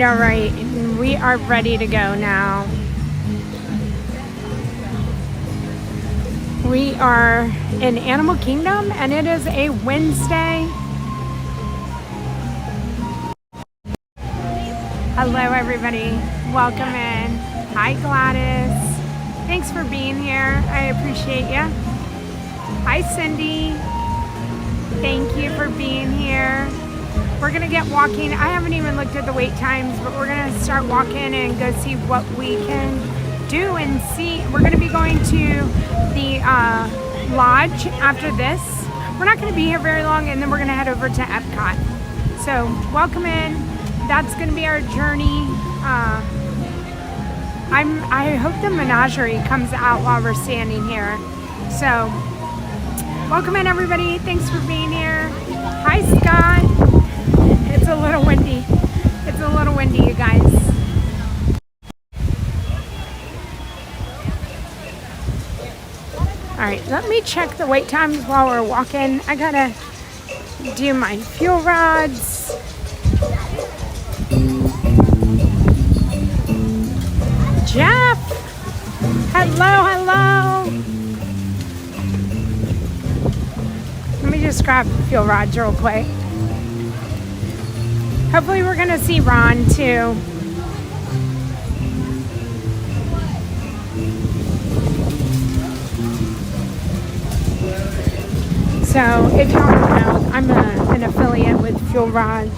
all right. We are ready to go now. We are in Animal Kingdom and it is a Wednesday. Hello everybody, welcome in. Hi Gladys, thanks for being here, I appreciate you. Hi Cindy, thank you for being here. We're gonna get walking. I haven't even looked at the wait times, but we're gonna start walking and go see what we can do and see. We're gonna be going to the lodge after this. We're not gonna be here very long and then we're gonna head over to Epcot. So welcome in. That's going to be our journey. I hope the menagerie comes out while we're standing here. So, welcome in everybody. Thanks for being here. Hi Scott. It's a little windy. It's a little windy, you guys. All right, let me check the wait times while we're walking. I gotta do my fuel rods. Jeff, hello. Let me just grab fuel rods real quick. Hopefully we're gonna see Ron too. So if y'all don't know, I'm an affiliate with Fuel Rods,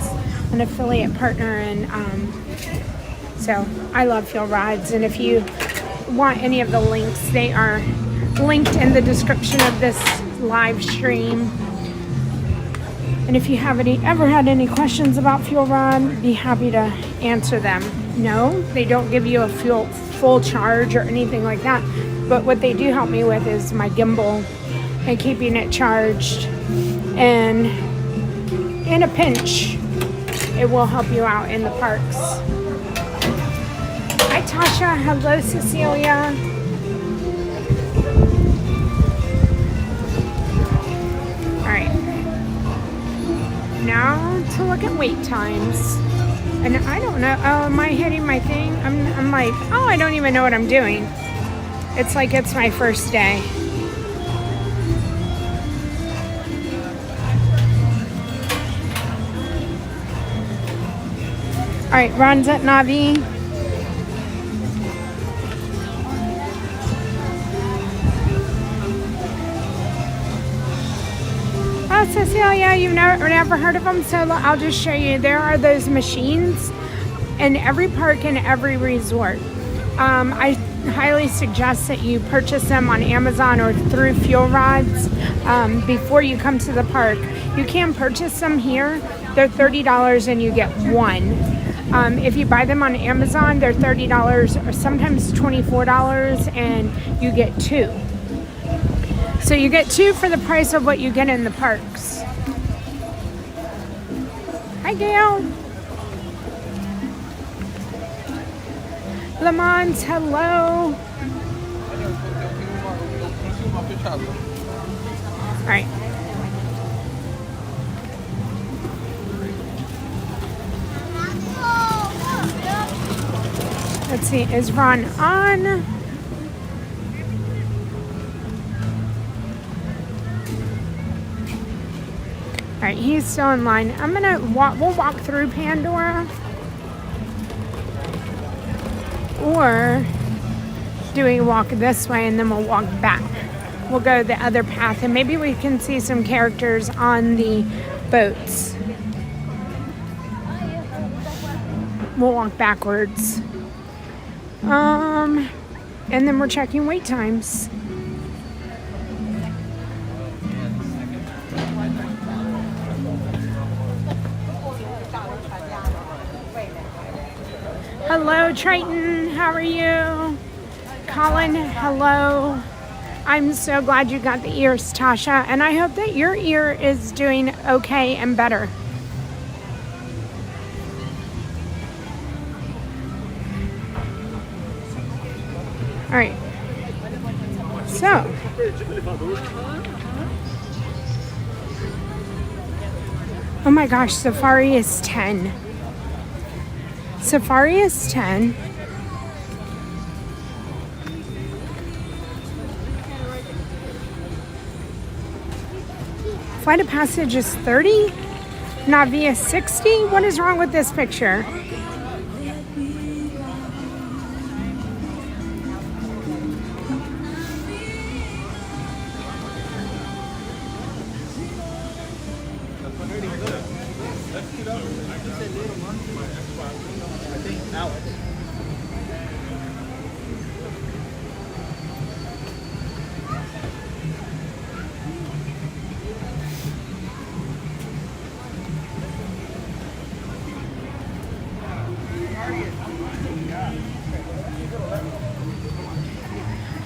an affiliate partner, and so I love fuel rods, and if you want any of the links, they are linked in the description of this live stream. And if you have ever had any questions about fuel rod, be happy to answer them. No, they don't give you a full charge or anything like that, but what they do help me with is my gimbal and keeping it charged, and in a pinch it will help you out in the parks. Hi Tasha, hello Cecilia. Alright, now to look at wait times. And I don't know, oh, am I hitting my thing? I'm like, oh, I don't even know what I'm doing. It's like it's my first day. Alright, Ron's at Navi. Oh, Cecilia, you've never heard of them, so I'll just show you. There are those machines in every park and every resort. I highly suggest that you purchase them on Amazon or through Fuel Rods before you come to the park. You can purchase them here. They're $30 and you get one. If you buy them on Amazon, they're $30 or sometimes $24 and you get two. So you get two for the price of what you get in the parks. Hi, Gail. Lamont, hello. All right. Let's see, is Ron on? All right, he's still in line. I'm gonna walk, we'll walk through Pandora. Or do we walk this way and then we'll walk back? We'll go the other path and maybe we can see some characters on the boats. We'll walk backwards. And then we're checking wait times. Hello, Triton. How are you? Colin, hello. I'm so glad you got the ears, Tasha, and I hope that your ear is doing okay and better. All right. So, oh my gosh, Safari is 10. Safari is 10. Flight of Passage is 30. Navi is 60. What is wrong with this picture?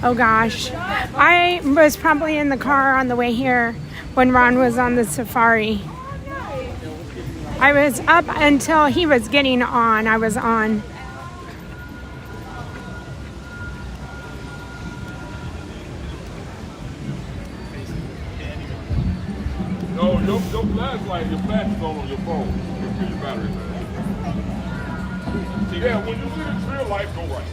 Oh gosh, I was probably in the car on the way here when Ron was on the safari. I was up until he was getting on. I was on. No, your flashlight, your flash is on your phone. Your battery. Yeah, when you see the trail light, go right.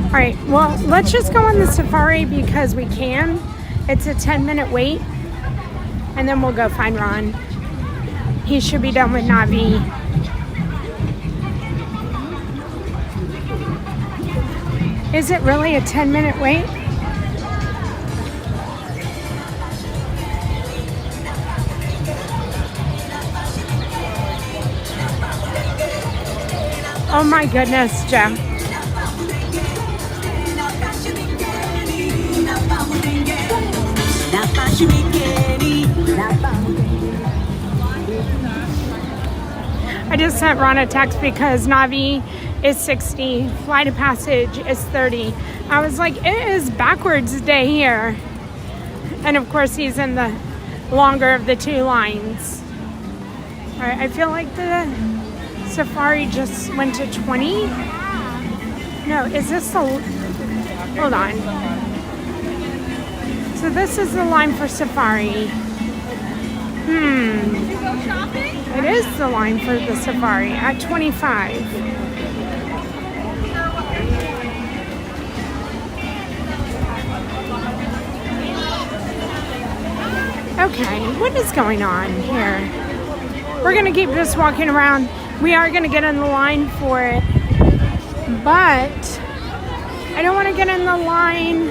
All right, well, let's just go on the safari because we can. It's a 10-minute wait, and then we'll go find Ron. He should be done with Navi. Is it really a 10-minute wait? Oh my goodness, Jeff. I just sent Ron a text because Navi is 60, Flight of Passage is 30. I was like, it is backwards day here. And of course he's in the longer of the two lines. All right, I feel like the Safari just went to 20. No, is this the, hold on. So this is the line for Safari. It is the line for the Safari at 25. Okay, what is going on here? We're gonna keep just walking around. We are gonna get in the line for it, but I don't want to get in the line.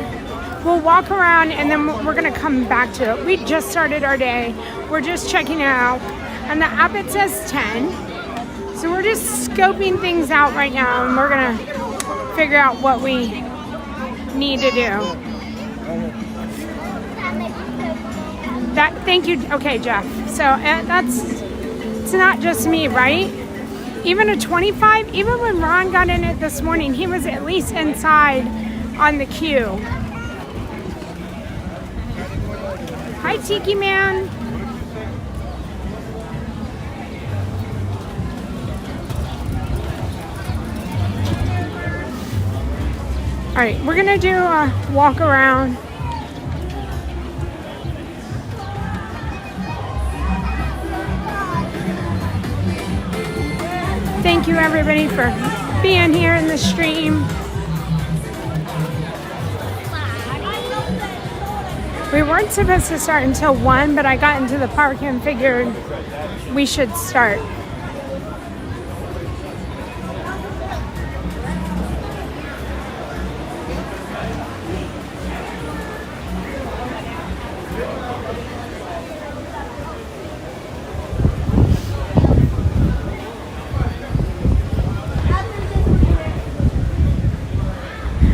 We'll walk around and then we're gonna come back to it. We just started our day. We're just checking out. On the app it says 10. So we're just scoping things out right now and we're gonna figure out what we need to do. Thank you. Okay, Jeff. So it's not just me, right? Even a 25, even when Ron got in it this morning, he was at least inside on the queue. Hi, Tiki Man. All right, we're gonna do a walk around. Thank you everybody for being here in the stream. We weren't supposed to start until 1, but I got into the park and figured we should start.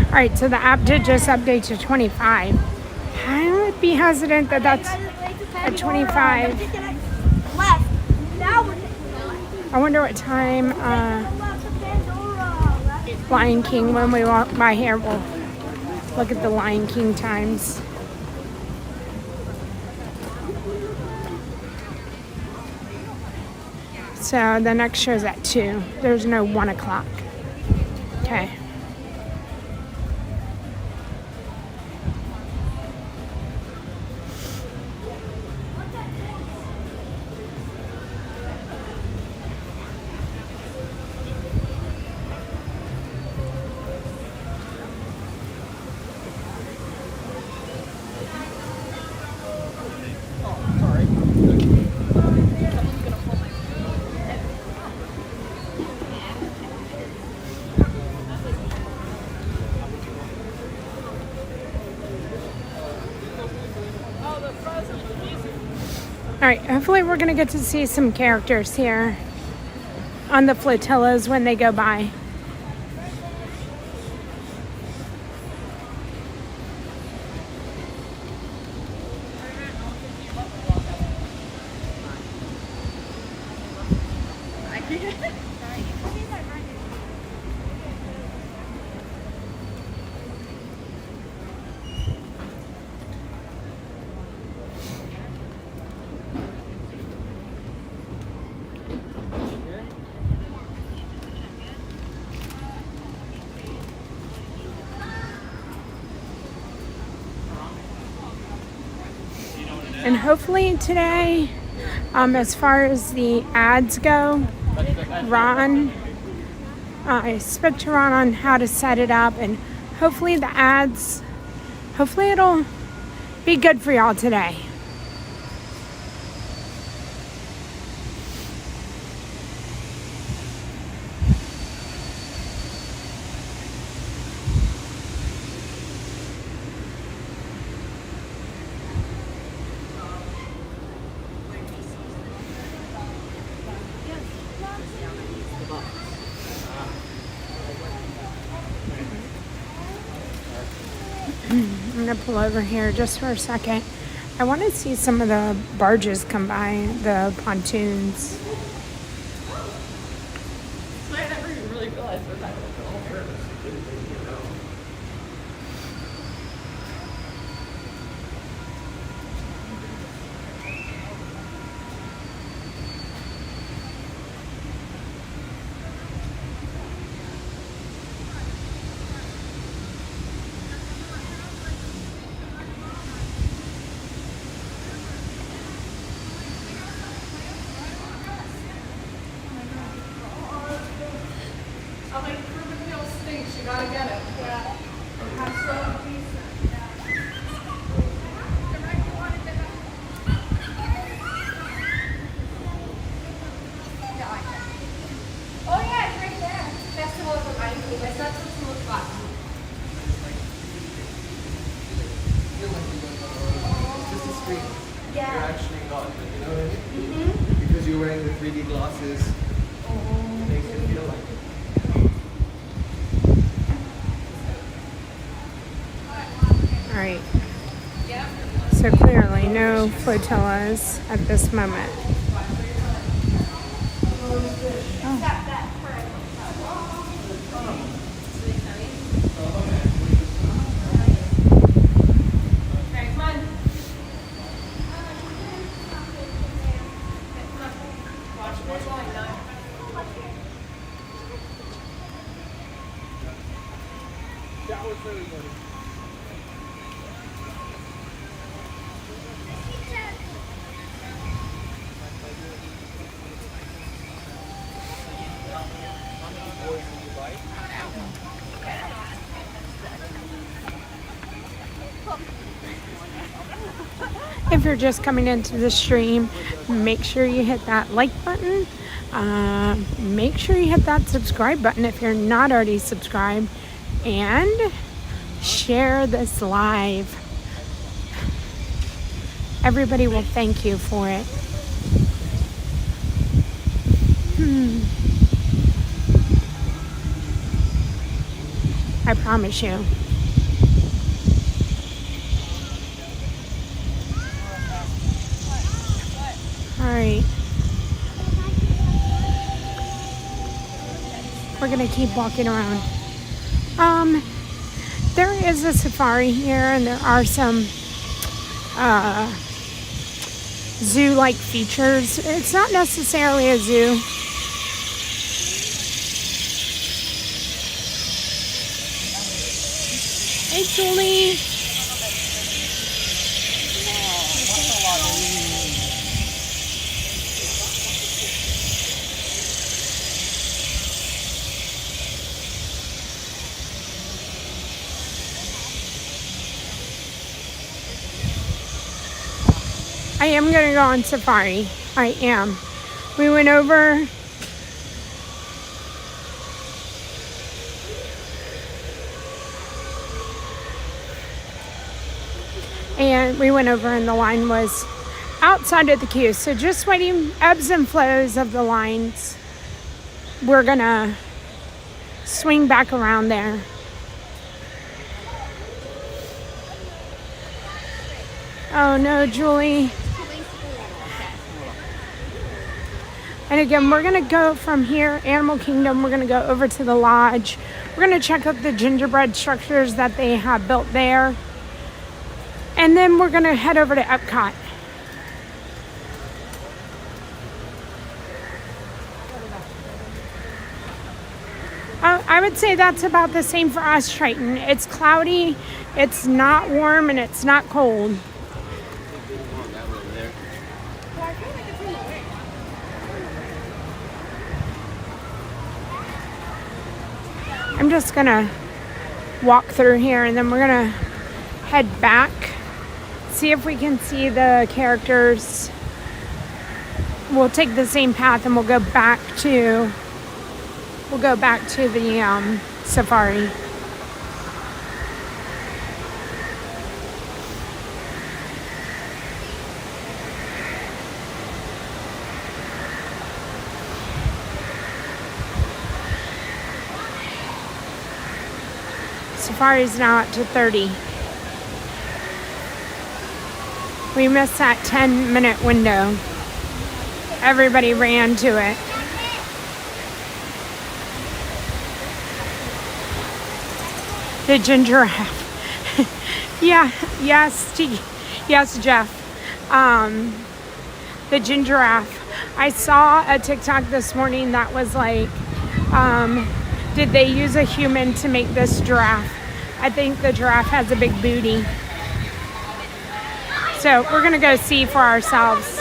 All right, so the app did just update to 25. I would be hesitant that that's at 25. I wonder what time Lion King, when we walk by here, we'll look at the Lion King times. So the next show is at 2. There's no 1 o'clock. Okay. right, hopefully we're going to get to see some characters here on the flotillas when they go by. And hopefully today, as far as the ads go, Ron, I spoke to Ron on how to set it up, and hopefully the ads, hopefully it'll be good for y'all today. I'm gonna pull over here just for a second. I want to see some of the barges come by, the pontoons. I never even really realized what that was. I'm like, Ruben Hill stinks, you gotta get it. Yeah. Have some pizza. Oh yeah, it's right there. Festival of the Writing Group. That's not the cool spot. It's just a screen. Yeah. You're actually not, you know what I mean? Mm-hmm. Because you're wearing the 3D glasses, it makes you feel like it. All right. So clearly no flotillas at this moment. That was really good. If you're just coming into the stream, make sure you hit that like button. Make sure you hit that subscribe button if you're not already subscribed. And share this live. Everybody will thank you for it. I promise you. All right. We're gonna keep walking around. There is a safari here, and there are some zoo-like features. It's not necessarily a zoo. Hey, Julie. I am going to go on safari. I am. We went over and the line was outside of the queue. So just waiting, ebbs and flows of the lines. We're gonna swing back around there. Oh no, Julie. And again, we're gonna go from here, Animal Kingdom, we're gonna go over to the lodge. We're gonna check out the gingerbread structures that they have built there. And then we're gonna head over to Epcot. I would say that's about the same for us, Triton. It's cloudy, it's not warm, and it's not cold. I'm just gonna walk through here and then we're gonna head back, see if we can see the characters. We'll take the same path and we'll go back to the safari. Safari's now up to 30. We missed that 10-minute window. Everybody ran to it. The giraffe. Yeah, yes, Jeff. The giraffe. I saw a TikTok this morning that was like, did they use a human to make this giraffe? I think the giraffe has a big booty. So we're gonna go see for ourselves.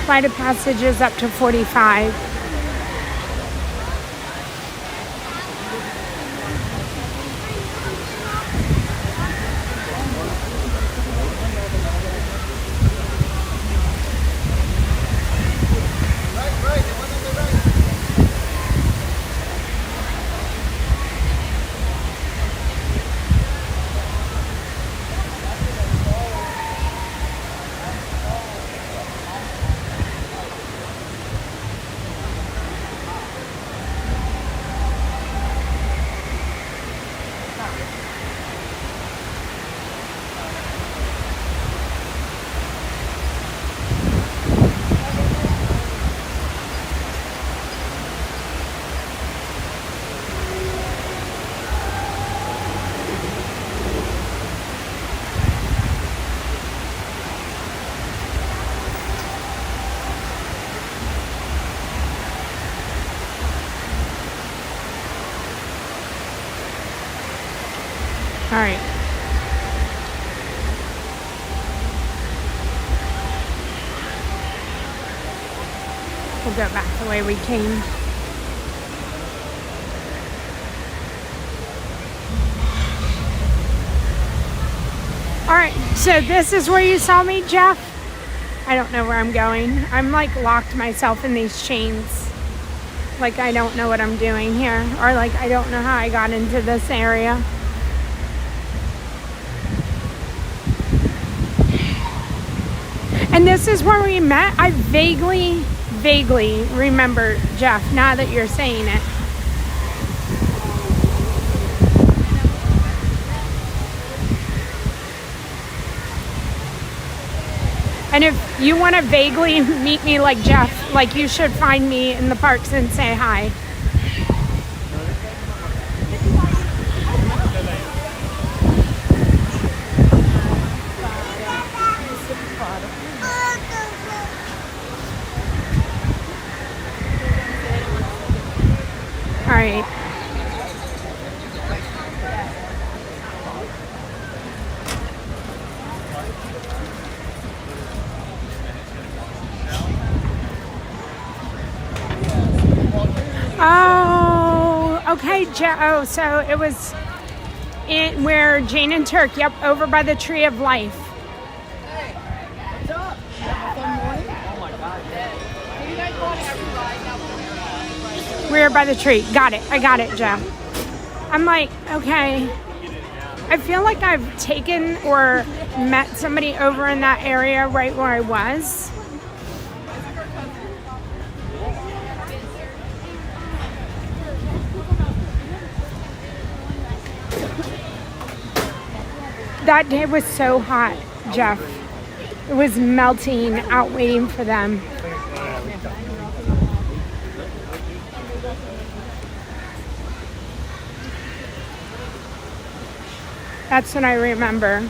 Flight of passage is up to 45. All right. We'll go back the way we came. All right, so this is where you saw me, Jeff? I don't know where I'm going. I'm like locked myself in these chains. Like I don't know what I'm doing here. Or like I don't know how I got into this area. And this is where we met. I vaguely remember, Jeff, now that you're saying it. And if you want to vaguely meet me like Jeff, like you should find me in the parks and say hi. All right. Oh, okay. Oh, so it was where Jane and Turk, yep, over by the Tree of Life. Hey, what's up? You have a fun morning? Oh my God, yeah. You guys want every ride now? We were by the tree. Got it. I got it, Jeff. I'm like, okay. I feel like I've taken or met somebody over in that area right where I was. That day was so hot, Jeff. It was melting out waiting for them. That's what I remember.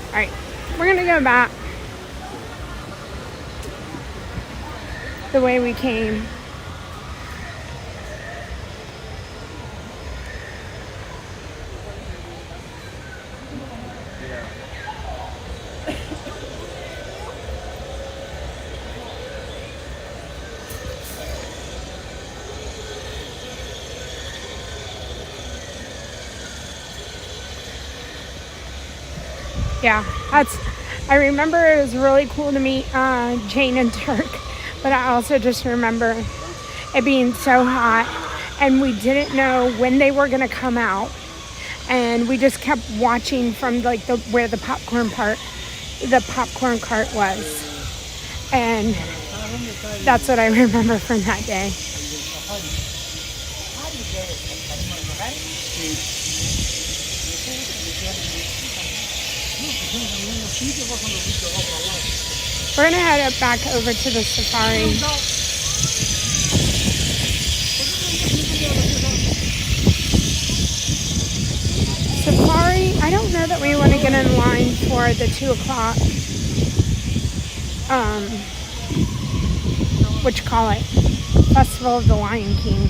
All right, we're gonna go back the way we came. Yeah, I remember it was really cool to meet Jane and Turk, but I also just remember it being so hot and we didn't know when they were gonna come out, and we just kept watching from like where the popcorn cart was, and that's what I remember from that day. We're gonna head up back over to the safari. Safari, I don't know that we want to get in line for the 2 o'clock, what you call it, Festival of the Lion King.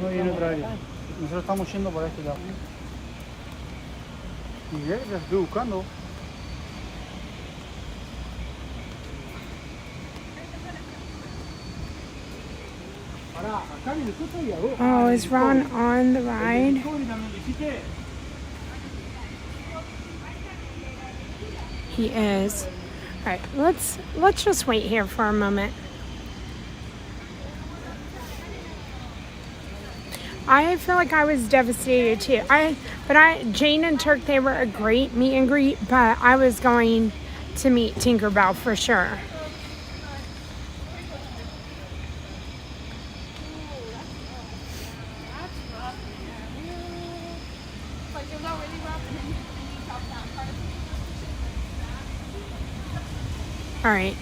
No viene otra área. Nosotros estamos yendo por este lado. Miguel, ya estoy buscando. Oh, is Ron on the ride? He is. All right, let's just wait here for a moment. I feel like I was devastated too. Jane and Turk, they were a great meet and greet, but I was going to meet Tinkerbell for sure. All right.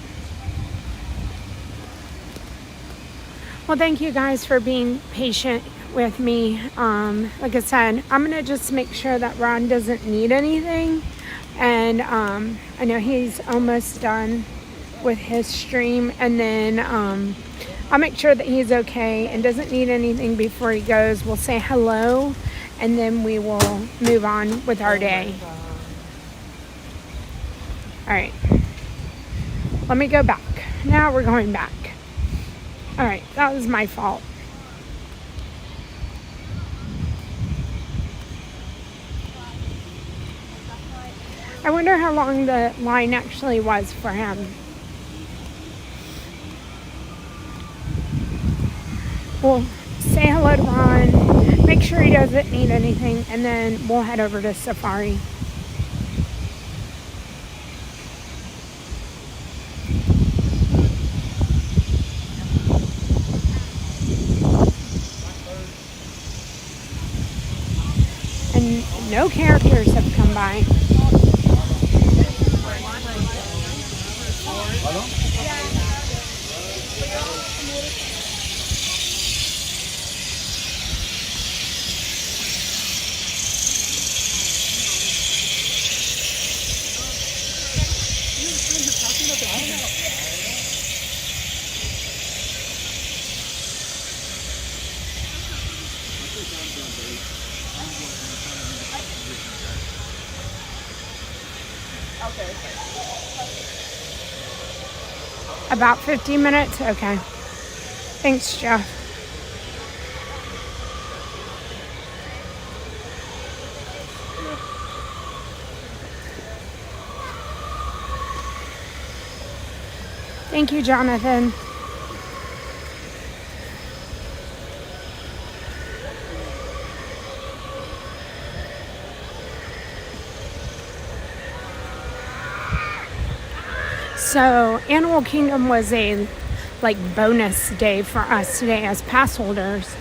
Well, thank you guys for being patient with me. Like I said, I'm gonna just make sure that Ron doesn't need anything, and I know he's almost done with his stream, and then I'll make sure that he's okay and doesn't need anything before he goes. We'll say hello, and then we will move on with our day. All right, let me go back. Now we're going back. All right, that was my fault. I wonder how long the line actually was for him. We'll say hello to Ron, make sure he doesn't need anything, and then we'll head over to Safari. And no characters have come by. About 15 minutes? Okay. Thanks, Jeff. Thank you, Jonathan. So Animal Kingdom was a bonus day for us today as pass holders.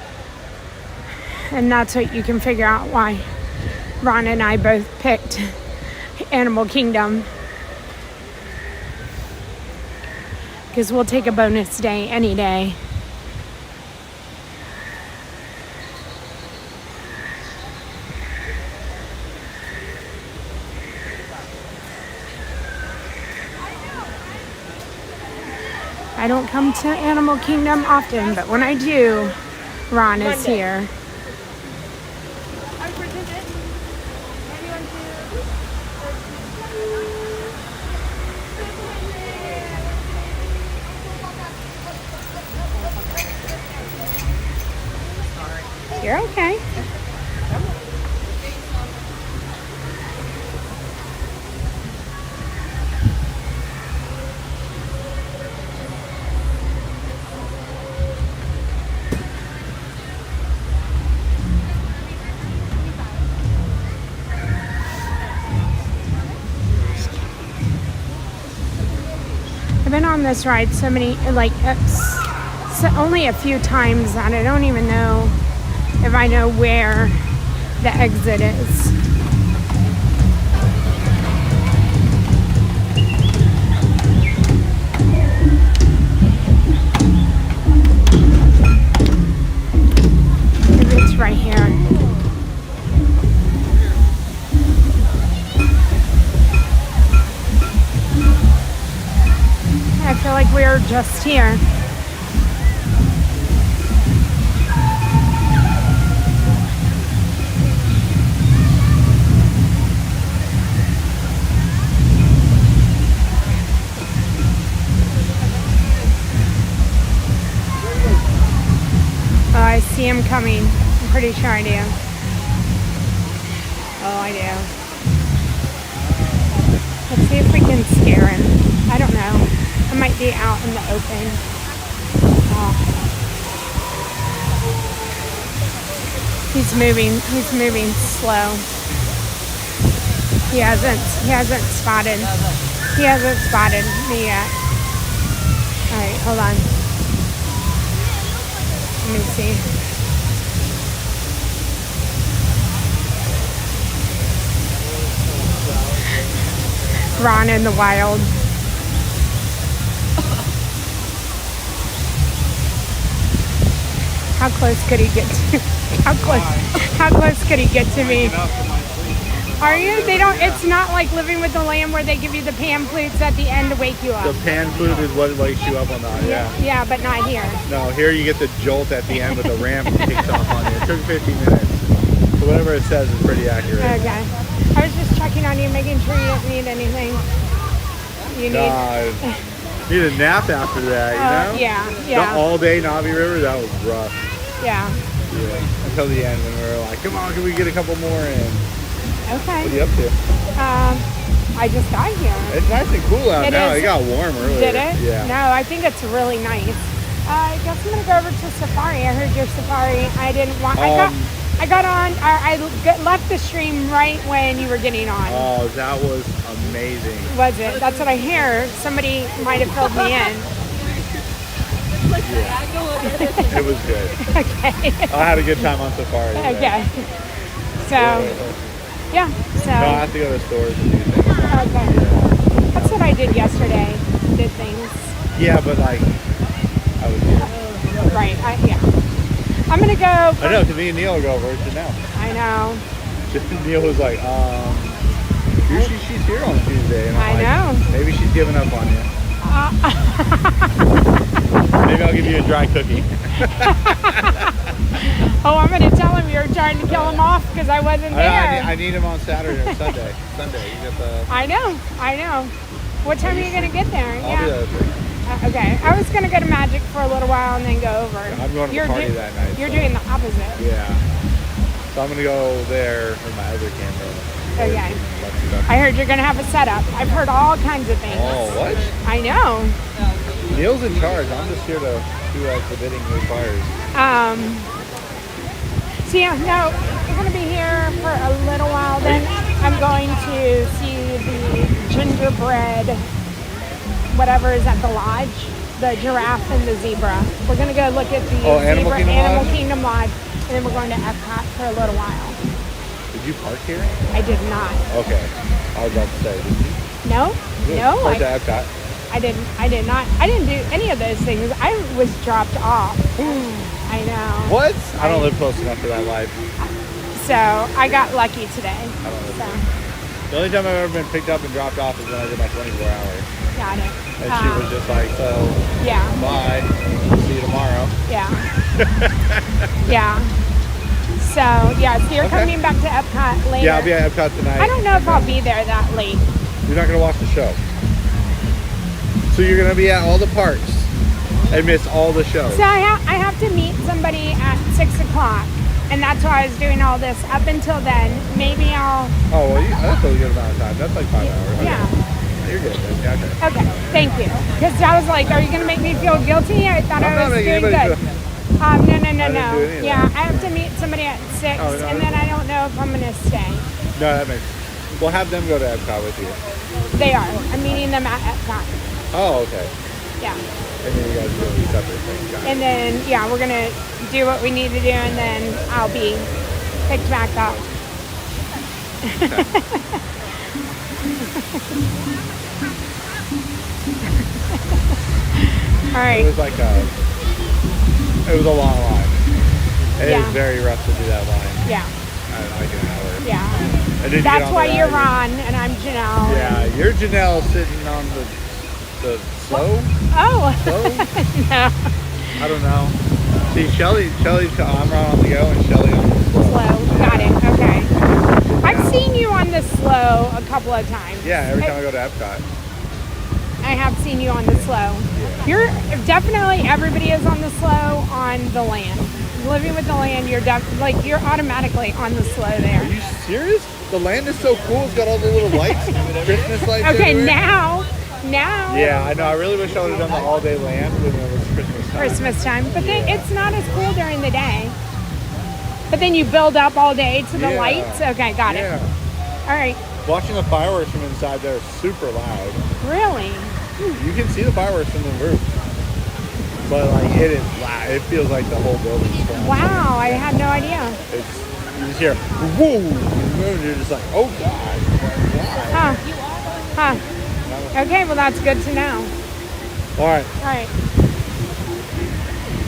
And that's what you can figure out why Ron and I both picked Animal Kingdom. Because we'll take a bonus day any day. I don't come to Animal Kingdom often, but when I do, Ron is here. You're okay. I've been on this ride so many, only a few times that I don't even know if I know where the exit is. Maybe it's right here. I feel like we're just here. Oh, I see him coming. I'm pretty sure I do. Oh, I do. Let's see if we can scare him. I don't know. I might be out in the open. Oh. He's moving slow. He hasn't spotted me yet. All right, hold on. Let me see. Ron in the wild. How close could he get to? How close could he get to me? Are you? They don't. It's not like Living with the Lamb where they give you the pan flutes at the end to wake you up. The pan flute is what wakes you up on the Yeah, but not here. No, here you get the jolt at the end with the ramp that kicks off on you. It took 15 minutes. So whatever it says is pretty accurate. Okay. I was just checking on you, making sure you don't need anything. You Need a nap after that, you know? Yeah. The all day Navi River, that was rough. Yeah. Until the end when we were like, come on, can we get a couple more in? Okay. What are you up to? I just got here. It's nice and cool out now. It got warm earlier. Did it? Yeah. No, I think it's really nice. I guess I'm gonna go over to Safari. I heard your Safari. I didn't want. I got on. I left the stream right when you were getting on. Oh, that was amazing. Was it? That's what I hear. Somebody might have filled me in. Yeah. It was good. Okay. I had a good time on Safari. Okay. So, yeah. So. No, I have to go to stores and do things. Okay. That's what I did yesterday. Did things. Yeah, but like, I was here. Right. Yeah. I'm gonna go. I know, because me and Neil will go over it now. I know. Neil was like, usually she's here on Tuesday. And I'm know. Like, maybe she's giving up on you. Maybe I'll give you a dry cookie. Oh, I'm gonna tell him you're trying to kill him off because I wasn't there. I need him on Saturday or Sunday. Sunday, you get the. I know. What time are you gonna get there? I'll be there at 3. Okay. I was gonna go to Magic for a little while and then go over. I'm going to the party that night. You're so. doing the opposite. Yeah. So I'm gonna go there with my other camera. Okay. I heard you're gonna have a setup. I've heard all kinds of things. Oh, what? I know. Neil's in charge. I'm just here to do like the bidding requires. So yeah, no, I'm gonna be here for a little while. Then I'm going to see the gingerbread, whatever is at the lodge, the giraffe and the zebra. We're gonna go look at the Animal zebra, Kingdom Animal Lodge? Kingdom Lodge, and then we're going to Epcot for a little while. Did you park here? I did not. Okay. I was about to say, did you? No, Parked at Epcot. I did not. I didn't do any of those things. I was dropped off. I know. What? I don't live close enough to that life. So I got lucky today. I don't live So The only time I've ever been picked up and dropped off is when I did my 24 hours. got it. And she was just like, so, Yeah. bye. See you tomorrow. Yeah. Yeah. So yeah, so you're Okay. coming back to Epcot later. Yeah, I'll be at Epcot tonight. I don't know if I'll be there that late. You're not going to watch the show. So you're going to be at all the parks and miss all the shows. So I have to meet somebody at 6 o'clock, and that's why I was doing all this. Up until then, maybe I'll. Oh, well, that's a good amount of time. That's like 5 hours. Okay. Yeah. You're good then. Yeah, okay. Okay. Thank you. Because I was like, are you gonna make me feel guilty? I thought I'm I not was making doing anybody good. feel- No. I didn't do any of Yeah, that. I have to meet somebody at 6, Oh, no. and then I don't know if I'm gonna stay. No, that makes sense. We'll have them go to Epcot with you. They are. I'm meeting them at Epcot. Oh, okay. Yeah. And then you guys do separate things. Got it. And then, yeah, we're gonna do what we need to do, and then I'll be picked back up. All It right. was like it was a long line. It Yeah. is very rough to do that line. Yeah. Like an hour. Yeah. And then you get That's on why the you're ride. Ron and I'm Janelle. Yeah, you're Janelle sitting on the slow. Oh. Slow? No. I don't know. See, Shelly's I'm Ron on the go and Shelly on the slow. Slow. Got it. Okay. I've Yeah. seen you on the slow a couple of times. Yeah, every time I go to Epcot. I have seen you on the slow. You're definitely, everybody is on the slow on the land. Living with the land, you're you're automatically on the slow there. Are you serious? The land is so cool. It's got all the little lights, Christmas lights. Okay, everywhere. now. Yeah, I know. I really wish I would have done the all-day land when it was Christmas time. Christmas time, but then it's not as cool during the day. But then you build up all day to the Yeah. lights. Okay, got it. Yeah. All right. Watching the fireworks from inside there is super loud. Really? You can see the fireworks from the roof. But like it is loud. It feels like the whole building's going. Wow, I had no idea. It's you just hear whoa, and you're just like, oh god. Huh. Huh. Okay, well that's good to know. All right, All right.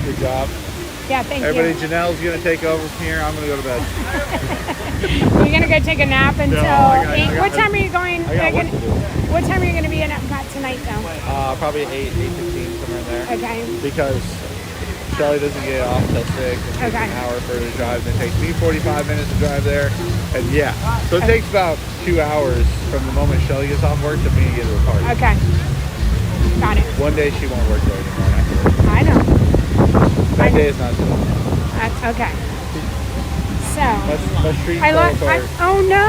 good job. Yeah, thank Everybody, you. Janelle's gonna take over from here. I'm gonna go to bed. You're gonna go take a nap until I got- 8. I got- What time are you going? I got work to do. What time are you gonna be in Epcot tonight, though? Probably 8:15 somewhere in there. Okay. Because Shelly doesn't get off till 6. It takes Okay. an hour for her to drive. Then it takes me 45 minutes to drive there. And yeah, so it takes about 2 hours from the moment Shelly gets off work to me to get to the party. Okay. Got it. One day she won't work there anymore after. I know. That day is not so. That's okay. So. My street I like. clothes are. Oh no!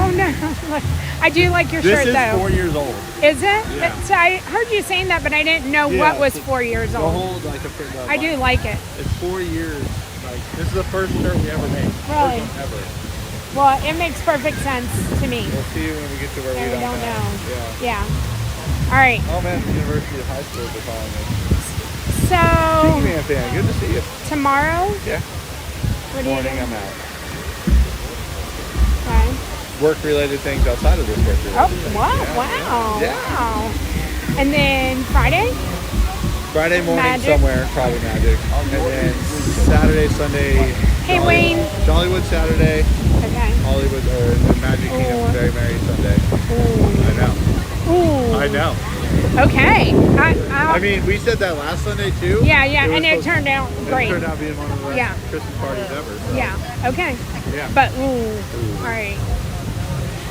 Oh no! Look, I do like your This shirt is though. 4 years old. Is it? Yeah. So I heard you saying that, but I didn't know Yeah, what was the- 4 years The old. whole like I do like it. It's 4 years. Like this is the first shirt we ever made. Really? First one ever. Well, it makes perfect sense to me. We'll see when we get to where And we we don't know. Yeah. Yeah. All right. Oh man, the University of High School is calling me. So Man, fan, good to see you. tomorrow, Yeah. what do you Morning, do? I'm out. Okay. Work-related things outside of this work. Oh, wow! Yeah. Wow! And then Friday? Friday morning Magic. somewhere, probably Magic. And then Saturday, Sunday. Hey, Wayne. Jollywood Saturday, Okay. Hollywood or the Magic Kingdom Ooh. Very Merry Sunday. Ooh. I know. Ooh. I know. Okay. I mean, we said that last Sunday too. yeah, was and it supposed- turned out great. It turned out being one of the best Yeah. Christmas parties ever. So. Yeah. Okay. Yeah. But all right.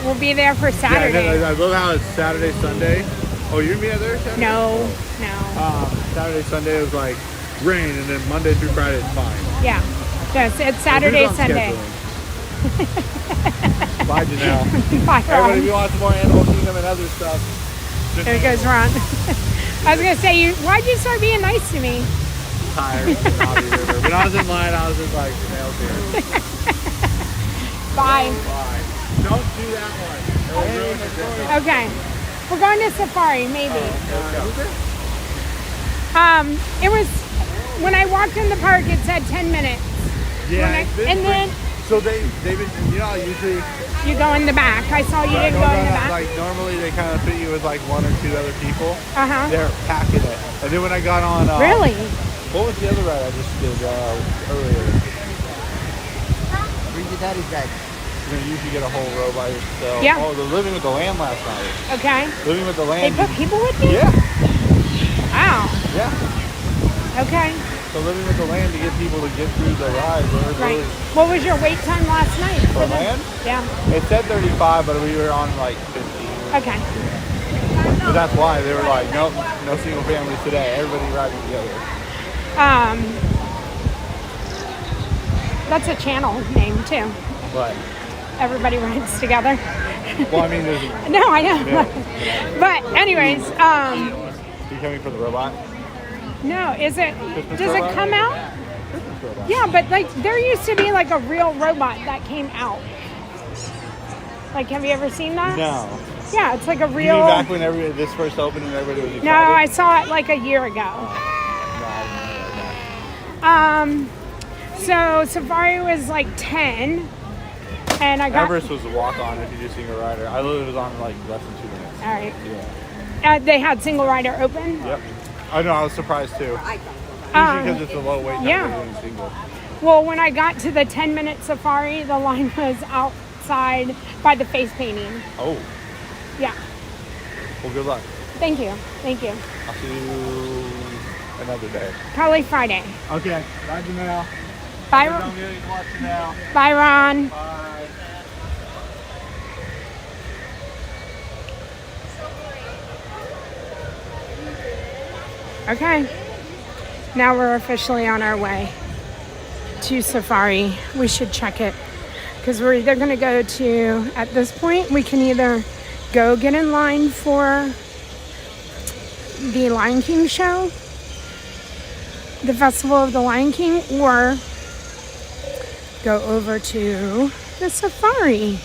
We'll be there for Yeah, Saturday. I love how it's Saturday, Sunday. Oh, you're gonna be there Saturday? No. Saturday, Sunday was like rain, and then Monday through Friday it's fine. Yeah. Yes, it's Saturday, Who's on Sunday. scheduling? Bye, Janelle. Bye, Everybody, if Ron. you want some more Animal Kingdom and other stuff, just There goes Ron. I was gonna say, why'd you start being nice to me? tired. When I was in line, I was just like, Janelle's here. Bye. Bye. Don't do that one. It'll ruin the day. Okay. We're going to Safari, maybe. Let's go. It was when I walked in the park. It said 10 minutes. Yeah, When I- it's been and then so they've been, you know, usually you go in the back. I saw you didn't go in the back. like normally they kind of fit you with like one or two other people. Uh-huh. They're packing it, and then when I got on, Really? what was the other ride I just did earlier? Bring your daddy's bag. You know, you usually get a whole row by yourself. Yeah. Oh, the Living with the Lamb last night. Okay. Living with the They Lamb. put people with you? Yeah, Wow. yeah. Okay. So Living with the Lamb to get people to get through the ride. It was Right. really, What was your wait time last night? for the- land? Yeah. It said 35, but we were on like 15. Okay. So that's why they were like, nope, no single families today. Everybody riding together. That's a channel name too. But Everybody rides together. well, I mean, there's No, I know. Yeah. But anyways, you coming for the robot? no, is it? Christmas Does it robot? come out? Christmas robot. Yeah, but like there used to be like a real robot that came out. Like, have you ever seen that? No. Yeah, it's like a You real. mean back when this first opened and everybody was excited? No, I saw it like a year ago. No, I didn't know that. So Safari was like 10, and I got. Everest was a walk-on if you just single rider. I literally was on like less than 2 minutes. All right. Yeah. They had single rider open. Yep. I know. I was surprised too. Usually because it's a low wait time. yeah. They're doing single. Well, when I got to the 10-minute Safari, the line was outside by the face painting. Oh. Yeah. Well, good luck. Thank you. Thank you. I'll see you another day. Probably Friday. Okay. Bye, Janelle. Bye. Don't get to watch now. Bye, Ron. Bye. Okay. Now we're officially on our way to Safari. We should check it because we're either going to go to, at this point, we can either go get in line for the Lion King show, the Festival of the Lion King, or go over to the Safari.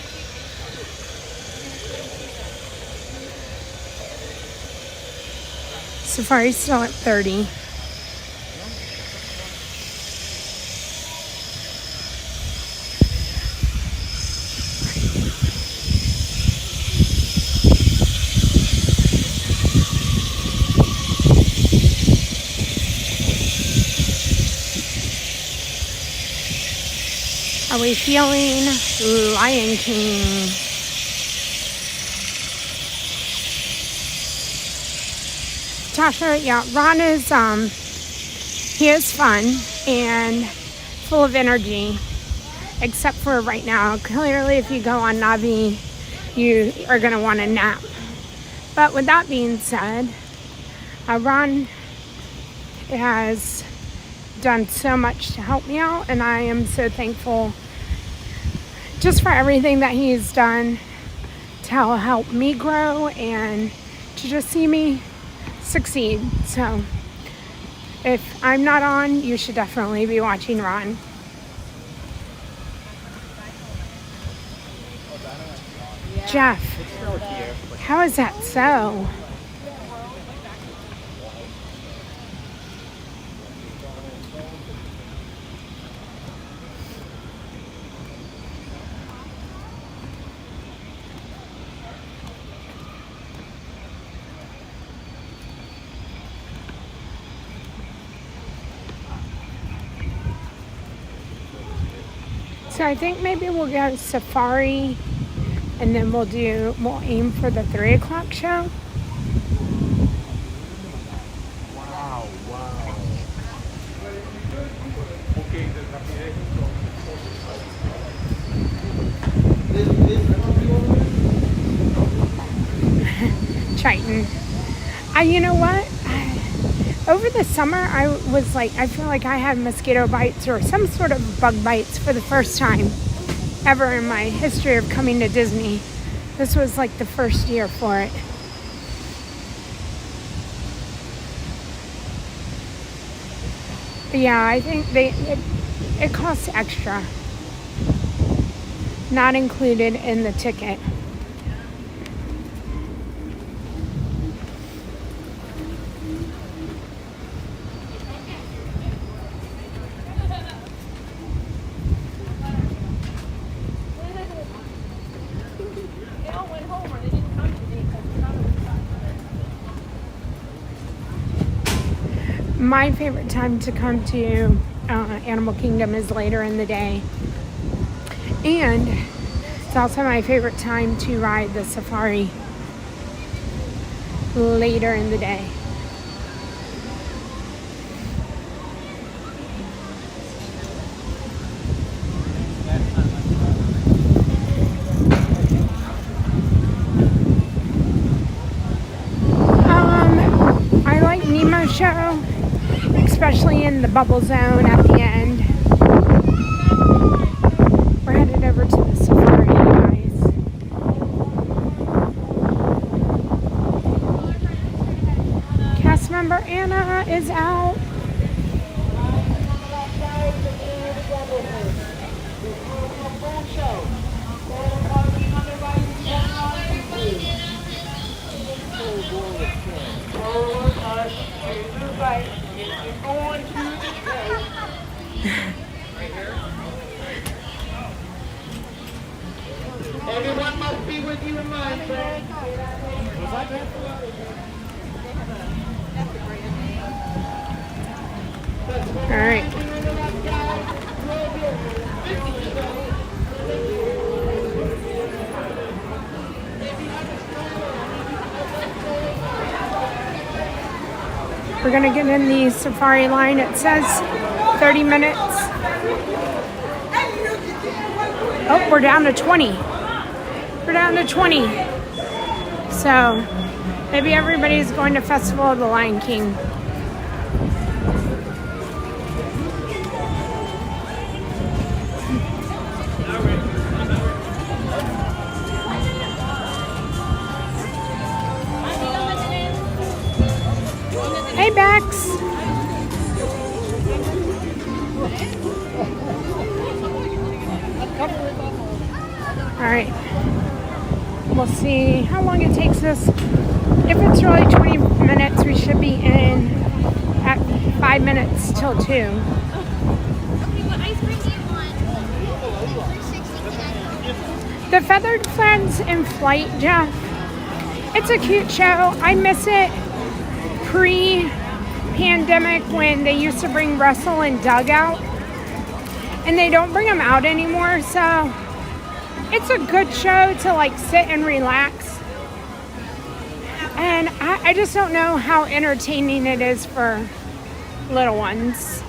Safari's still at 30. Are we feeling Lion King? Tasha, yeah, Ron is, he is fun and full of energy, except for right now. Clearly, if you go on Navi, you are going to want to nap. But with that being said, Ron has done so much to help me out, and I am so thankful just for everything that he's done to help me grow and to just see me succeed. So if I'm not on, you should definitely be watching Ron. Jeff, how is that so? So I think maybe we'll go Safari and then we'll aim for the 3 o'clock show. exciting. You know what? Over the summer, I was like, I feel like I had mosquito bites or some sort of bug bites for the first time ever in my history of coming to Disney. This was like the first year for it. But yeah, I think it costs extra. Not included in the ticket. My favorite time to come to Animal Kingdom is later in the day. And it's also my favorite time to ride the safari later in the day. I like Nemo show, especially in the bubble zone at the end. We're headed over to the safari, guys. Cast member Anna is out. Everyone must be with you in mind, sir. All right. We're gonna get in the safari line. It says 30 minutes. Oh, we're down to 20. We're down to 20. So maybe everybody's going to Festival of the Lion King. Hey, Bex. All right. We'll see how long it takes us. If it's really 20 minutes, we should be in at 5 minutes till 2. Okay, what ice cream do you want? 360. The Feathered Friends in Flight, Jeff. It's a cute show. I miss it pre-pandemic when they used to bring Russell and Doug out. And they don't bring them out anymore, so it's a good show to like sit and relax. And I just don't know how entertaining it is for little ones.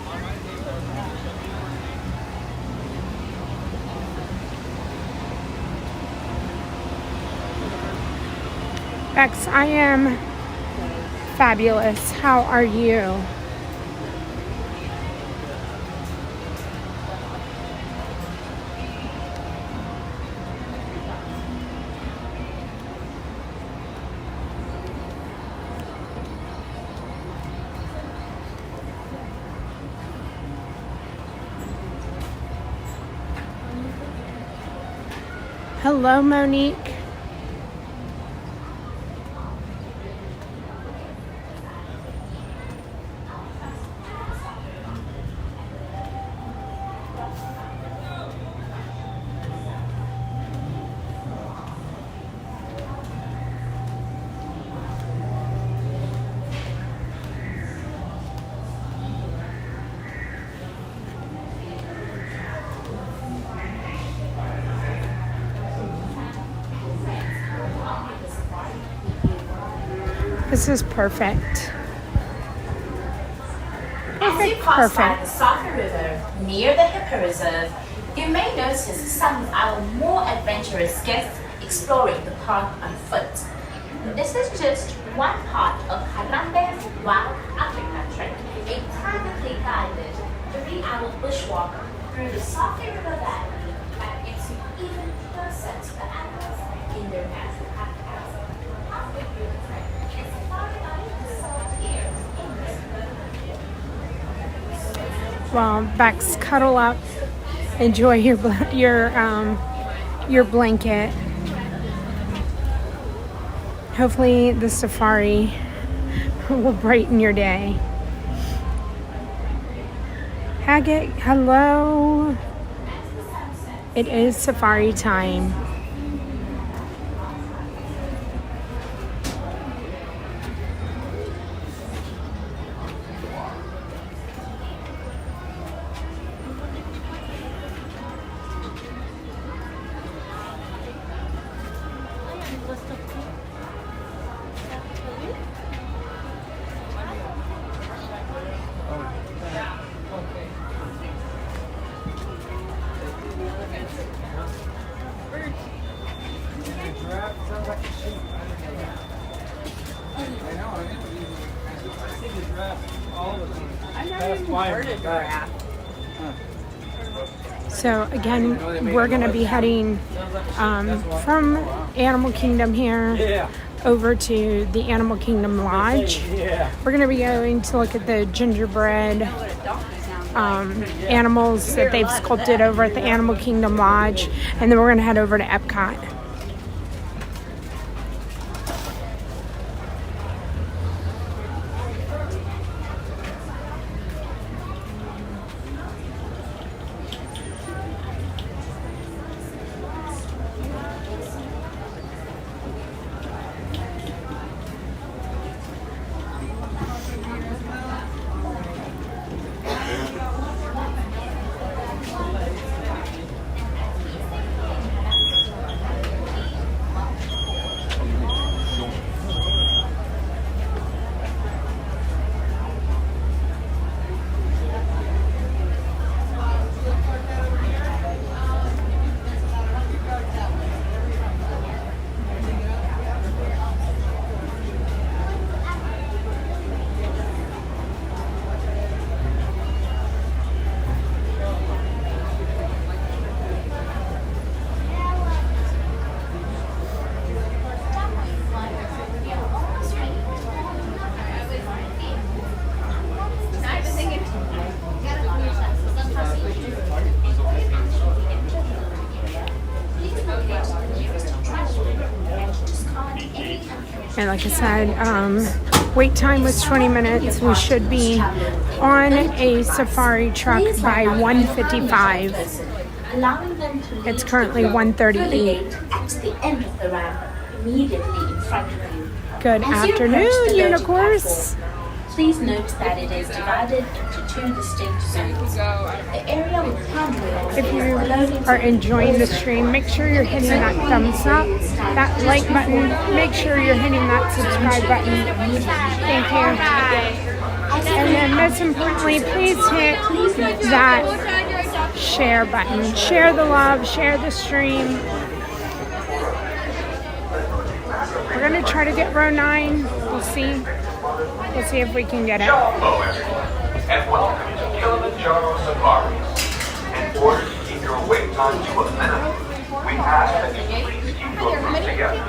Bex, I am fabulous. How are you? Hello, Monique. This is perfect. As you pass by the Safa River near the Hippo Reserve, you may notice some of our more adventurous guests exploring the park on foot. This is just one part of Harambe's Wild Africa trip, a privately guided 3-hour bushwalk through the Soarin River Valley that gets you even closer to the animals in their natural habitats. Halfway through the trip, a safari guide is sold here in this Well, Bex, cuddle up, enjoy your blanket. Hopefully the safari will brighten your day. Haggett, hello. It is safari time. So again, we're going to be heading from Animal Kingdom here over to the Animal Kingdom Lodge. We're going to be going to look at the gingerbread animals that they've sculpted over at the Animal Kingdom Lodge, and then we're going to head over to Epcot. And like I said, wait time was 20 minutes. We should be on a safari truck by 1:55. It's currently 1:38. Good afternoon, unicorns. Please note that it is divided into 2 distinct zones. The area with handrails If you are enjoying the stream, make sure you're hitting that thumbs up, that like button. Make sure you're hitting that subscribe button. Thank you. And then most importantly, please hit that share button. Share the love, share the stream. We're going to try to get row 9. We'll see. We'll see if we can get it. Hello everyone, and welcome to Kilimanjaro Safaris. In order to keep your wait time to a minimum, we ask that you please keep your group together,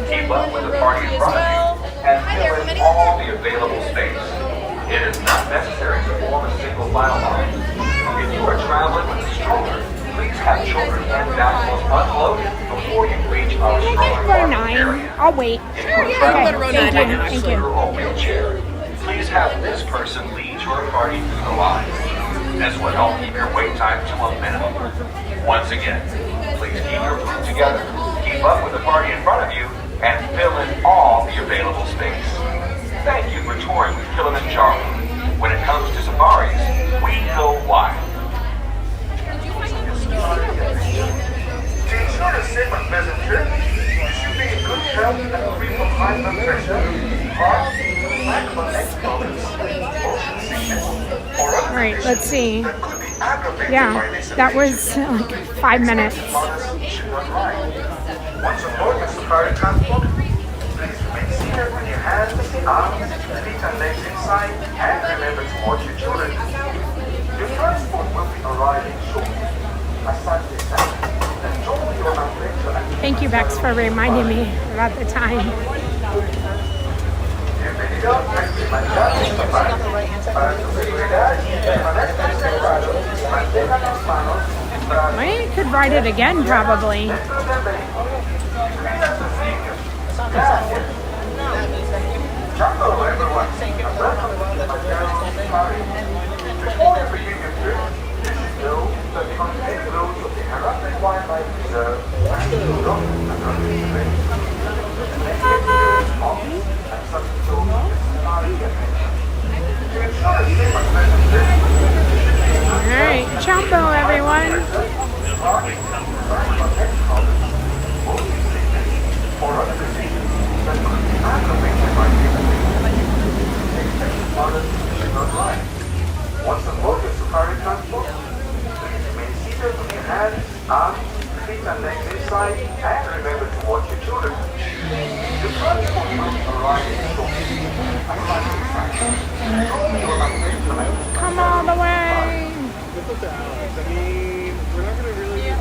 keep up with the party in front of you, and fill in all the available space. It is not necessary to form a single file line. If you are traveling with a stroller, please have children and valuables unloaded before you reach our stroller Row parking 9. area. I'll wait. Okay, thank you. Or wheelchair, please have this person lead your party through the line. This will help keep your wait time to a minimum. Once again, please keep your group together, keep up with the party in front of you, and fill in all the available space. Thank you for touring with Kilimanjaro. When it comes to safaris, we go wild. To ensure a safe and pleasant trip, you should be in good health and free from high blood pressure, heart, lack of electrolytes, motion sickness, or other Alright, let's see. that could be aggravated Yeah, by this that was like 5 minutes. Mothers should not ride. Once aboard the safari transport, Please remain seated with your hands, arms, feet and legs inside, and remember to watch your children. Your transport will be arriving shortly. Asante sana. Enjoy your adventure and Thank you, Bex, for reminding me about the time. bienvenidos a Kilimanjaro Safaris. Para su seguridad, permanezcan sentados, mantengan las manos, brazos I could ride it again, probably. dentro del vehículo. Cuida a sus niños. Gracias. Hello everyone, and welcome to Kilimanjaro Safaris. Before you begin your trip, you should know that the contained roads of the Harambe Wildlife Reserve are still rough and unsafe. And such so safari attention. To ensure a safe and pleasant trip, you should be All right, Chombo, everyone. or other diseases that could be aggravated by should not ride. Once aboard your safari transport, please remain seated with your hands, arms, feet and legs inside, and remember to watch your children. Your transport will be arriving shortly. Come all the way.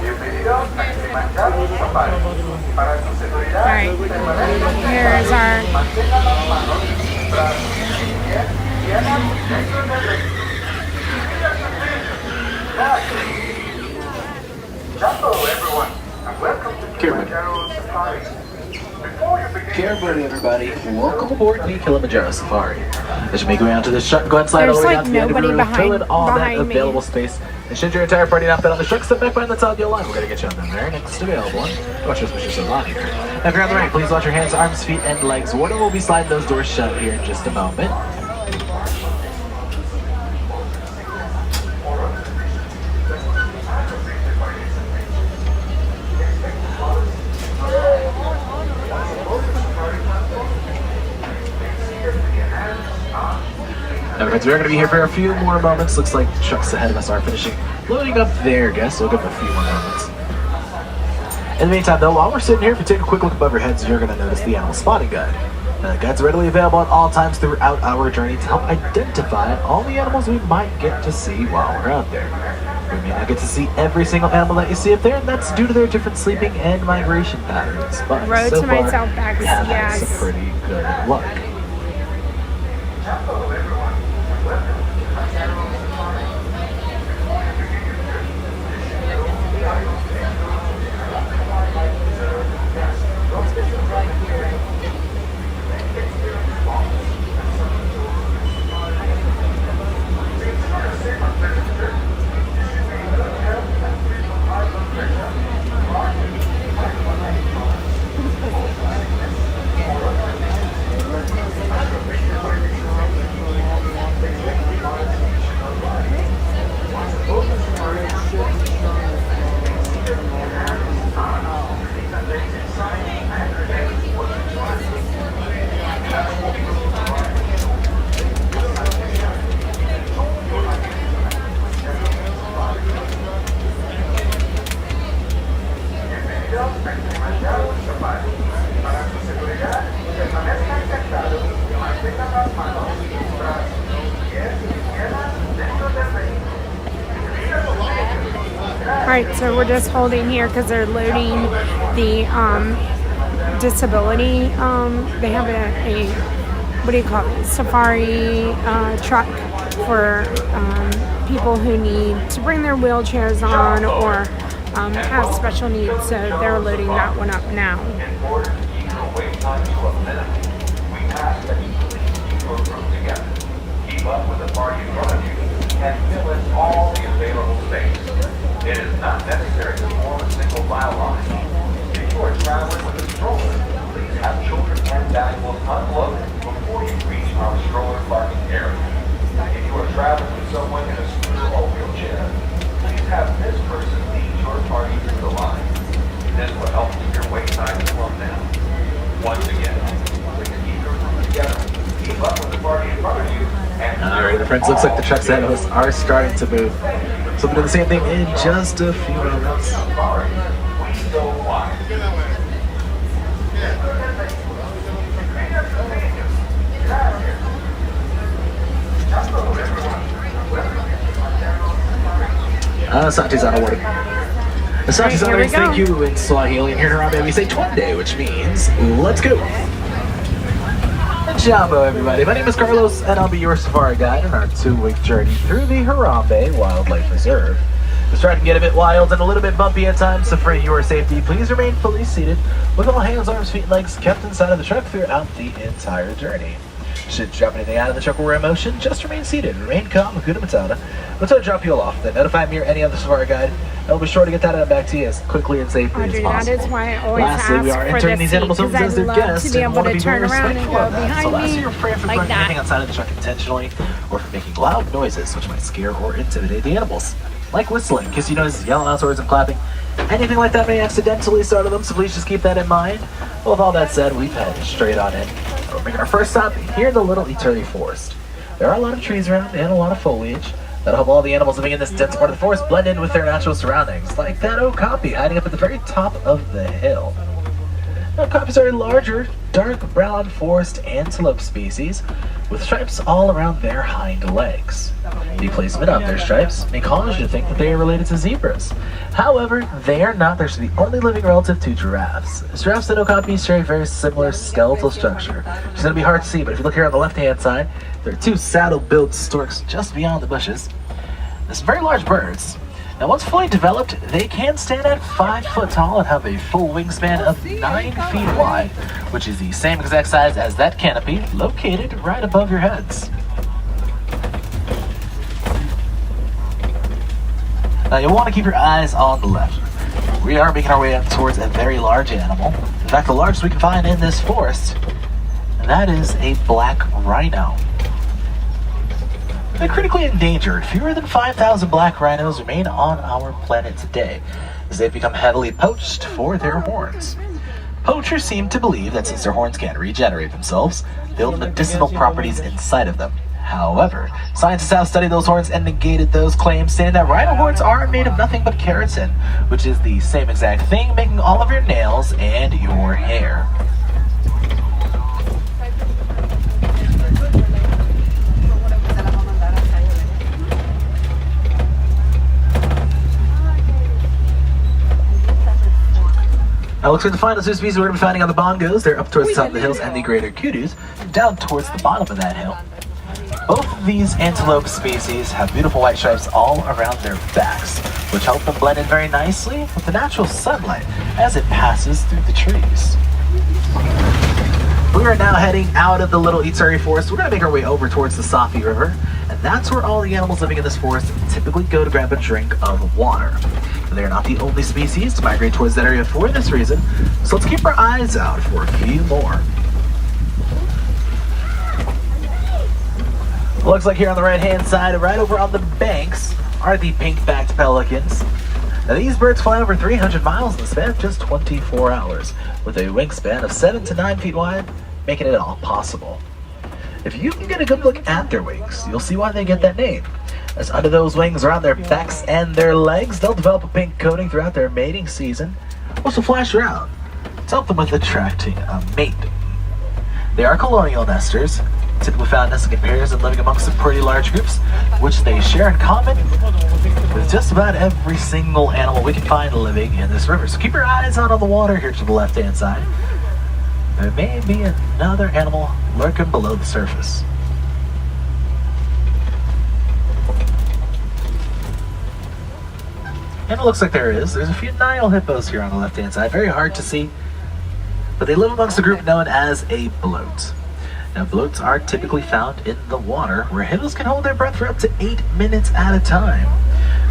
Bienvenidos a Kilimanjaro Safaris. Para su seguridad, All right, here's our mantengan las manos, brazos, pies, piernas dentro del vehículo. Cuida sus niños. Gracias. Hello everyone, and welcome to Kilimanjaro Safaris. Before you begin Care buddy, everybody. Welcome aboard the Kilimanjaro Safari. As you make your way onto the truck, go ahead and slide all There's the way like down to the end of your nobody room, fill in all that behind me. available space, and should your entire party not fit on the truck, step back behind the top of your line. We're going to get you on the very next available one. Watch us, Mr. Solani here. Now, if you're on the right, please watch your hands, arms, feet, and legs. Warden will be sliding those doors shut here in just a moment. Now, friends, we're going to be here for a few more moments. Looks like the trucks ahead of us are finishing loading up their guests. We'll give them a few more moments. In the meantime, though, while we're sitting here, if you take a quick look above your heads, you're going to notice the animal spotting guide. Now, the guide's readily available at all times throughout our journey to help identify all the animals we might get to see while we're out there. We may not get to see every single animal that you see up there, and that's due to their different sleeping and migration patterns. But Road so to far, myself back, we have had yes. some pretty good luck. Hello everyone, and welcome to Kilimanjaro Safari. Before you begin your trip, you should know the items and routes of the Harambe Wildlife Reserve cast from different right here. Many experience loss and some tours of the safari. To ensure a safe and pleasant trip, you should be in good health and free from high blood pressure, heart, hypertension, motion sickness, or other diseases aggravated by these Para su seguridad, permanezcan sentados, mantengan las manos, brazos, pies, piernas dentro del vehículo. Cuida sus niños. All right, so we're just holding here because they're loading the disability. They have a what do you call it? Safari truck for people who need to bring their wheelchairs on or have special needs. So they're loading that one up now. In order to keep your wait time to a minimum, we ask that you please keep your group together. Keep up with the party in front of you and fill in all the available space. It is not necessary to form a single file line. If you are traveling with a stroller, please have children and valuables unloaded before you reach our stroller parking area. If you are traveling with someone in a scooter or wheelchair, please have this person lead your party through the line. This will help keep your wait time slowed down. Once again, please keep your group together. Keep up with the party in front of you. Alright, friends, looks like the trucks ahead of us are starting to move. So we'll do the same thing in just a few moments. We go wide. Sante's out of water. Sante's Here out we of thank go. you in Swahili, and here in Harambe we say Twende, which means let's go. Jumbo, everybody. My name is Carlos, and I'll be your safari guide on our 2-week journey through the Harambe Wildlife Reserve. It's starting to get a bit wild and a little bit bumpy at times, so for your safety, please remain fully seated with all hands, arms, feet, and legs kept inside of the truck throughout the entire journey. Should you drop anything out of the truck or we're in motion, just remain seated. Remain calm, Hakuna Matata. Until I drop you all off, then notify me or any other safari guide, and I'll be sure to get that item back to you as quickly and safely as Audrey, possible. that is why I always Lastly, we are ask for entering the these seat, animals because homes I as their love guests to be and able want to be turn very around and respectful go of that. behind So lastly, me you're free from like throwing anything that. outside of the truck intentionally or from making loud noises which might scare or intimidate the animals. Like whistling, kissing noses, yelling outdoors, and clapping. Anything like that may accidentally startle them, so please just keep that in mind. Well, with all that said, we've headed straight on in. We're making our first stop here in the Little Eternity Forest. There are a lot of trees around and a lot of foliage that'll help all the animals living in this dense part of the forest blend in with their natural surroundings, like that okapi hiding up at the very top of the hill. Now, okapis are a larger, dark brown forest antelope species with stripes all around their hind legs. The placement of their stripes may cause you to think that they are related to zebras. However, they are not. They're the only living relative to giraffes. Giraffes and okapis share a very similar skeletal structure. It's going to be hard to see, but if you look here on the left-hand side, there are 2 saddle-billed storks just beyond the bushes. There's very large birds. Now, once fully developed, they can stand at 5 foot tall and have a full wingspan of 9 feet wide, which is the same exact size as that canopy located right above your heads. Now, you'll want to keep your eyes on the left. We are making our way up towards a very large animal. In fact, the largest we can find in this forest, and that is a black rhino. They're critically endangered. Fewer than 5,000 black rhinos remain on our planet today, as they've become heavily poached for their horns. Poachers seem to believe that since their horns can't regenerate themselves, they hold medicinal properties inside of them. However, scientists have studied those horns and negated those claims, saying that rhino horns are made of nothing but keratin, which is the same exact thing making all of your nails and your hair. Now, looks like the final 2 species we're going to be finding on the bongos. They're up towards the top of the hills and the greater kudos, down towards the bottom of that hill. Both of these antelope species have beautiful white stripes all around their backs, which help them blend in very nicely with the natural sunlight as it passes through the trees. We are now heading out of the Little Eternity Forest. We're going to make our way over towards the Safi River, and that's where all the animals living in this forest typically go to grab a drink of water. They're not the only species to migrate towards that area for this reason, so let's keep our eyes out for a few more. Looks like here on the right-hand side, right over on the banks, are the pink-backed pelicans. Now, these birds fly over 300 miles in the span of just 24 hours, with a wingspan of 7 to 9 feet wide, making it all possible. If you can get a good look at their wings, you'll see why they get that name. As under those wings, around their backs and their legs, they'll develop a pink coating throughout their mating season, which will flash around to help them with attracting a mate. They are colonial nesters, typically found nesting in pairs and living amongst some pretty large groups, which they share in common with just about every single animal we can find living in this river. So keep your eyes out on the water here to the left-hand side. There may be another animal lurking below the surface. And it looks like there is. There's a few Nile hippos here on the left-hand side. Very hard to see, but they live amongst a group known as a bloat. Now, bloats are typically found in the water, where hippos can hold their breath for up to 8 minutes at a time.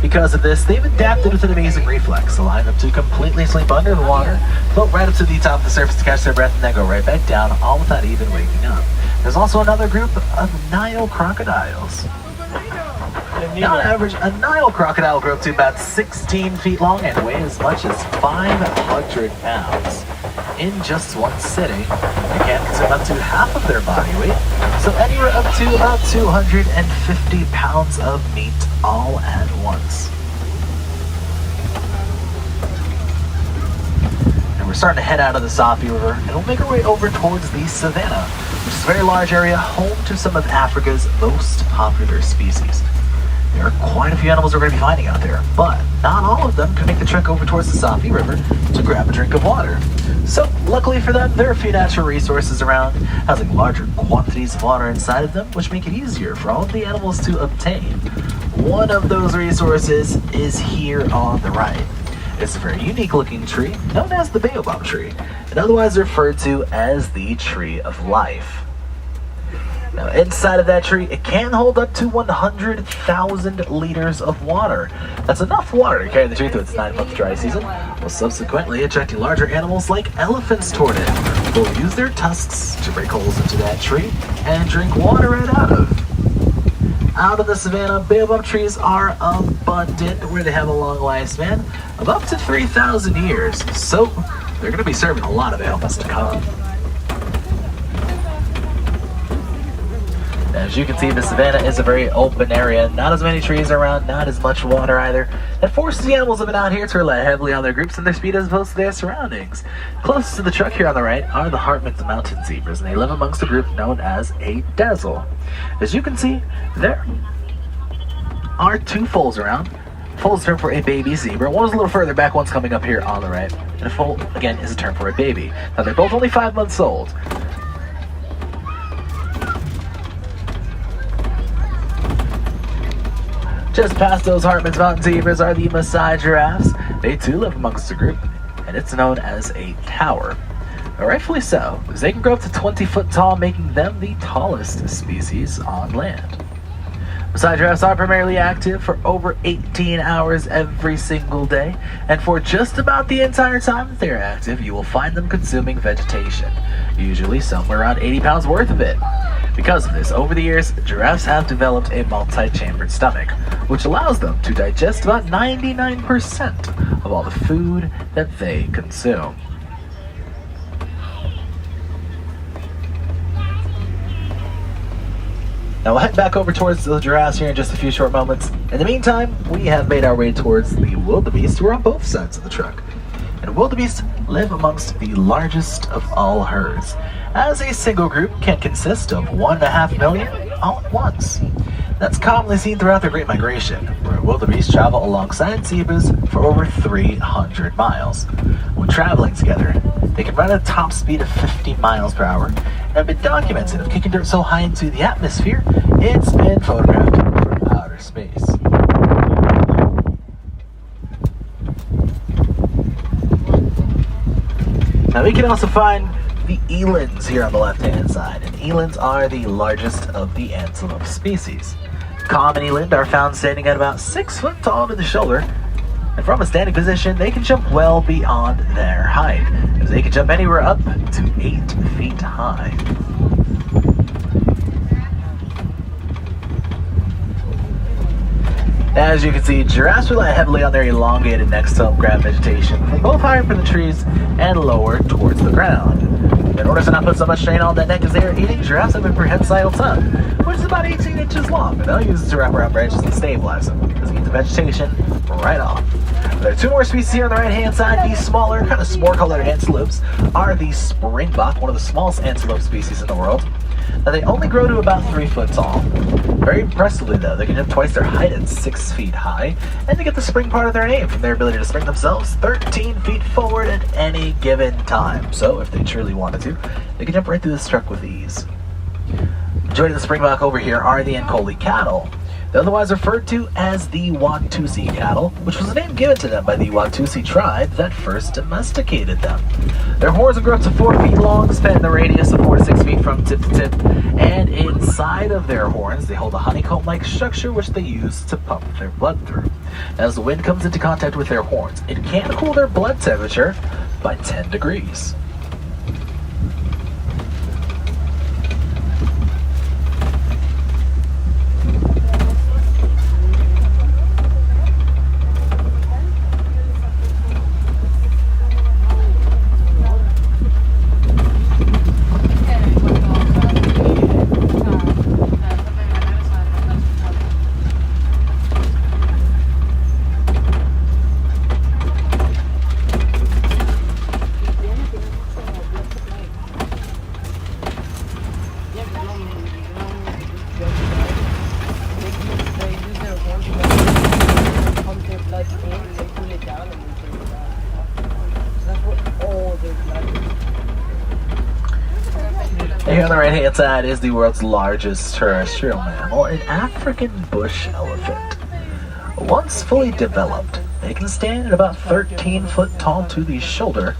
Because of this, they've adapted with an amazing reflex, allowing them to completely sleep under the water, float right up to the top of the surface to catch their breath, and then go right back down, all without even waking up. There's also another group of Nile crocodiles. Now, on average, a Nile crocodile will grow up to about 16 feet long and weigh as much as 500 pounds. In just one sitting, they can consume up to half of their body weight, so anywhere up to about 250 pounds of meat all at once. And we're starting to head out of the Safi River, and we'll make our way over towards the savannah, which is a very large area home to some of Africa's most popular species. There are quite a few animals we're going to be finding out there, but not all of them can make the trek over towards the Safi River to grab a drink of water. So, luckily for them, there are a few natural resources around, housing larger quantities of water inside of them, which make it easier for all of the animals to obtain. One of those resources is here on the right. It's a very unique looking tree, known as the P.O Box tree, and otherwise referred to as the Tree of Life. Now, inside of that tree, it can hold up to 100,000 liters of water. That's enough water to carry the tree through its 9-month dry season, while subsequently attracting larger animals like elephants toward it, who will use their tusks to break holes into that tree and drink water right out of. Out in the savannah, baobab trees are abundant, where they have a long lifespan of up to 3,000 years, so they're going to be serving a lot of animals to come. As you can see, the savannah is a very open area, not as many trees around, not as much water either. That forces the animals living out here to rely heavily on their groups and their speed as opposed to their surroundings. Closest to the truck here on the right are the Hartman's mountain zebras, and they live amongst a group known as a dazzle. As you can see, there are two foals around. Foal's a term for a baby zebra. One is a little further back, one's coming up here on the right. And a foal, again, is a term for a baby. Now, they're both only 5 months old. Just past those Hartman's mountain zebras are the Maasai giraffes. They too live amongst the group, and it's known as a tower. Rightfully so, because they can grow up to 20 foot tall, making them the tallest species on land. Maasai giraffes are primarily active for over 18 hours every single day, and for just about the entire time that they're active, you will find them consuming vegetation, usually somewhere around 80 pounds worth of it. Because of this, over the years, giraffes have developed a multi-chambered stomach, which allows them to digest about 99% of all the food that they consume. Now we'll head back over towards the giraffes here in just a few short moments. In the meantime, we have made our way towards the wildebeest, who are on both sides of the truck. And wildebeest live amongst the largest of all herds, as a single group can consist of 1.5 million all at once. That's commonly seen throughout their Great Migration, where wildebeest travel alongside zebras for over 300 miles. When traveling together, they can run at a top speed of 50 miles per hour, and have been documented of kicking dirt so high into the atmosphere, it's been photographed from outer space. Now we can also find the elands here on the left-hand side, and elands are the largest of the antelope species. Common eland are found standing at about 6 foot tall to the shoulder, and from a standing position, they can jump well beyond their height, as they can jump anywhere up to 8 feet high. As you can see, giraffes rely heavily on their elongated necks to help grab vegetation from both higher up in the trees and lower towards the ground. In order to not put so much strain on that neck as they are eating, giraffes have a prehensile tongue, which is about 18 inches long, and they'll use it to wrap around branches and stabilize them, as they eat the vegetation right off. There are two more species here on the right-hand side. These smaller, kind of spore-colored antelopes are the springbok, one of the smallest antelope species in the world. Now, they only grow to about 3 foot tall. Very impressively, though, they can jump twice their height at 6 feet high, and they get the spring part of their name from their ability to spring themselves 13 feet forward at any given time. So, if they truly wanted to, they can jump right through this truck with ease. Joining the springbok over here are the Ankoli cattle. They're otherwise referred to as the Watusi cattle, which was a name given to them by the Watusi tribe that first domesticated them. Their horns will grow up to 4 feet long, spanning the radius of 4 to 6 feet from tip to tip, and inside of their horns they hold a honeycomb-like structure which they use to pump their blood through. As the wind comes into contact with their horns, it can cool their blood temperature by 10 degrees. here on the right hand side is the world's largest terrestrial mammal, an African bush elephant. Once fully developed, they can stand at about 13 foot tall to the shoulder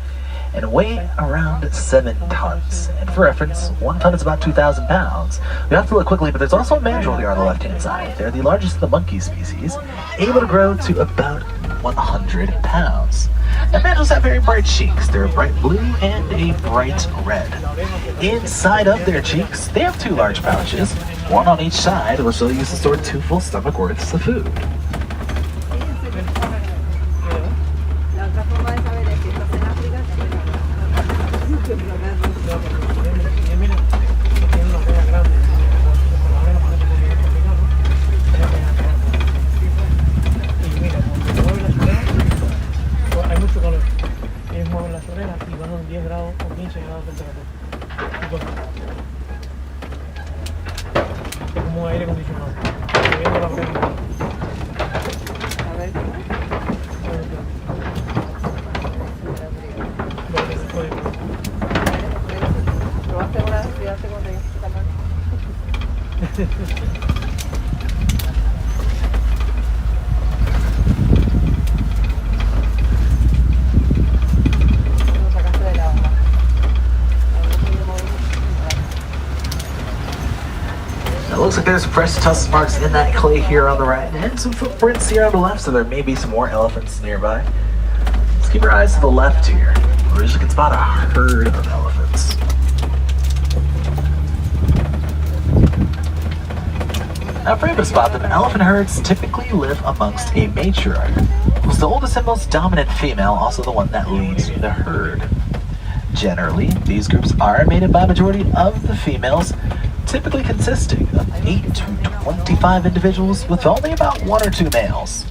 and weigh around 7 tons. And for reference, 1 ton is about 2,000 pounds. We have to look quickly, but there's also a mandrill here on the left-hand side. They're the largest of the monkey species, able to grow to about 100 pounds. And mandrills have very bright cheeks. They're a bright blue and a bright red. Inside of their cheeks, they have 2 large pouches, one on each side, which they'll use to store 2 full stomach worths of food. Looks like there's some fresh tusk marks in that clay here on the right, and some footprints here on the left, so there may be some more elephants nearby. Let's keep our eyes to the left here, where you can spot a herd of elephants. Now, if we're able to spot them, elephant herds typically live amongst a matriarch, who's the oldest and most dominant female, also the one that leads the herd. Generally, these groups are made up by a majority of the females, typically consisting of 8 to 25 individuals with only about 1 or 2 males.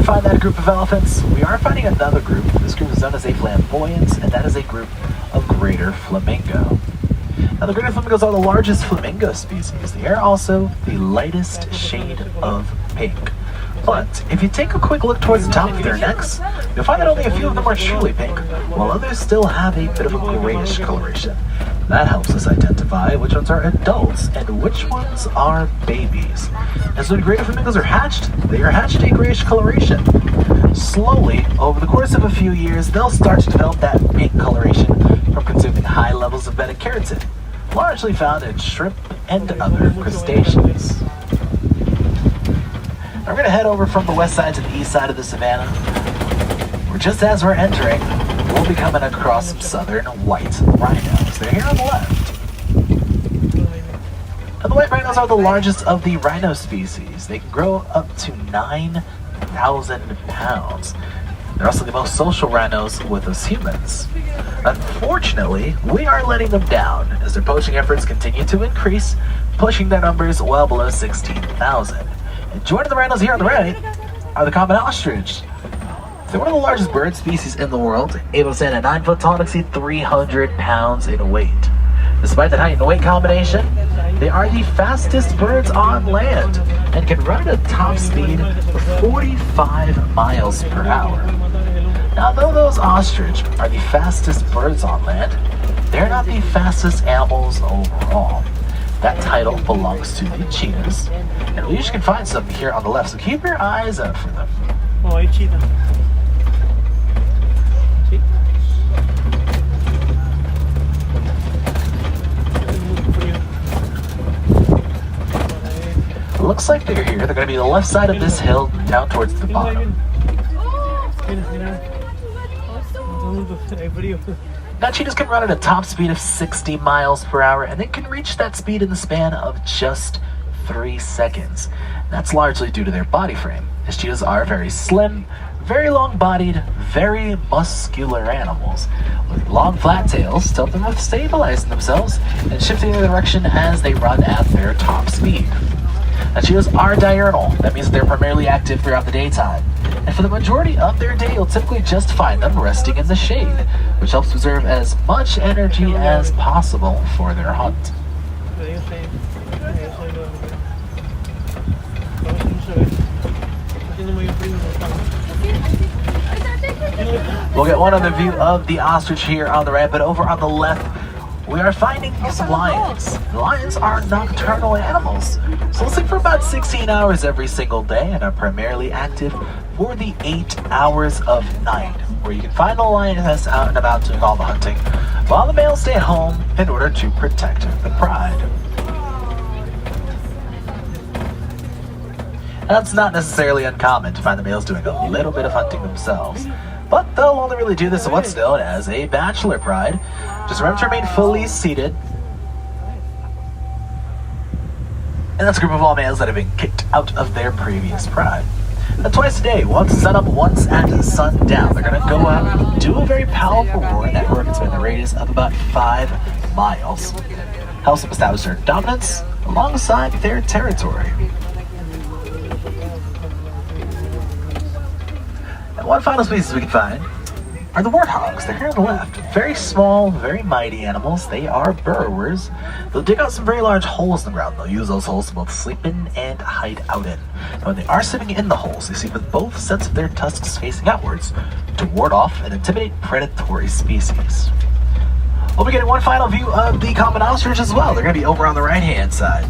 Find that group of elephants, we are finding another group. This group is known as a flamboyance, and that is a group of greater flamingo. Now, the greater flamingos are the largest flamingo species. They are also the lightest shade of pink. But if you take a quick look towards the top of their necks, you'll find that only a few of them are truly pink, while others still have a bit of a grayish coloration. That helps us identify which ones are adults and which ones are babies. As when greater flamingos are hatched, they are hatched a grayish coloration. Slowly, over the course of a few years, they'll start to develop that pink coloration from consuming high levels of beta-carotene, largely found in shrimp and other crustaceans. Now we're going to head over from the west side to the east side of the savannah, where just as we're entering, we'll be coming across some southern white rhinos. They're here on the left. Now, the white rhinos are the largest of the rhino species. They can grow up to 9,000 pounds. They're also the most social rhinos with us humans. Unfortunately, we are letting them down as their poaching efforts continue to increase, pushing their numbers well below 16,000. And joining the rhinos here on the right are the common ostrich. They're one of the largest bird species in the world, able to stand at 9 foot tall and exceed 300 pounds in weight. Despite that height and weight combination, they are the fastest birds on land and can run at a top speed of 45 miles per hour. Now, though those ostrich are the fastest birds on land, they're not the fastest animals overall. That title belongs to the cheetahs, and we usually can find some here on the left, so keep your eyes out for them. Oh, hay cheetah. Sí. Looks like they're here. They're going to be the left side of this hill, down towards the bottom. Mira, mira. Hay frío. Now, cheetahs can run at a top speed of 60 miles per hour, and they can reach that speed in the span of just 3 seconds. That's largely due to their body frame, as cheetahs are very slim, very long-bodied, very muscular animals, with long flat tails to help them with stabilizing themselves and shifting their direction as they run at their top speed. Now, cheetahs are diurnal. That means they're primarily active throughout the daytime. And for the majority of their day, you'll typically just find them resting in the shade, which helps preserve as much energy as possible for their hunt. We'll get one other view of the ostrich here on the right, but over on the left, we are finding some lions. The lions are nocturnal animals, so they'll sleep for about 16 hours every single day and are primarily active for the 8 hours of night, where you can find the lioness out and about doing all the hunting, while the males stay at home in order to protect the pride. That's not necessarily uncommon to find the males doing a little bit of hunting themselves, but they'll only really do this in what's known as a bachelor pride. Just remember to remain fully seated. And that's a group of all males that have been kicked out of their previous pride. And twice a day, once sunup, once at sundown, they're going to go out and do a very powerful roaring network. It's been a radius of about 5 miles. Helps them establish their dominance alongside their territory. And one final species we can find are the warthogs. They're here on the left. Very small, very mighty animals. They are burrowers. They'll dig out some very large holes in the ground. They'll use those holes to both sleep in and hide out in. Now, when they are sitting in the holes, they sleep with both sets of their tusks facing outwards to ward off and intimidate predatory species. We'll be getting one final view of the common ostrich as well. They're going to be over on the right-hand side.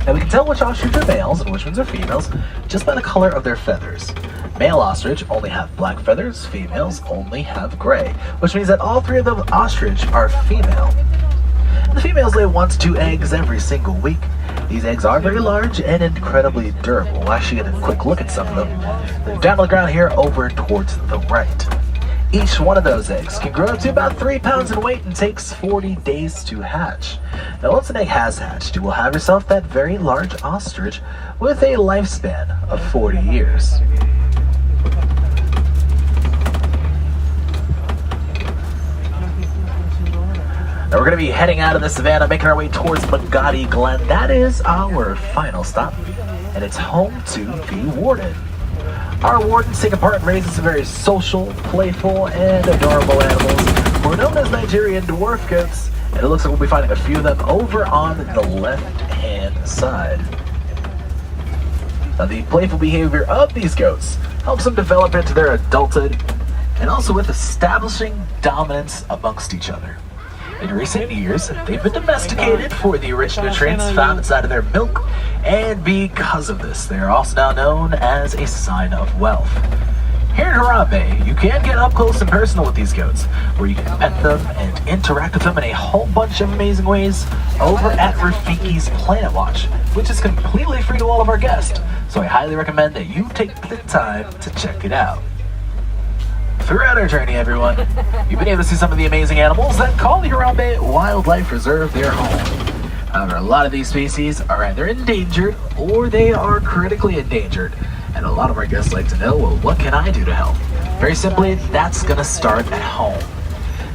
Now, we can tell which ostrich are males and which ones are females just by the color of their feathers. Male ostrich only have black feathers, females only have gray, which means that all 3 of the ostrich are female. The females lay 1 to 2 eggs every single week. These eggs are very large and incredibly durable. We'll actually get a quick look at some of them. They're down on the ground here over towards the right. Each one of those eggs can grow up to about 3 pounds in weight and takes 40 days to hatch. Now, once an egg has hatched, you will have yourself that very large ostrich with a lifespan of 40 years. Now we're going to be heading out of the savannah, making our way towards Magadi Glen. That is our final stop, and it's home to the warden. Our wardens take apart and raise some very social, playful, and adorable animals who are known as Nigerian dwarf goats, and it looks like we'll be finding a few of them over on the left-hand side. Now, the playful behavior of these goats helps them develop into their adulthood, and also with establishing dominance amongst each other. In recent years, they've been domesticated for the rich nutrients found inside of their milk, and because of this, they are also now known as a sign of wealth. Here in Harambe, you can get up close and personal with these goats, where you can pet them and interact with them in a whole bunch of amazing ways over at Rafiki's Planet Watch, which is completely free to all of our guests, so I highly recommend that you take the time to check it out. Throughout our journey, everyone, you've been able to see some of the amazing animals that call the Harambe Wildlife Reserve their home. However, a lot of these species are either endangered or they are critically endangered. And a lot of our guests like to know, well, what can I do to help? Very simply, that's going to start at home.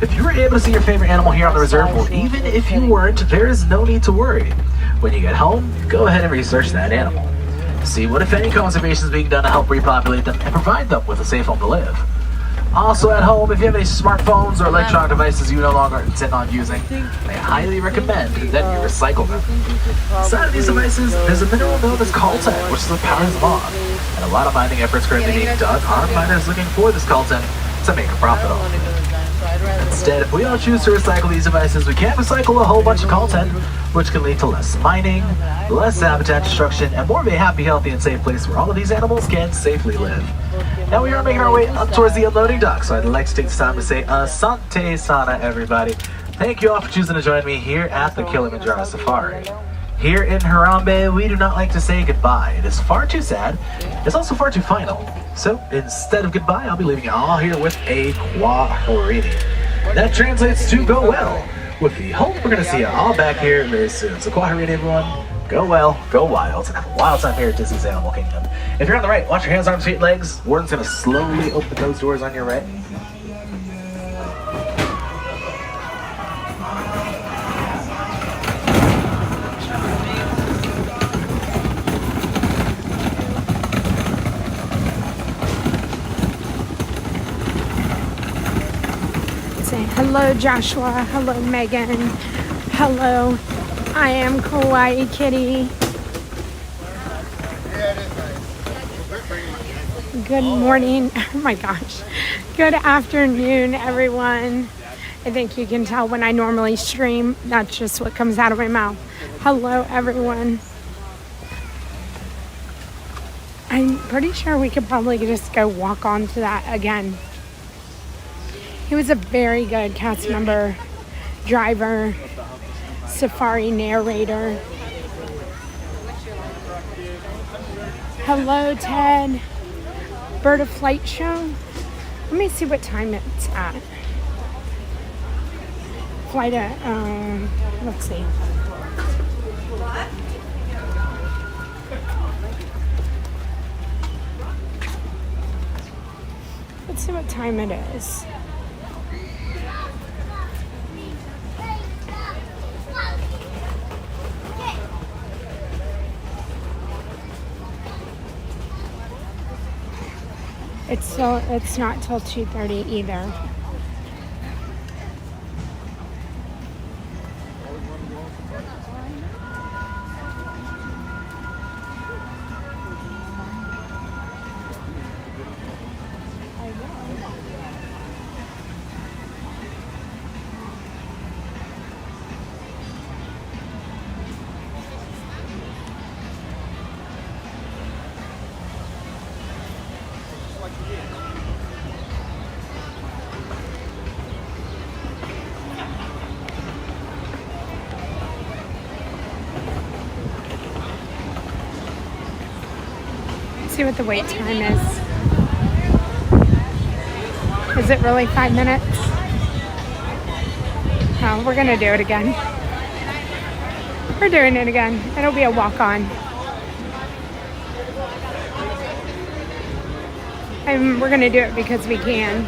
If you were able to see your favorite animal here on the reserve, well, even if you weren't, there is no need to worry. When you get home, go ahead and research that animal. See what, if any, conservation is being done to help repopulate them and provide them with a safe home to live. Also at home, if you have any smartphones or electronic devices you no longer intend on using, I highly recommend that you recycle them. Inside of these devices, there's a mineral known as coltan, which is what powers them on. And a lot of mining efforts currently being done are miners looking for this coltan to make a profit off it. Instead, if we don't choose to recycle these devices, we can recycle a whole bunch of coltan, which can lead to less mining, less habitat destruction, and more of a happy, healthy, and safe place where all of these animals can safely live. Now we are making our way up towards the unloading dock, so I'd like to take this time to say Asante Sana, everybody. Thank you all for choosing to join me here at the Kilimanjaro Safari. Here in Harambe, we do not like to say goodbye. It is far too sad. It's also far too final. So instead of goodbye, I'll be leaving you all here with a kwaherini. That translates to go well. With the hope we're going to see you all back here very soon. So quiet, everyone. Go well, go wild, and have a wild time here at Disney's Animal Kingdom. If you're on the right, watch your hands, arms, feet, legs. Warden's going to slowly open those doors on your right. Say hello, Joshua. Hello, Megan. Hello. I am Kawaii Kitty. Good morning. Oh my gosh. Good afternoon, everyone. I think you can tell when I normally stream, that's just what comes out of my mouth. Hello, everyone. I'm pretty sure we could probably just go walk on to that again. He was a very good cast member, driver, safari narrator. Hello, Ted. Bird of Flight show. Let me see what time it's at. Flight at, let's see. Let's see what time it is. It's not till 2:30 either. See what the wait time is. Is it really 5 minutes? Oh, we're gonna do it again. We're doing it again. It'll be a walk-on. And we're gonna do it because we can.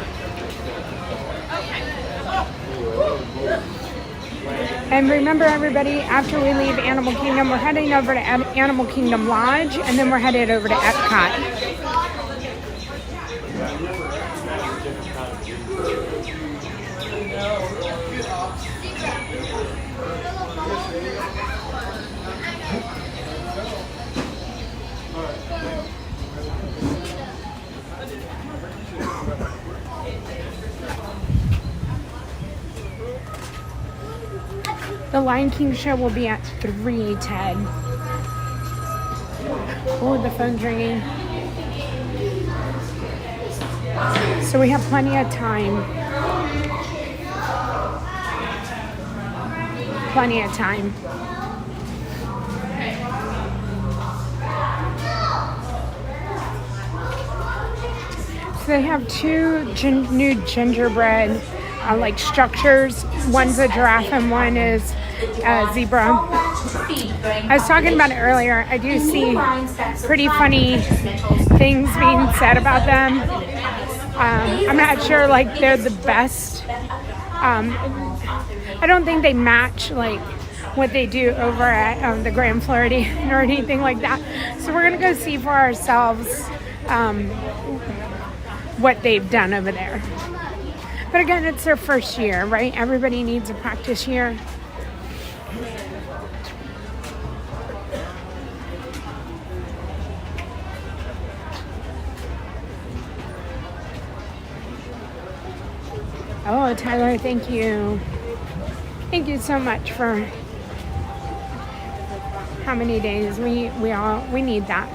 And remember, everybody, after we leave Animal Kingdom, we're heading over to Animal Kingdom Lodge, and then we're headed over to Epcot. The Lion King show will be at 3, Ted. Oh, the phone's ringing. So we have plenty of time. Plenty of time. So they have 2 new gingerbread like structures. One's a giraffe and one is a zebra. I was talking about it earlier. I do see pretty funny things being said about them. I'm not sure like they're the best. I don't think they match like what they do over at the Grand Floridian or anything like that. So we're gonna go see for ourselves what they've done over there. But again, it's their first year, right? Everybody needs a practice year. Oh, Tyler, thank you. Thank you so much for how many days we need that.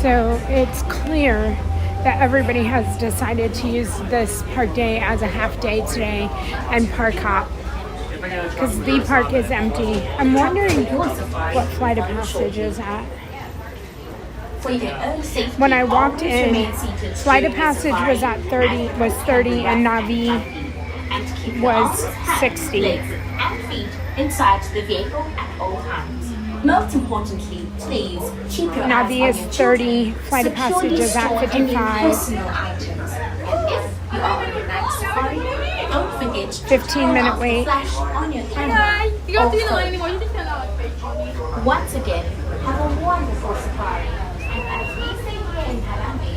So it's clear that everybody has decided to use this park day as a half day today and park hop because the park is empty. I'm wondering what Flight of Passage is at. When I walked in, Flight of Passage was at 30 and Navi was 60. And feet inside the vehicle at all times. Most importantly, please keep your Navi eyes is on 30, Flight of Passage is at 55. personal items. And if you are on a night safari, don't forget to 15-minute wait. flash on your camera. Hi. You don't or see the phone. line anymore. You just tell out fake money. Once again, have a wonderful safari. And as we say here in Harambe,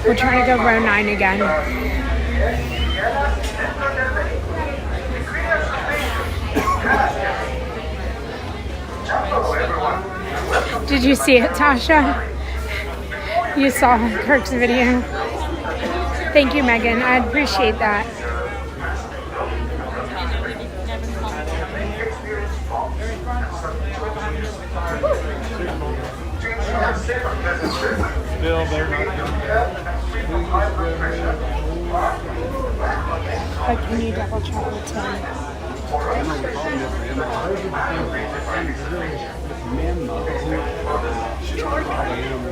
We're trying to go row 9 again. Did you see it, Tasha? You saw Kirk's video. Thank you, Megan. I appreciate that. Still, they're not But can you double check with Tim?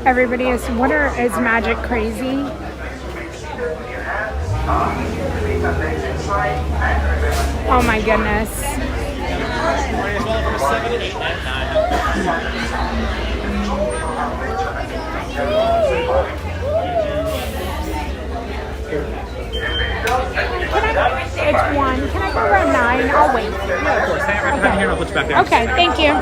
Everybody is, is Magic crazy? Oh my goodness. It's 1. Can I go row 9? I'll wait. Yeah, of course. Hang right behind here and I'll put you back there. Okay, thank you.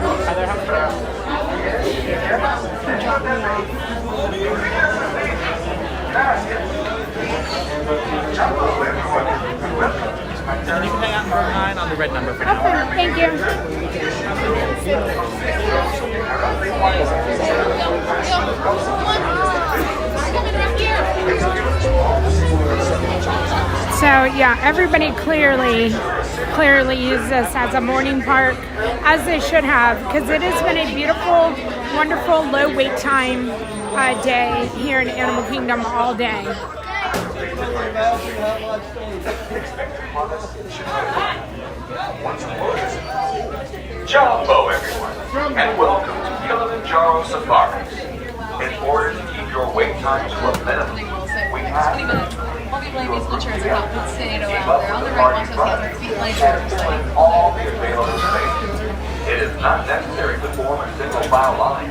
And you can hang out in row 9 on the red number for now. Okay, thank you. So yeah, everybody clearly uses this as a morning park, as they should have, because it has been a beautiful, wonderful, low wait time day here in Animal Kingdom all day. Jumbo, everyone, and welcome to Kilimanjaro Safaris. In order to keep your wait time to a minimum, we have all the available spaces. It is not necessary to form a single file line.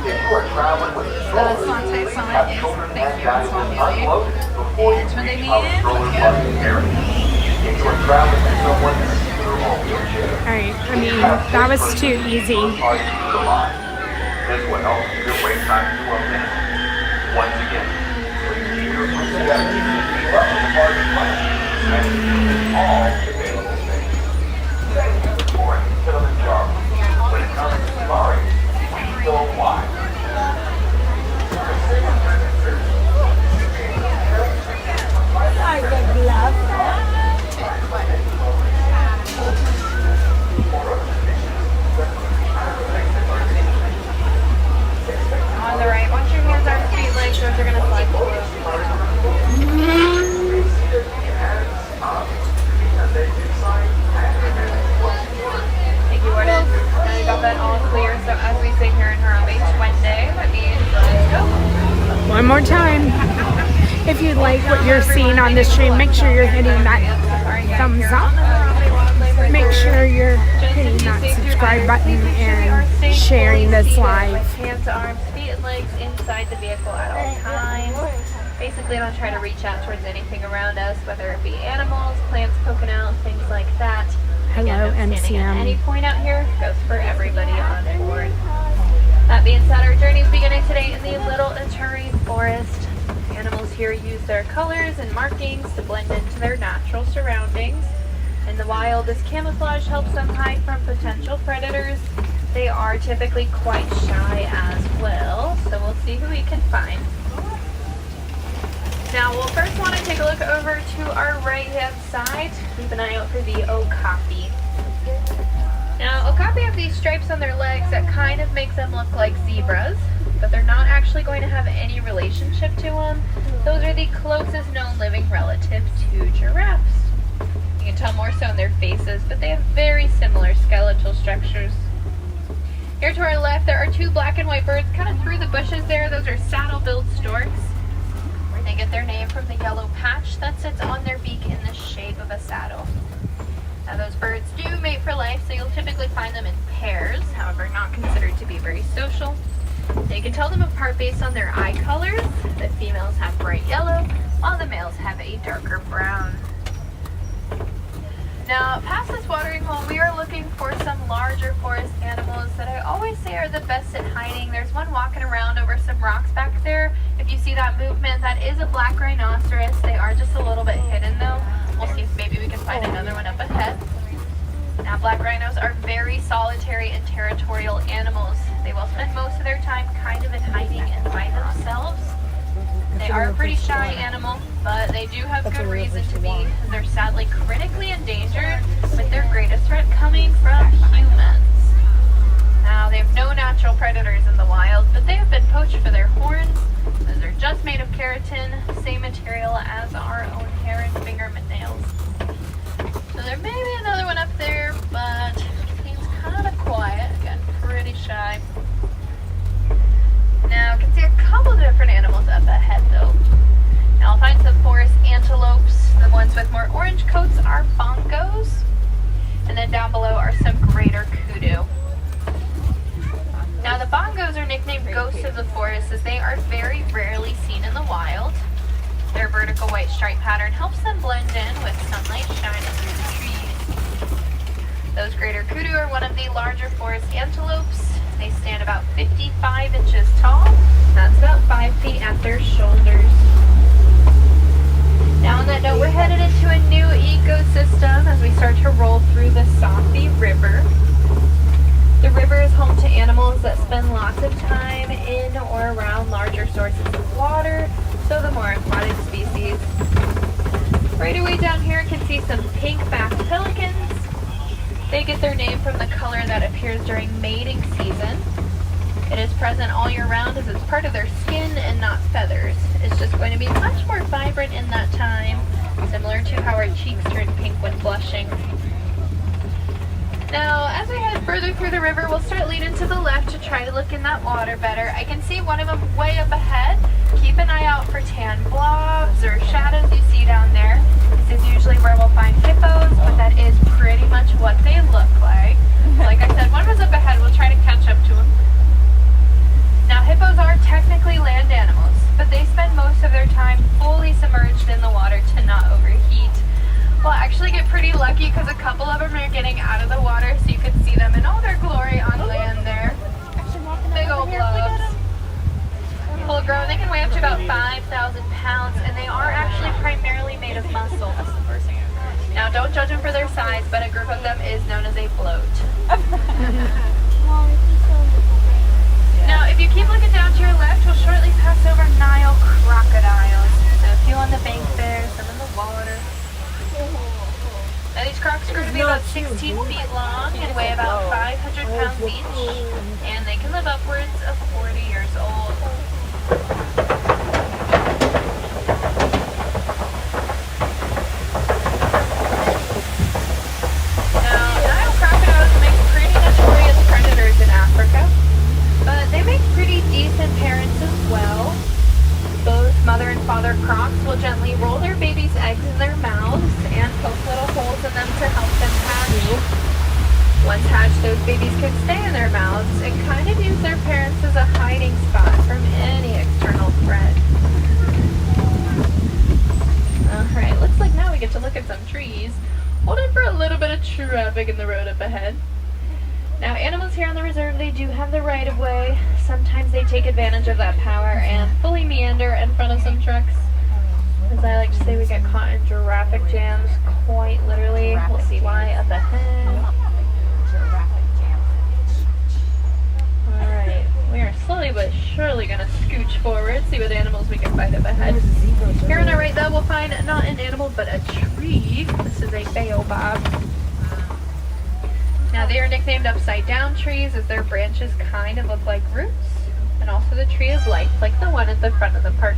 If you are traveling with strollers, have children and guides unloaded before you reach our stroller parking area. If you are traveling with someone in a scooter or wheelchair, Alright, I mean, that was too easy. this will help keep your wait time to a minimum. Once again, please keep your foot together, keep up with the parking plan, and use all the available space. Thank you for touring Kilimanjaro. When it comes to safaris, we go wide. I would love that. On the right, watch your hands, arms, feet, legs, those are going to slide forward. Thank you, Warden. Now you got that all clear, so as we say here in Harambe, Twende, that means let's go. One more time. If you like what you're seeing on the stream, make sure you're hitting that thumbs up. Make sure you're hitting that subscribe button and sharing this live. Hands, arms, feet, and legs inside the vehicle at all times. Basically, don't try to reach out towards anything around us, whether it be animals, plants poking out, things like that. Hello, Again, no standing at any MCM. point out here goes for everybody on board. That being said, our journey is beginning today in the Little Aturi Forest. Animals here use their colors and markings to blend into their natural surroundings. In the wild, this camouflage helps them hide from potential predators. They are typically quite shy as well, so we'll see who we can find. Now, we'll first want to take a look over to our right-hand side. Keep an eye out for the okapi. Now, a copy of these stripes on their legs that kind of makes them look like zebras, but they're not actually going to have any relationship to them. Those are the closest known living relatives to giraffes. You can tell more so in their faces, but they have very similar skeletal structures. Here to our left, there are two black and white birds kind of through the bushes there. Those are saddle-billed storks. They get their name from the yellow patch that sits on their beak in the shape of a saddle. Now those birds do mate for life, so you'll typically find them in pairs, however not considered to be very social. Now you can tell them apart based on their eye colors. The females have bright yellow, while the males have a darker brown. Now, past this watering hole, we are looking for some larger forest animals that I always say are the best at hiding. There's one walking around over some rocks back there. If you see that movement, that is a black rhinoceros. They are just a little bit hidden though. We'll see if maybe we can find another one up ahead. Now, black rhinos are very solitary and territorial animals. They will spend most of their time kind of in hiding and by themselves. They are a pretty shy animal, but they do have good reason to be. They're sadly critically endangered, with their greatest threat coming from humans. Now, they have no natural predators in the wild, but they have been poached for their horns, as they're just made of keratin, same material as our own hair and fingernails. So there may be another one up there, but he's kind of quiet, again, pretty shy. Now, you can see a couple different animals up ahead though. Now, I'll find some forest antelopes. The ones with more orange coats are bongos. And then down below are some greater kudu. Now, the bongos are nicknamed ghosts of the forest as they are very rarely seen in the wild. Their vertical white stripe pattern helps them blend in with sunlight shining through the trees. Those greater kudu are one of the larger forest antelopes. They stand about 55 inches tall. That's about 5 feet at their shoulders. Now on that note, we're headed into a new ecosystem as we start to roll through the Safi River. The river is home to animals that spend lots of time in or around larger sources of water, so the more aquatic species. Right away down here you can see some pink-backed pelicans. They get their name from the color that appears during mating season. It is present all year round as it's part of their skin and not feathers. It's just going to be much more vibrant in that time, similar to how our cheeks turn pink when blushing. Now, as we head further through the river, we'll start leading to the left to try to look in that water better. I can see one of them way up ahead. Keep an eye out for tan blobs or shadows you see down there. This is usually where we'll find hippos, but that is pretty much what they look like. Like I said, one was up ahead. We'll try to catch up to them. Now, hippos are technically land animals, but they spend most of their time fully submerged in the water to not overheat. We'll actually get pretty lucky because a couple of them are getting out of the water so you can see them in all their glory on land there. Big old blobs. Full grown, they can weigh up to about 5,000 pounds, and they are actually primarily made of muscle. Now, don't judge them for their size, but a group of them is known as a bloat. Now, if you keep looking down to your left, we'll shortly pass over Nile crocodiles. So a few on the bank there, some in the water. Now, these crocs are going to be about 16 feet long and weigh about 500 pounds each, and they can live upwards of 40 years old. Now, Nile crocodiles make pretty notorious predators in Africa, but they make pretty decent parents as well. Both mother and father crocs will gently roll their babies' eggs in their mouths and poke little holes in them to help them hatch. Once hatched, those babies can stay in their mouths and kind of use their parents as a hiding spot from any external threat. Alright, looks like now we get to look at some trees. Hold on for a little bit of traffic in the road up ahead. Now, animals here on the reserve, they do have the right of way. Sometimes they take advantage of that power and fully meander in front of some trucks. As I like to say, we get caught in traffic jams, quite literally. We'll see why up ahead. Alright, we are slowly but surely going to scooch forward, see what animals we can find up ahead. Here on our right, though, we'll find not an animal, but a tree. This is a P.O Box. Now, they are nicknamed upside down trees as their branches kind of look like roots, and also the tree of life like the one at the front of the park.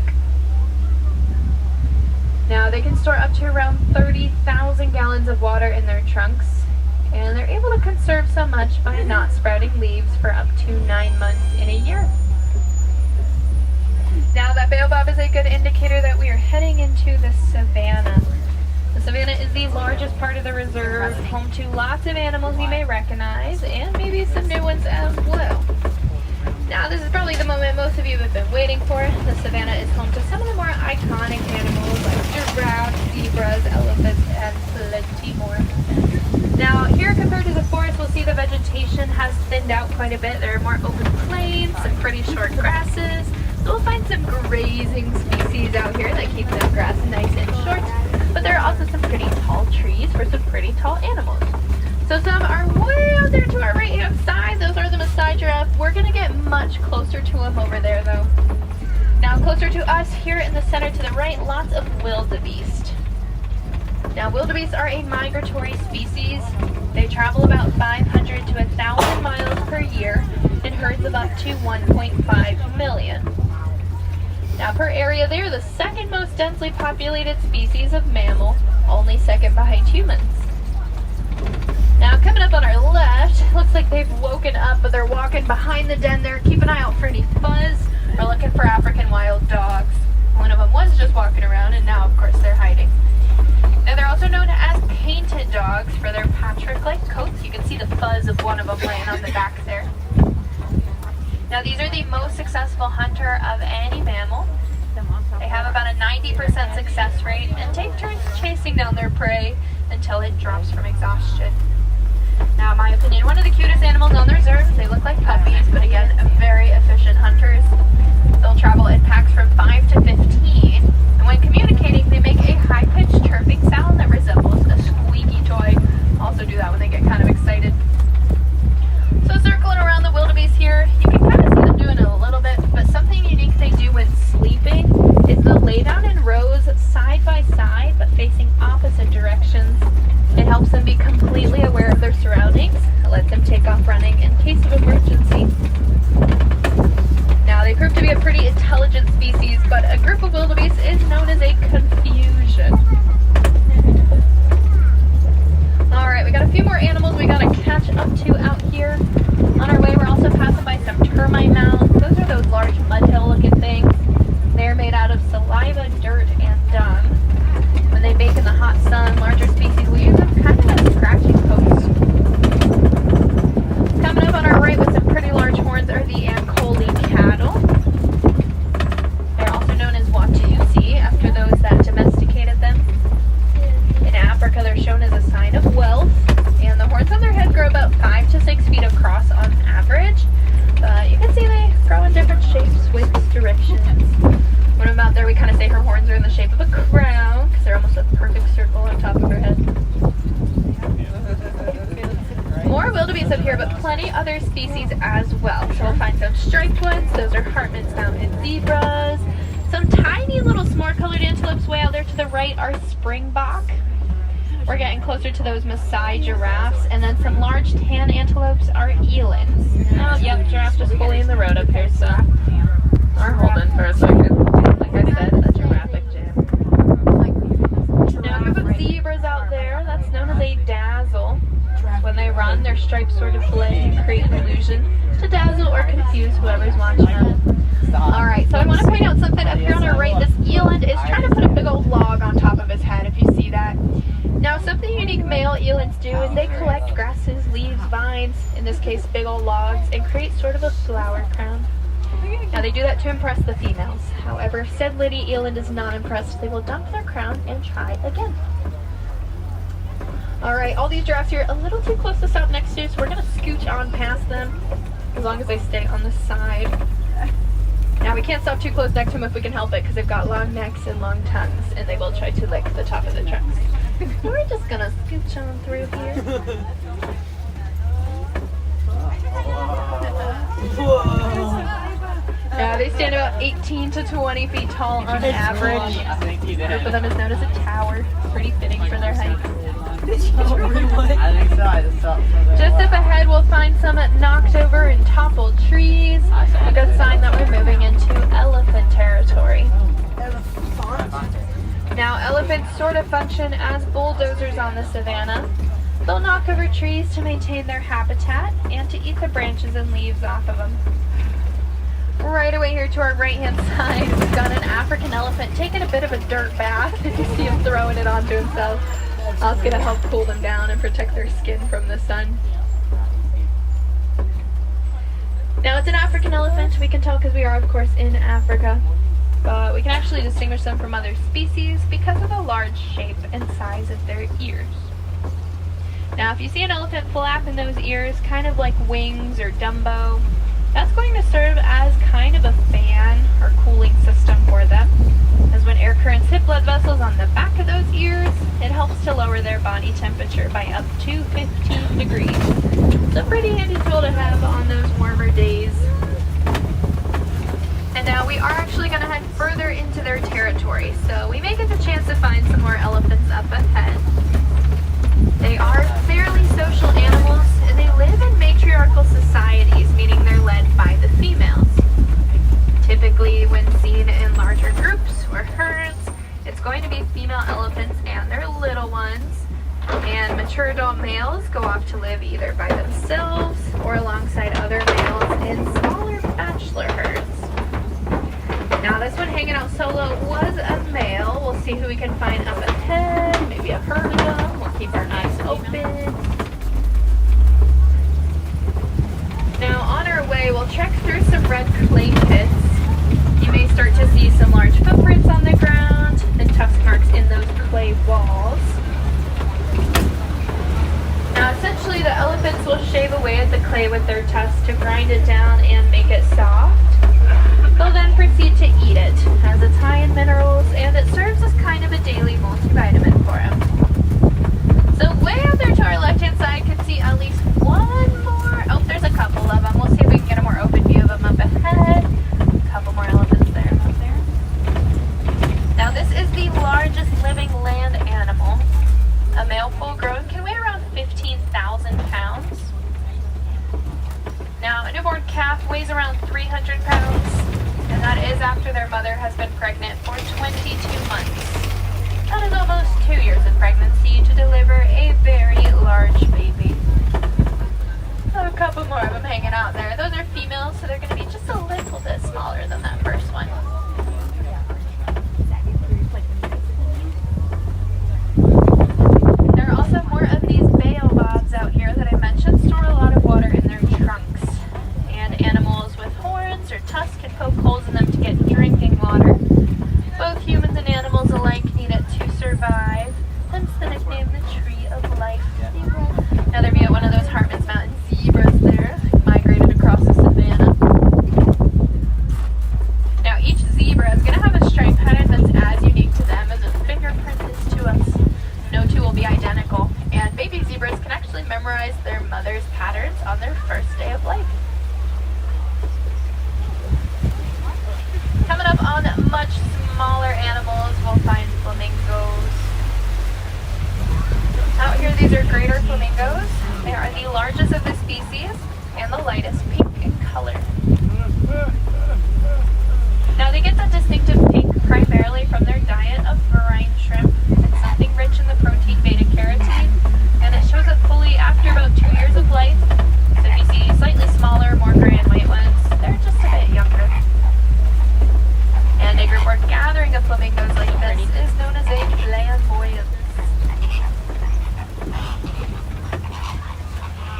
Now they can store up to around 30,000 gallons of water in their trunks, and they're able to conserve so much by not sprouting leaves for up to 9 months in a year. Now that baobab is a good indicator that we are heading into the savanna. The savanna is the largest part of the reserve, home to lots of animals you may recognize, and maybe some new ones as well. Now this is probably the moment most of you have been waiting for. The savanna is home to some of the more iconic animals like giraffes, zebras, elephants, and plenty more. Now here compared to the forest, we'll see the vegetation has thinned out quite a bit. There are more open plains, some pretty short grasses. So we'll find some grazing species out here that keep the grass nice and short. But there are also some pretty tall trees for some pretty tall animals. So some are way out there to our right hand side. Those are the Maasai giraffe. We're going to get much closer to them over there though. Now closer to us here in the center to the right, lots of wildebeest. Now wildebeest are a migratory species. They travel about 500 to 1,000 miles per year in herds of up to 1.5 million. Now per area, they are the second most densely populated species of mammal, only second behind humans. Now coming up on our left, looks like they've woken up, but they're walking behind the den there. Keep an eye out for any fuzz. We're looking for African wild dogs. One of them was just walking around, and now of course they're hiding. Now they're also known as painted dogs for their patchwork-like coats. You can see the fuzz of one of them laying on the back there. Now these are the most successful hunter of any mammal. They have about a 90% success rate and take turns chasing down their prey until it drops from exhaustion. Now in my opinion, one of the cutest animals on the reserve. They look like puppies, but again, very efficient hunters. They'll travel in packs from 5 to 15, and when communicating, they make a high-pitched chirping sound that resembles a squeaky toy. Also do that when they get kind of excited. So circling around the wildebeest here, you can kind of see them doing it a little bit, but something unique they do when sleeping is they'll lay down in rows side by side, but facing opposite directions. It helps them be completely aware of their surroundings. It lets them take off running in case of emergency. Now they prove to be a pretty intelligent species, but a group of wildebeest is known as a confusion. Alright, we got a few more animals we gotta catch up to out here. On our way, we're also passing by some termite mounds. Those are those large mud hill looking things. They're made out of saliva, dirt, and dung. When they bake in the hot sun, larger species will use them kind of as scratching posts. Coming up on our right with some pretty large horns are the Ankole cattle. They're also known as Watusi after those that domesticated them. In Africa, they're shown as a sign of wealth, and the horns on their head grow about 5 to 6 feet across on average. But you can see they grow in different shapes with directions. When I'm out there, we kind of say her horns are in the shape of a crown because they're almost a perfect circle on top of her head. More wildebeest up here, but plenty other species as well. So we'll find some striped ones. Those are Hartman's Mountain zebras. Some tiny little smart-colored antelopes way out there to the right are springbok. We're getting closer to those Maasai giraffes, and then some large tan antelopes are elands. Oh, yep, giraffe just fully in the road up here, so are holding for a second. Like I said, a giraffic jam. Now, a group of zebras out there, that's known as a dazzle. When they run, their stripes sort of blend and create an illusion to dazzle or confuse whoever's watching them. Alright, so I want to point out something up here on our right. This eland is trying to put a big old log on top of his head, if you see that. Now, something unique male elands do is they collect grasses, leaves, vines, in this case big old logs, and create sort of a flower crown. Now, they do that to impress the females. However, if said lady eland is not impressed, they will dump their crown and try again. Alright, all these giraffes here are a little too close to stop next to, so we're going to scooch on past them, as long as they stay on the side. Now, we can't stop too close next to them if we can help it, because they've got long necks and long tongues, and they will try to lick the top of the trunks. We're just going to scooch on through here. Now, they stand about 18 to 20 feet tall on average. A group of them is known as a tower. Pretty fitting for their height. Just up ahead, find some knocked over and toppled trees. A good sign that we're moving into elephant territory. Now, elephants sort of function as bulldozers on the savannah. They'll knock over trees to maintain their habitat and to eat the branches and leaves off of them. Right away here to our right-hand side, we've got an African elephant taking a bit of a dirt bath. You can see him throwing it onto himself. That's going to help cool them down and protect their skin from the sun. Now, it's an African elephant. We can tell because we are, of course, in Africa. But we can actually distinguish them from other species because of the large shape and size of their ears. Now, if you see an elephant flap in those ears, kind of like wings or Dumbo, that's going to serve as kind of a fan or cooling system for them. As when air currents hit blood vessels on the back of those ears, it helps to lower their body temperature by up to 15 degrees. It's a pretty handy tool to have on those warmer days. And now we are actually going to head further into their territory, so we may get the chance to find some more elephants up ahead. They are fairly social animals, and they live in matriarchal societies, meaning they're led by the females. Typically, when seen in larger groups or herds, it's going to be female elephants and their little ones, and mature adult males go off to live either by themselves or alongside other males in smaller bachelor herds. Now, this one hanging out solo was a male. We'll see who we can find up ahead, maybe a herd of them. We'll keep our eyes open. Now, on our way, we'll check through some red clay pits. You may start to see some large footprints on the ground and tusk marks in those clay walls. Now, essentially, the elephants will shave away at the clay with their tusks to grind it down and make it soft. They'll then proceed to eat it, as it's high in minerals, and it serves as kind of a daily multivitamin for them. So way out there to our left-hand side, can see at least one more. Oh, there's a couple of them. We'll see if we can get a more open view of them up ahead. A couple more elephants there and up there. Now, this is the largest living land animal. A male full-grown can weigh around 15,000 pounds. Now, a newborn calf weighs around 300 pounds. And that is after their mother has been pregnant for 22 months. That is almost 2 years of pregnancy to deliver a very large baby. I have a couple more of them hanging out there. Those are females, so they're going to be just a little bit smaller than that first one. There are also more of these baobabs out here that I mentioned store a lot of water in their trunks. And animals with horns or tusks can poke holes in them to get drinking water. Both humans and animals alike need it to survive, hence the nickname the Tree of Life. Now there be at one of those Hartman's Mountain zebras there, migrated across the savannah. Now each zebra is going to have a stripe pattern that's as unique to them as its fingerprint is to us. No two will be identical, and baby zebras can actually memorize their mother's patterns on their first day of life. Coming up on much smaller animals, we'll find flamingos. Out here, these are greater flamingos. They are the largest of the species and the lightest pink in color. Now, they get that distinctive pink primarily from their diet of brine shrimp. It's something rich in the protein beta-carotene, and it shows up fully after about 2 years of life. So if you see slightly smaller, more gray and white ones, they're just a bit younger. And a group or gathering of flamingos like this is known as a flamboyance.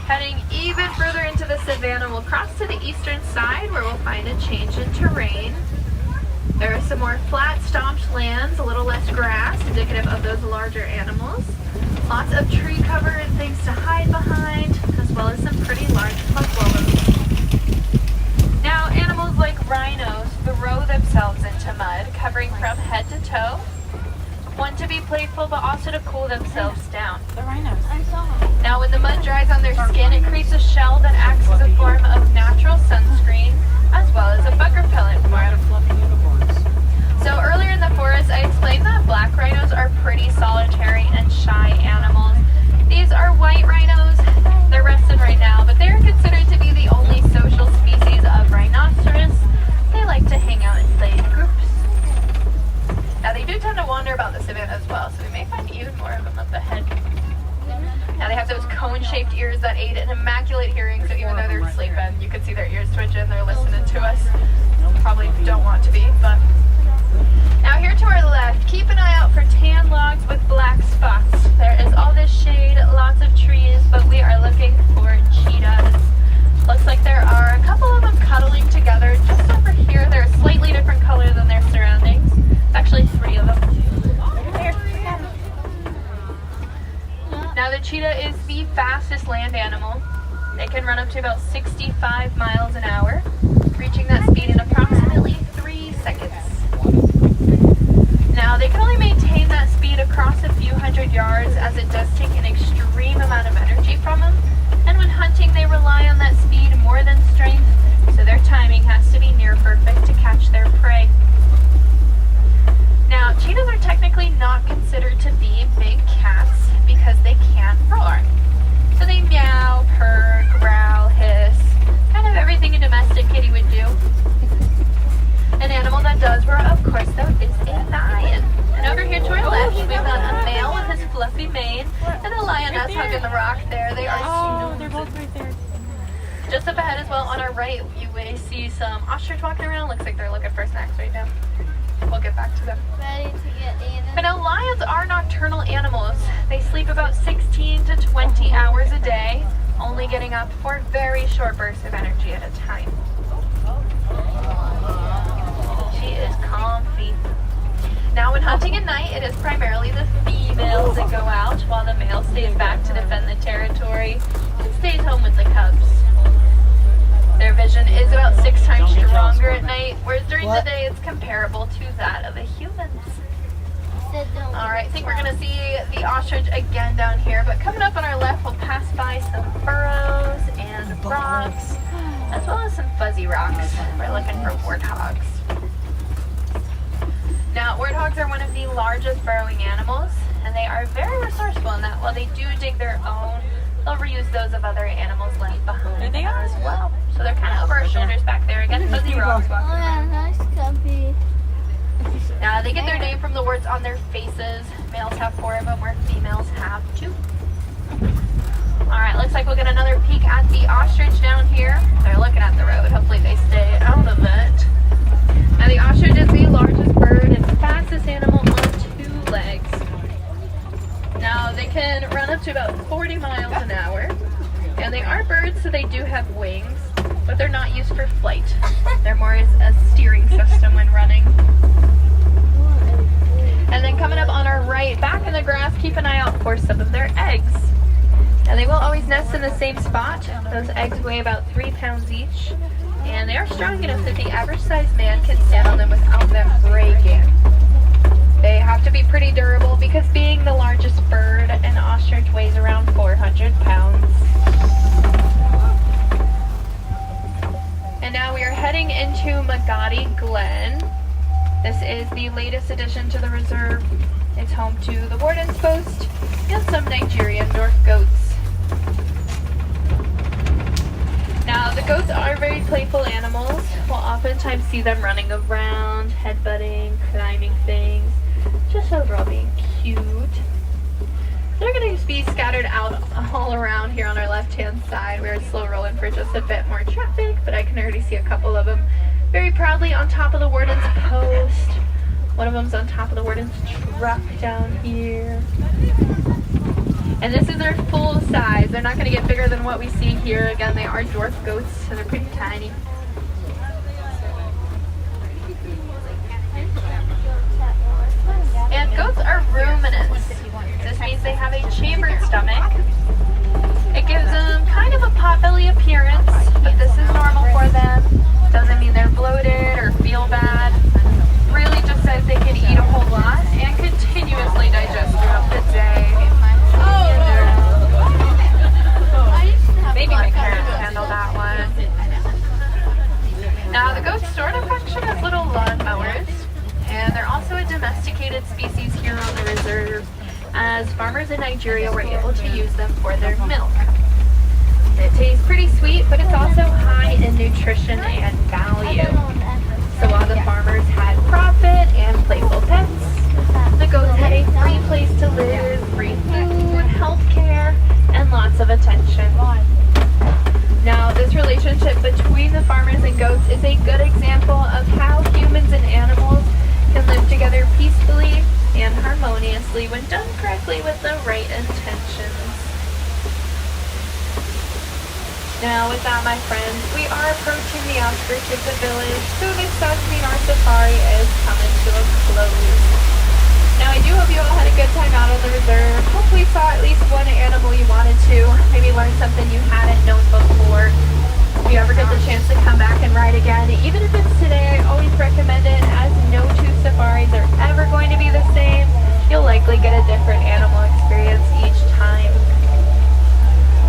Heading even further into the savannah, we'll cross to the eastern side where we'll find a change in terrain. There are some more flat, stomped lands, a little less grass, indicative of those larger animals. Lots of tree cover and things to hide behind, as well as some pretty large buffaloes. Now, animals like rhinos throw themselves into mud, covering from head to toe. One to be playful, but also to cool themselves down. The rhinos. Now, when the mud dries on their skin, it creates a shell that acts as a form of natural sunscreen, as well as a bug repellent for them. So earlier in the forest, I explained that black rhinos are pretty solitary and shy animals. These are white rhinos. They're resting right now, but they're considered cone-shaped ears that aid in immaculate hearing, so even though they're sleeping, you can see their ears twitching, they're listening to us. Probably don't want to be, but... Now here to our left, keep an eye out for tan logs with black spots. There is all this shade, lots of trees, but we are looking for cheetahs. Looks like there are a couple of them cuddling together just over here. They're a slightly different color than their surroundings. Actually 3 of them. Now the cheetah is the fastest land animal. They can run up to about 65 miles an hour, reaching that speed in approximately 3 seconds. Now they can only maintain that speed across a few hundred yards, as it does take an extreme amount of energy from them. And when hunting, they rely on that speed more than strength, so their timing has to be near perfect to catch their prey. Now, cheetahs are technically not considered to be big cats because they can't roar. So they meow, purr, growl, hiss, kind of everything a domestic kitty would do. An animal that does roar, of course, though, is a lion. And over here to our left, we've got a male with his fluffy mane and a lioness hugging the rock there. They are snoozing. They're both right there. Just up ahead as well, on our right, you may see some ostrich walking around. Looks like they're looking for snacks right now. We'll get back to them. Ready to get in. But now, lions are nocturnal animals. They sleep about 16 to 20 hours a day, only getting up for very short bursts of energy at a time. She is comfy. Now, when hunting at night, it is primarily the females that go out, while the male stays back to defend the territory and stays home with the cubs. Their vision is about 6 times stronger at night, whereas during the day it's comparable to that of the humans. Alright, I think we're going to see the ostrich again down here, but coming up on our left we'll pass by some burrows and rocks, as well as some fuzzy rocks. We're looking for warthogs. Now, warthogs are one of the largest burrowing animals, and they are very resourceful in that while they do dig their own, they'll reuse those of other animals left behind as well. So they're kind of over our shoulders back there again. Fuzzy rocks walking around. Nice cubby. Now, they get their name from the words on their faces. Males have 4 of them, where females have 2. Alright, looks like we'll get another peek at the ostrich down here. They're looking at the road. Hopefully they stay out of it. Now, the ostrich is the largest bird and fastest animal on 2 legs. Now, they can run up to about 40 miles an hour. And they are birds, so they do have wings, but they're not used for flight. They're more as a steering system when running. And then coming up on our right, back in the grass, keep an eye out for some of their eggs. And they will always nest in the same spot. Those eggs weigh about 3 pounds each. And they are strong enough that the average sized man can stand on them without them breaking. They have to be pretty durable because being the largest bird, an ostrich weighs around 400 pounds. And now we are heading into Magadi Glen. This is the latest addition to the reserve. It's home to the Warden's Post and some Nigerian North goats. Now, the goats are very playful animals. We'll oftentimes see them running around, headbutting, climbing things, just overall being cute. They're going to be scattered out all around here on our left-hand side. We're slow rolling for just a bit more traffic, but I can already see a couple of them very proudly on top of the Warden's Post. One of them's on top of the Warden's truck down here. And this is their full size. They're not going to get bigger than what we see here. Again, they are dwarf goats, so they're pretty tiny. And goats are ruminants. This means they have a chambered stomach. It gives them kind of a potbelly appearance, but this is normal for them. Doesn't mean they're bloated or feel bad. Really just says they can eat a whole lot and continuously digest throughout the day. Maybe my parents handle that one. Now, the goats sort of function as little lawnmowers, and they're also a domesticated species here on the reserve, as farmers in Nigeria were able to use them for their milk. It tastes pretty sweet, but it's also high in nutrition and value. So while the farmers had profit and playful pets, the goats had a free place to live, free food, health care, and lots of attention. Now, this relationship between the farmers and goats is a good example of how humans and animals can live together peacefully and harmoniously when done correctly with the right intentions. Now, with that, my friends, we are approaching the outskirts of the village, so this does mean our safari is coming to a close. Now, I do hope you all had a good time out on the reserve. Hopefully saw at least one animal you wanted to, maybe learn something you hadn't known before. If you ever get the chance to come back and ride again, even if it's today, I always recommend it, as no two safaris are ever going to be the same. You'll likely get a different animal experience each time.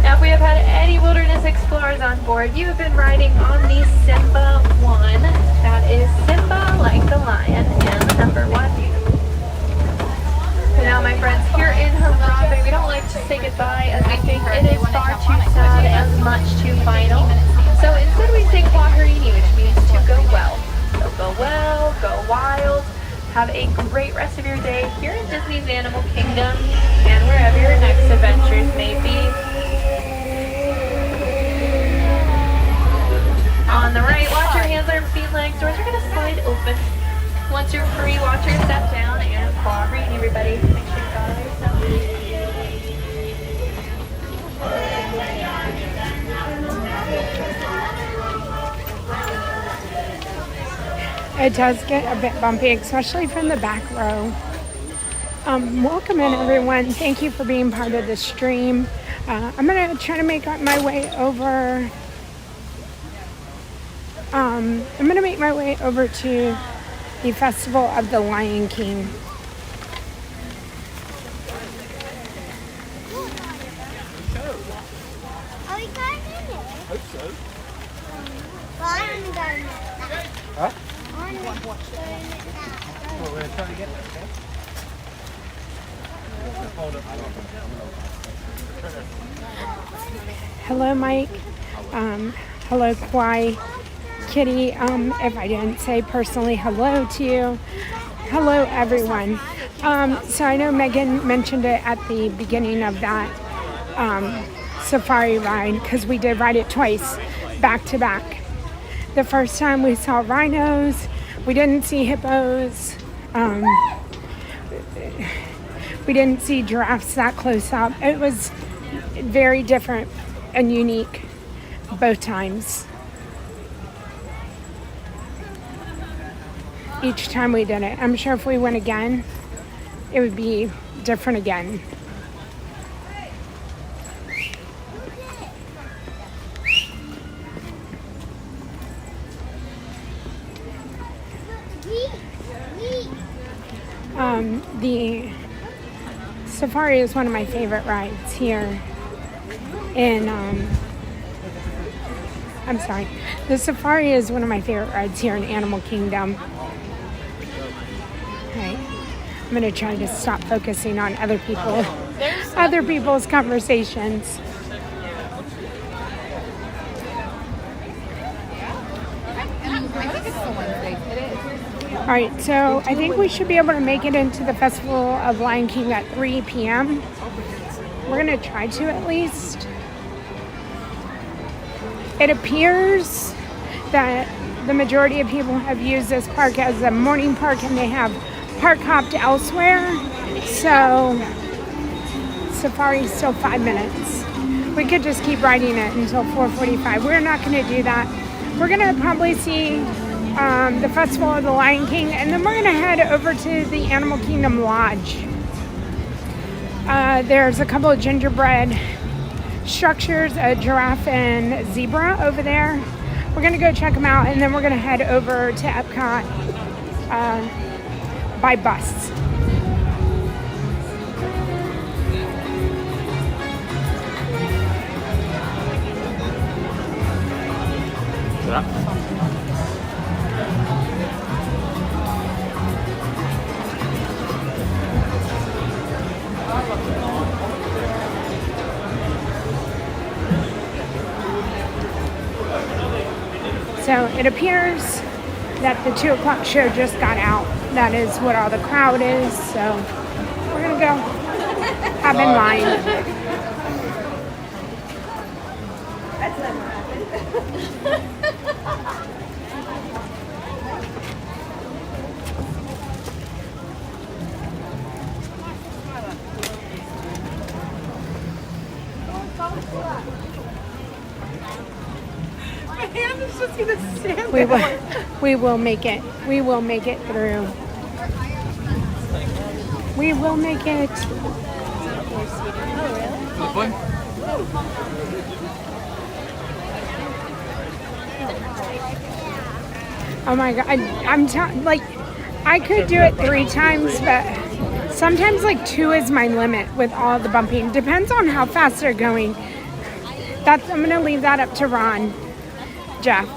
Now, if we have had any wilderness explorers on board, you have been riding on the Simba 1. That is Simba like the lion and the number 1. So now, my friends, here in Harambe, we don't like to say goodbye as we think it is far too sad and much too final. So instead we say Kwaherini, which means to go well. So go well, go wild, have a great rest of your day here in Disney's Animal Kingdom and wherever your next adventures may be. On the right, watch your hands, arms, feet, legs. Doors are going to slide open. Once you're free, watch your step down and Kwaherini, everybody. Make sure you got all your stuff. It does get a bit bumpy, especially from the back row. Welcome in, everyone. Thank you for being part of the stream. I'm going to try to make my way over. I'm going to make my way over to the Festival of the Lion King. Are we going in it? I hope so. Well, I want to go in it now. Huh? I want to go in it now. Well, we're going to try to get there, okay? Hold up. Hello, Mike. Hello, Kwai. Kitty, if I didn't say personally hello to you. Hello, everyone. So I know Megan mentioned it at the beginning of that safari ride, because we did ride it twice, back to back. The first time we saw rhinos, we didn't see hippos, we didn't see giraffes that close up. It was very different and unique both times. Each time we did it. I'm sure if we went again, it would be different again. The safari is one of my favorite rides here in, the safari is one of my favorite rides here in Animal Kingdom. Right. I'm going to try to stop focusing on other people's conversations. All right, so I think we should be able to make it into the Festival of Lion King at 3 p.m. We're going to try to, at least. It appears that the majority of people have used this park as a morning park, and they have park hopped elsewhere. So safari is still 5 minutes. We could just keep riding it until 4:45. We're not going to do that. We're going to probably see the Festival of the Lion King, and then we're going to head over to the Animal Kingdom Lodge. There's a couple of gingerbread structures, a giraffe and zebra over there. We're going to go check them out, and then we're going to head over to Epcot by bus. So it appears that the 2 o'clock show just got out. That is what all the crowd is. So we're going to go hop in line. My hand is just gonna stand We will, there. we will make it. We will make it through. We will make it. Oh my God! I'm like, I could do it 3 times, but sometimes like 2 is my limit with all the bumping. Depends on how fast they're going. I'm gonna leave that up to Ron, Jeff.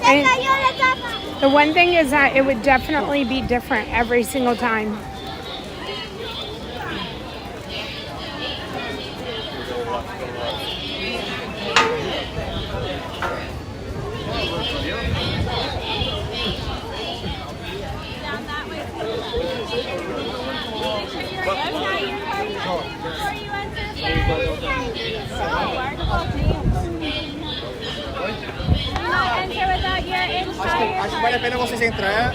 And the one thing is that it would definitely be different every single time. Acho que vale a pena vocês entrar.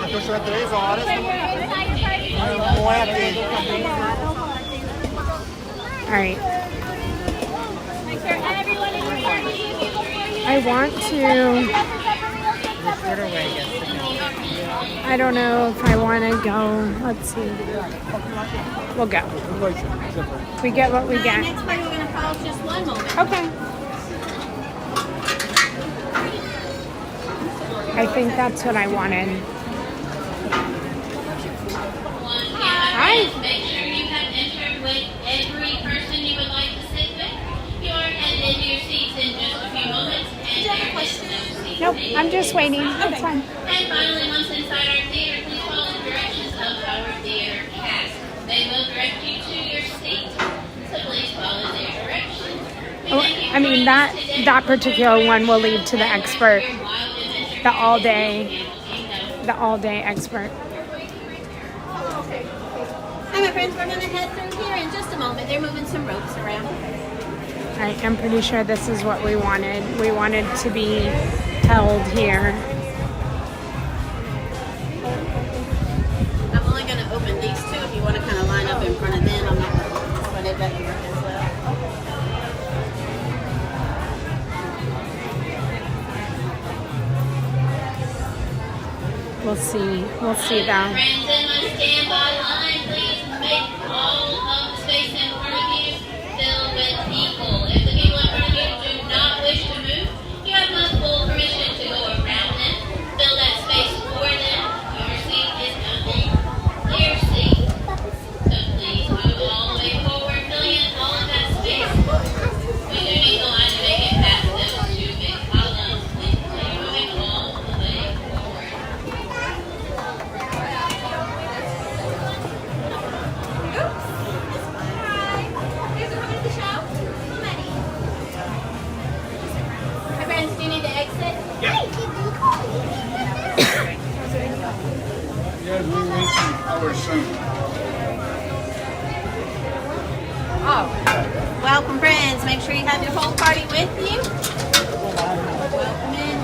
Porque o show é 3 horas. Não é aqui. All right. I want to. I don't know if I want to go. Let's see. We'll go. We get what we get. Next part, we're going to pause just one moment. Okay. I think that's what I wanted. Hi. Make sure you have entered with every person you would like to sit with. You are headed into your seats in just a few moments. And there is no seat. Nope, I'm just waiting. It's fine. And finally, once inside our theater, please follow the directions of our theater cast. They will direct you to your seat, so please follow their directions. Oh, I mean, that particular one will leave to the expert. The all day expert. Hi, my friends. We're going to head through here in just a moment. They're moving some ropes around. I'm pretty sure this is what we wanted. We wanted to be held here. I'm only going to open these 2 if you want to kind of line up in front of them. I'm not going to, but it doesn't work as well. We'll see. We'll see that. Friends in my standby line, please make all of the space in front of you filled with people. If the people in front of you do not wish to move, you have my full permission to go around them, fill that space for them. Your seat is a clear seat. So please move all the way forward, filling in all of that space. We do need the line to make it past those 2 big columns. Please continue moving all the way forward. My friends, do you need to exit? Yes, we're reaching our soon. Oh, welcome, friends. Make sure you have your whole party with you. Welcome in.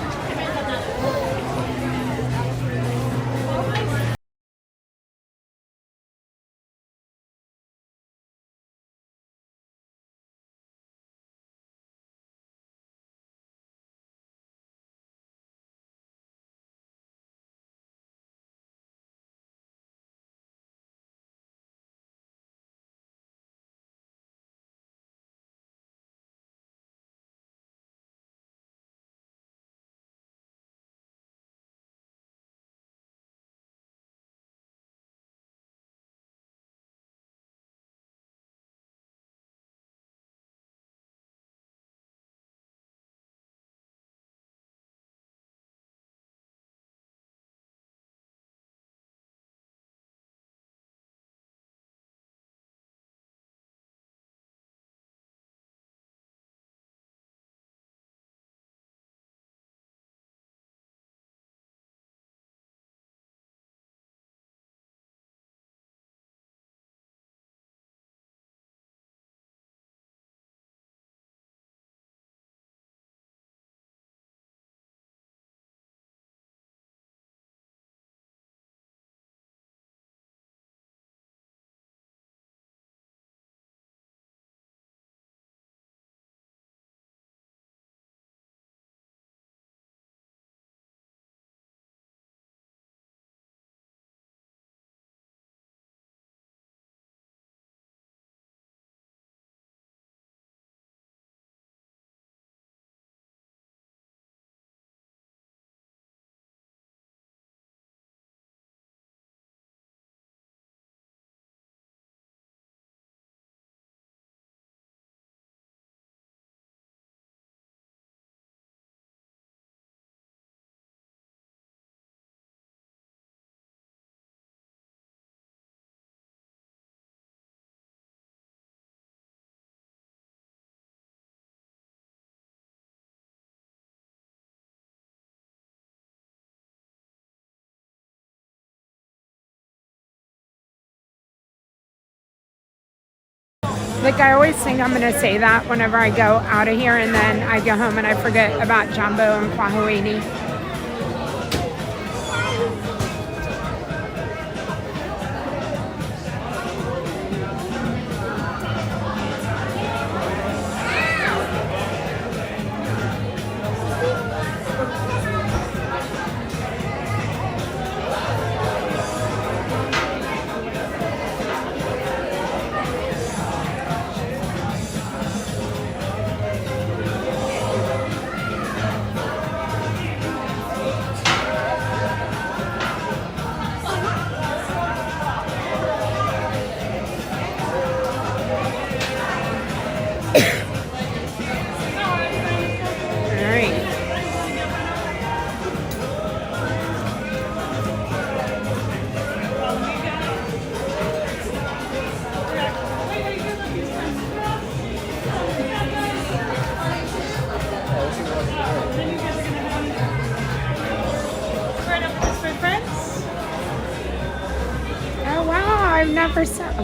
Like I always think I'm gonna say that whenever I go out of here, and then I go home and I forget about Jumbo and Kwahuini.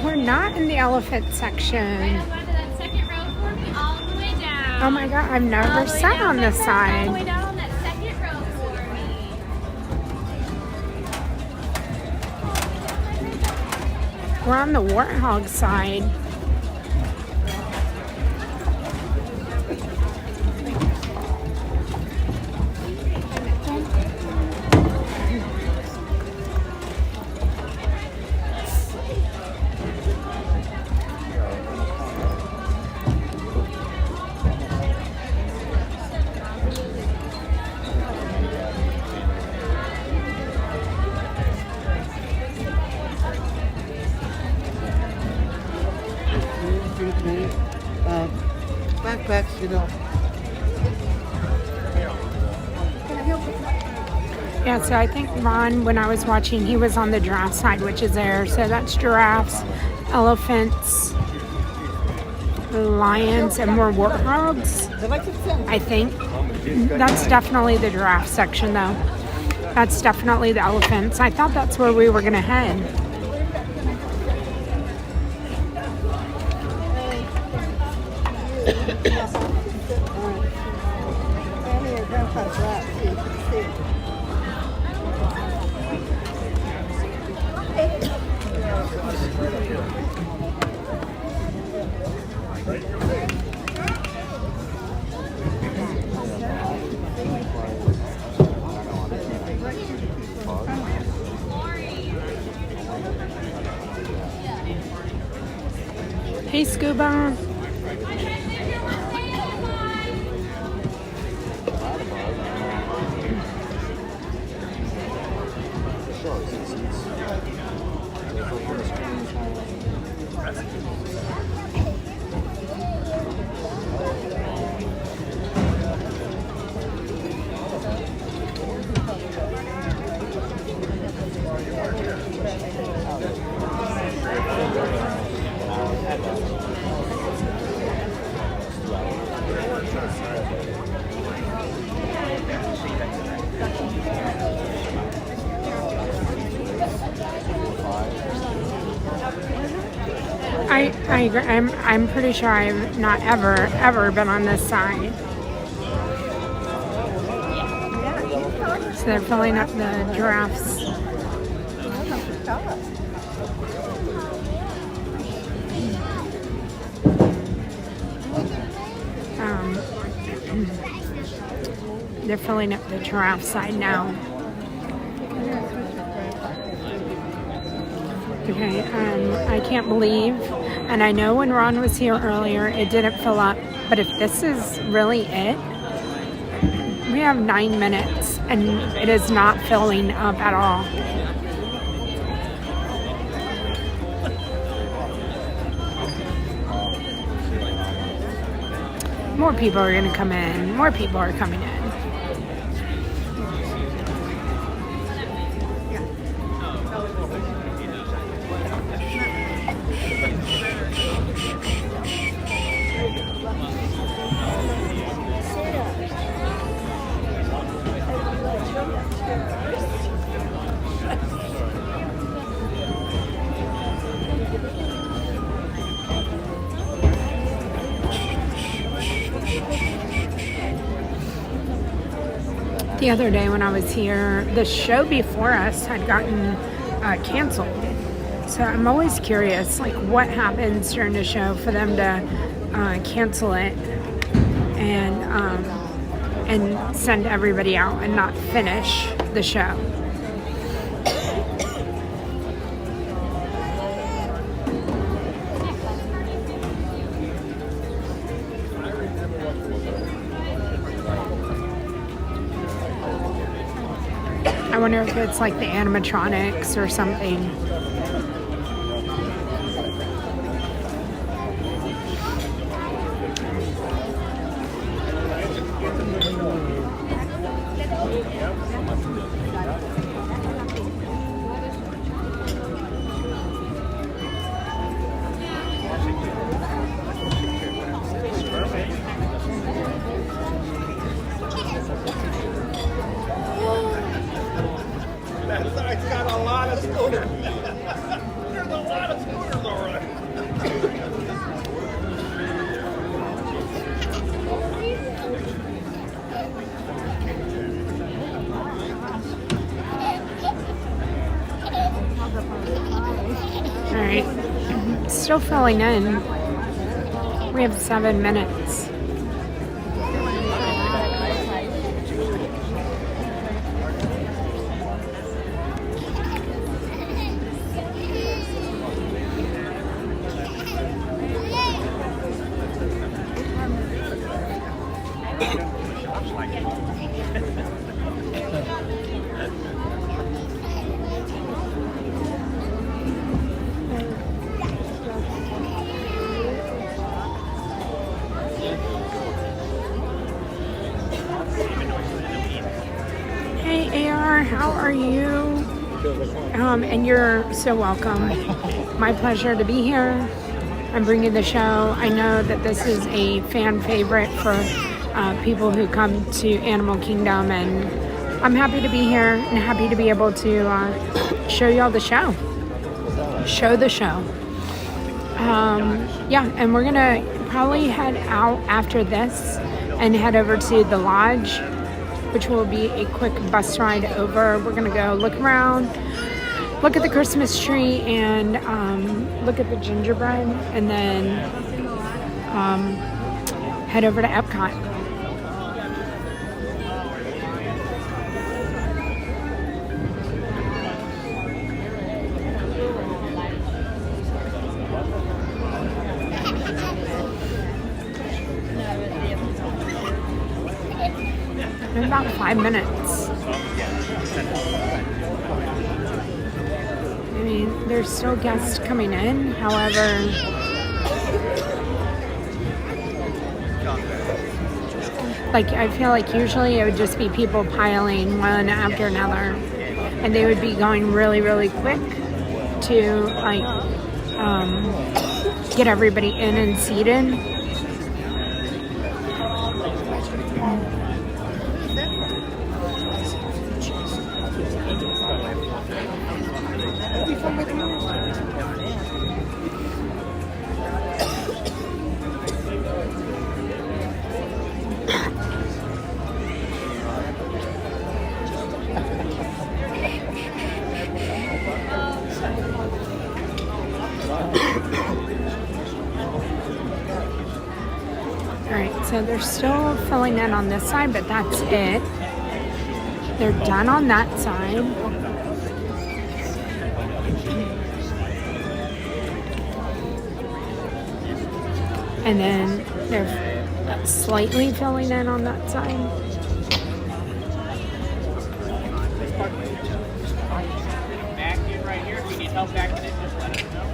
We're not in the elephant section. Oh my god, I've never sat on this side. We're on the warthog side. Backpacks, you know. Yeah, so I think Ron, when I was watching, he was on the giraffe side, which is there. So that's giraffes, elephants, lions, and more warthogs, I think. That's definitely the giraffe section, though. That's definitely the elephants. I thought that's where we were going to head. Hey, Scuba. I agree. I'm pretty sure I've not ever been on this side. So they're filling up the giraffes. They're filling up the giraffe side now. Okay, I can't believe, and I know when Ron was here earlier, it didn't fill up, but if this is really it, we have 9 minutes, and it is not filling up at all. More people are going to come in. More people are coming in. The other day when I was here, the show before us had gotten canceled. So I'm always curious, like what happens during the show for them to cancel it and send everybody out and not finish the show. I wonder if it's like the animatronics or something. It's got a lot of scooters. There's a lot of scooters already. All right, still filling in. We have 7 minutes. Hey AR, how are you? And you're so welcome. My pleasure to be here. I'm bringing the show. I know that this is a fan favorite for people who come to Animal Kingdom, and I'm happy to be here and happy to be able to show y'all the show. Show the show. Yeah, and we're gonna probably head out after this and head over to the lodge, which will be a quick bus ride over. We're gonna go look around, look at the Christmas tree, and look at the gingerbread, and then head over to Epcot. In about 5 minutes. I mean, there's still guests coming in, however, like I feel like usually it would just be people piling one after another, and they would be going really, really quick to like get everybody in and seated. So they're still filling in on this side, but that's it. They're done on that side. And then they're slightly filling in on that side. Back in right here. If you need help backing in, just let us know.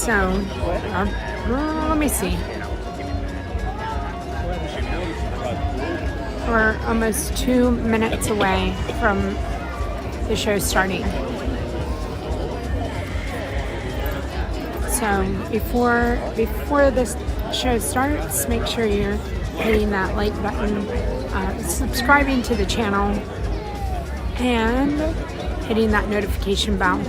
So, let me see. We're almost 2 minutes away from the show starting. So before this show starts, make sure you're hitting that like button, subscribing to the channel, and hitting that notification bell.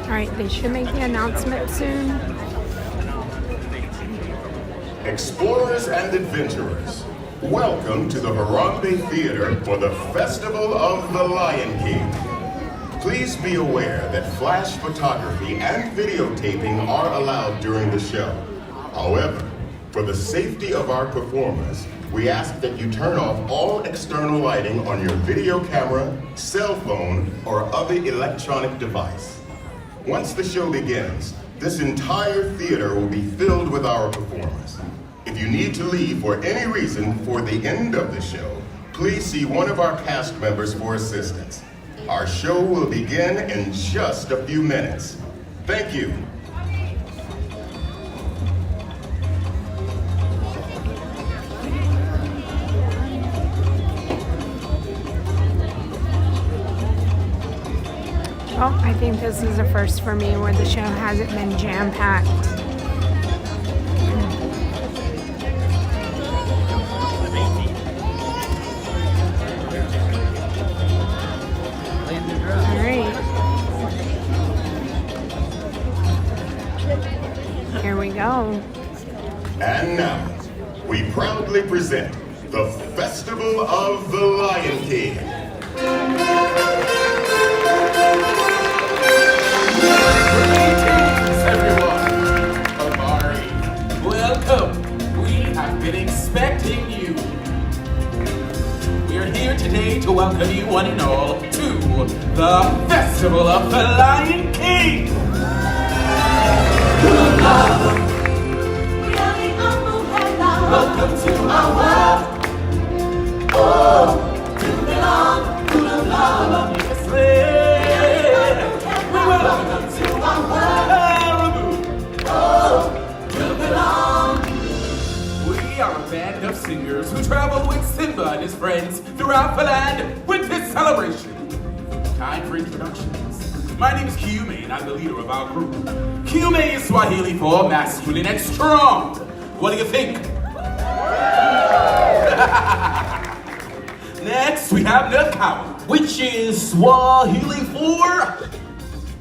Alright, they should make the announcement soon. Explorers and adventurers, welcome to the Harambe Theater for the Festival of the Lion King. Please be aware that flash photography and videotaping are allowed during the show. However, for the safety of our performers, we ask that you turn off all external lighting on your video camera, cell phone, or other electronic device. Once the show begins, this entire theater will be filled with our performers. If you need to leave for any reason for the end of the show, please see one of our cast members for assistance. Our show will begin in just a few minutes. Thank you. Oh, I think this is a first for me where the show hasn't been jam-packed. Alright. Here we go. And now, we proudly present the Festival of the Lion King. Welcome. We have been expecting you. We are here today to welcome you one and all to the Festival of the Lion King. Welcome to our world. Oh, to belong, to love. Yes, we welcome to our world. Oh, to belong. We are a band of singers who travel with Simba and his friends throughout the land with this celebration. Time for introductions. My name is Kiume and I'm the leader of our group. Kiume is Swahili for masculine and strong. What do you think? Next, we have Nakawa, which is Swahili for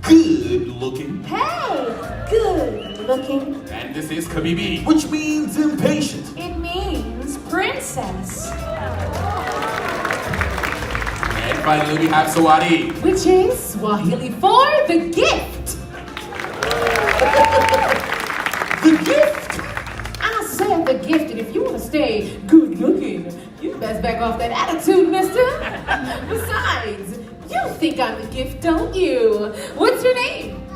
good looking. Hey, good looking. And this is Kabibi, which means impatient. It means princess. And finally, we have Sawadi, which is Swahili for the gift. The gift? I said the gift, and if you want to stay good looking, you best back off that attitude, mister. Besides, you think I'm the gift, don't you? What's your name?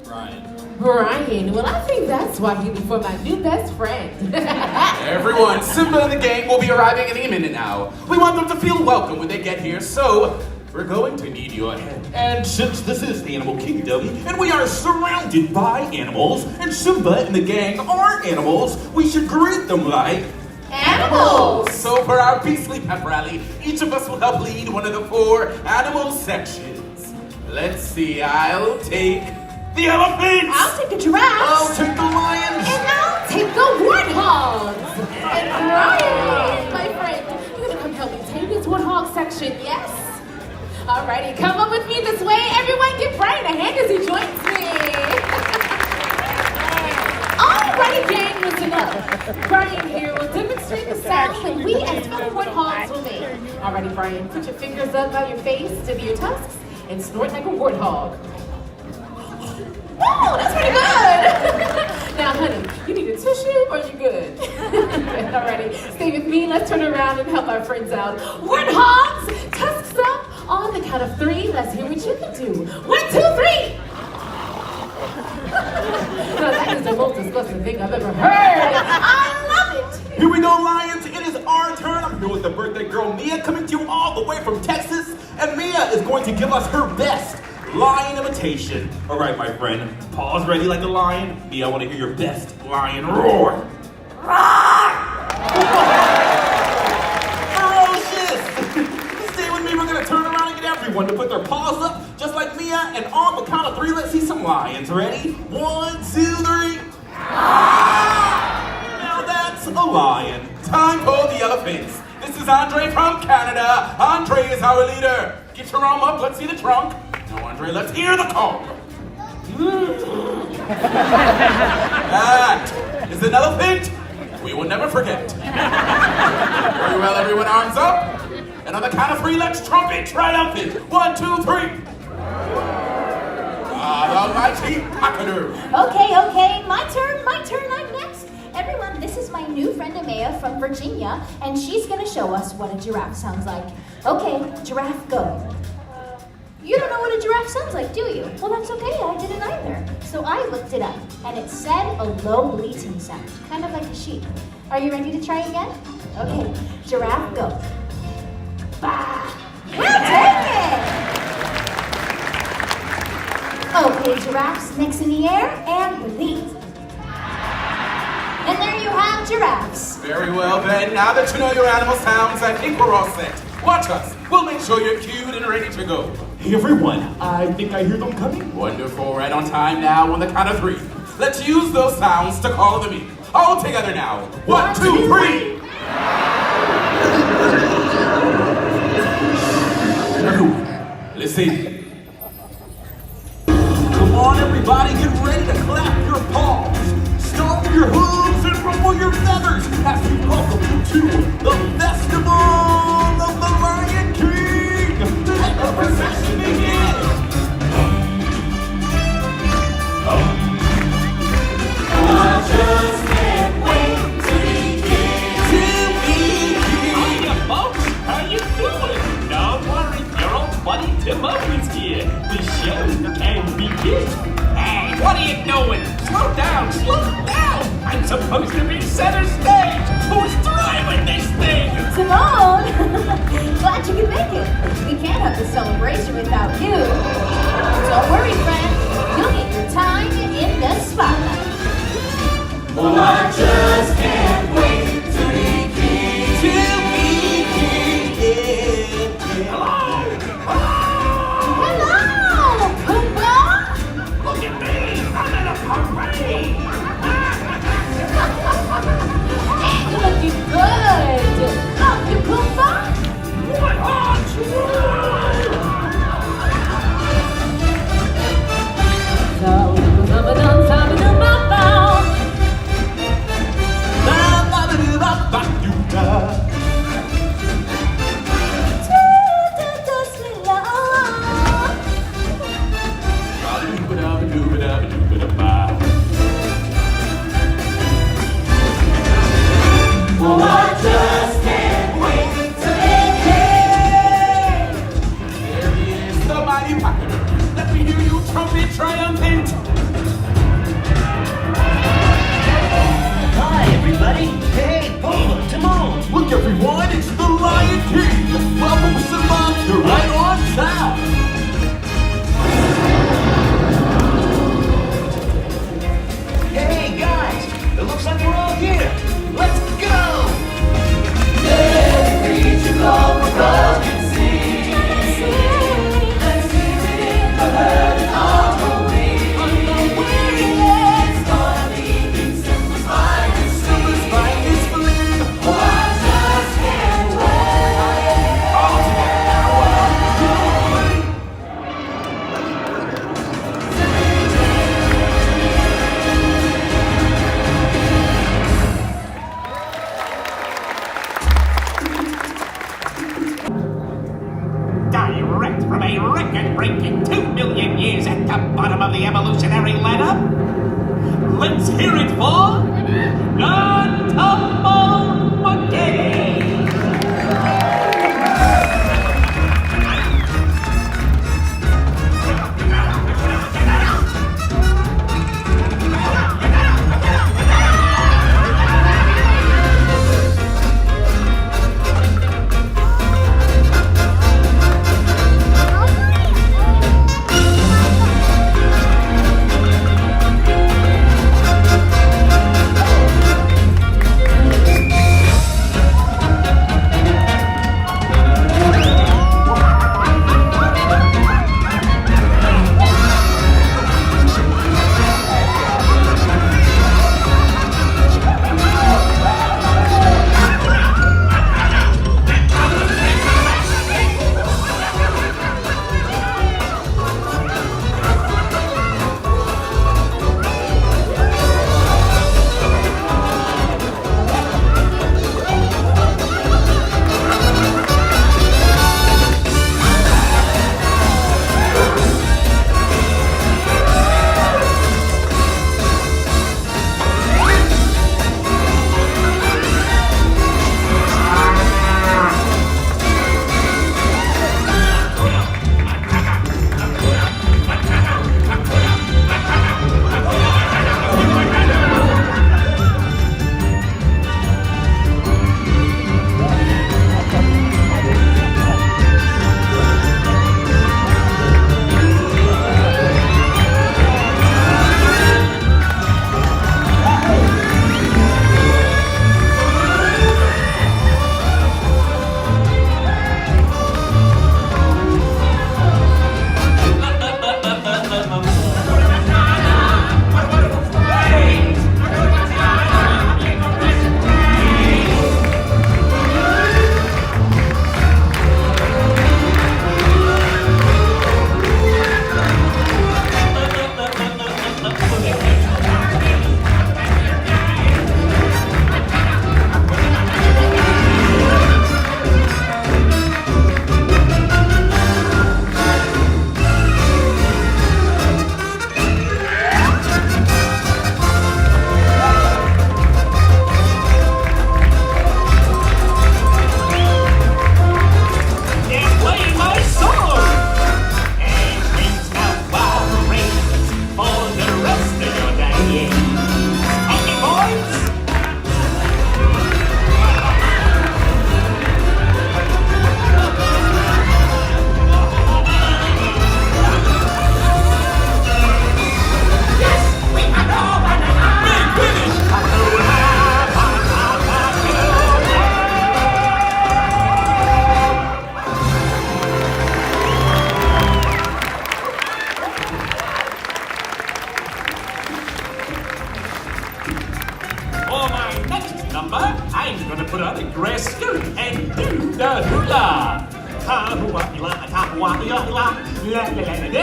Brian. Well, I think that's Swahili for my new best friend. Everyone, Simba and the gang will be arriving any minute now. We want them to feel welcome when they get here, so we're going to need your help. And since this is the Animal Kingdom, and we are surrounded by animals, and Simba and the gang are animals, we should greet them like animals! So for our Beastly Pep Rally, each of us will help lead one of the 4 animal sections. Let's see, I'll take the elephants! I'll take the giraffes! I'll take the lions! And I'll take the warthogs! And Brian, my friend section, yes? Alrighty, come up with me this way. Everyone give Brian a hand as he joins me. Alrighty, gang, listen up. Brian here will demonstrate the sound that we as fellow warthogs will make. Alrighty, Brian, put your fingers up by your face to your tusks and snort like a warthog. Whoa, that's pretty good. Now, honey, you need a tissue or you good? Alrighty, stay with me. Let's turn around and help our friends out. Warthogs, tusks up. On the count of 3, let's hear what you can do. 1, 2, 3. No, that is the most disgusting thing I've ever heard. I love it. Here we go, Lions. It is our turn. I'm here with the birthday girl, Mia, coming to you all the way from Texas. And Mia is going to give us her best lion imitation. All right, my friend. Paws ready like a lion. Mia, I want to hear your best lion roar. Ferocious! Stay with me. We're going to turn around and get everyone to put their paws up, just like Mia. And on the count of 3, let's see some lions. Ready? 1, 2, 3. Now that's a lion. Time for the elephants. This is Andre from Canada. Andre is our leader. Get your arm up. Let's see the trunk. Now, Andre, let's hear the call. That is an elephant we will never forget. Very well, everyone, arms up. And on the count of 3, let's trumpet triumphant. 1, 2, 3. The mighty Cockadoo. Okay, my turn, I'm next. Everyone, this is my new friend Amaya from Virginia, and she's gonna show us what a giraffe sounds like. Okay, giraffe, go. You don't know what a giraffe sounds like, do you? Well, that's okay, I didn't either. So I looked it up, and it said a low bleating sound, kind of like a sheep. Are you ready to try again? Okay, giraffe, go. Bah! We'll take it! Okay, giraffes, necks in the air, and bleat. And there you have giraffes. Very well, then. Now that you know your animal sounds, I think we're all set. Watch us. We'll make sure you're cued and ready to go. Hey, everyone. I think I hear them coming. Wonderful. Right on time now on the count of 3. Let's use those sounds to call them in. All together now. 1, 2, 3. Everyone, listen. Come on, everybody. Get ready to clap your paws. Stomp your hooves and rumble your feathers as we welcome you to the Festival of the Lion King. Let the procession begin. I just can't wait to be king. Hiya, folks. How you doing? Don't worry, your old buddy P.O Box is here. The show can begin. Hey, what are you doing? Slow down, slow down! I'm supposed to be center stage! Who's driving this thing? Simone! Glad you could make it. We can't have the celebration without you. Don't worry, friend. You'll get your time in the spotlight. Oh, I just can't wait to be king. To be king, yeah. Hello! Hello! Pumbaa! Look at me! I'm in a parade! Looking good! Love you, Pumbaa! What odds? Let's hear it for the Tumble Monkey!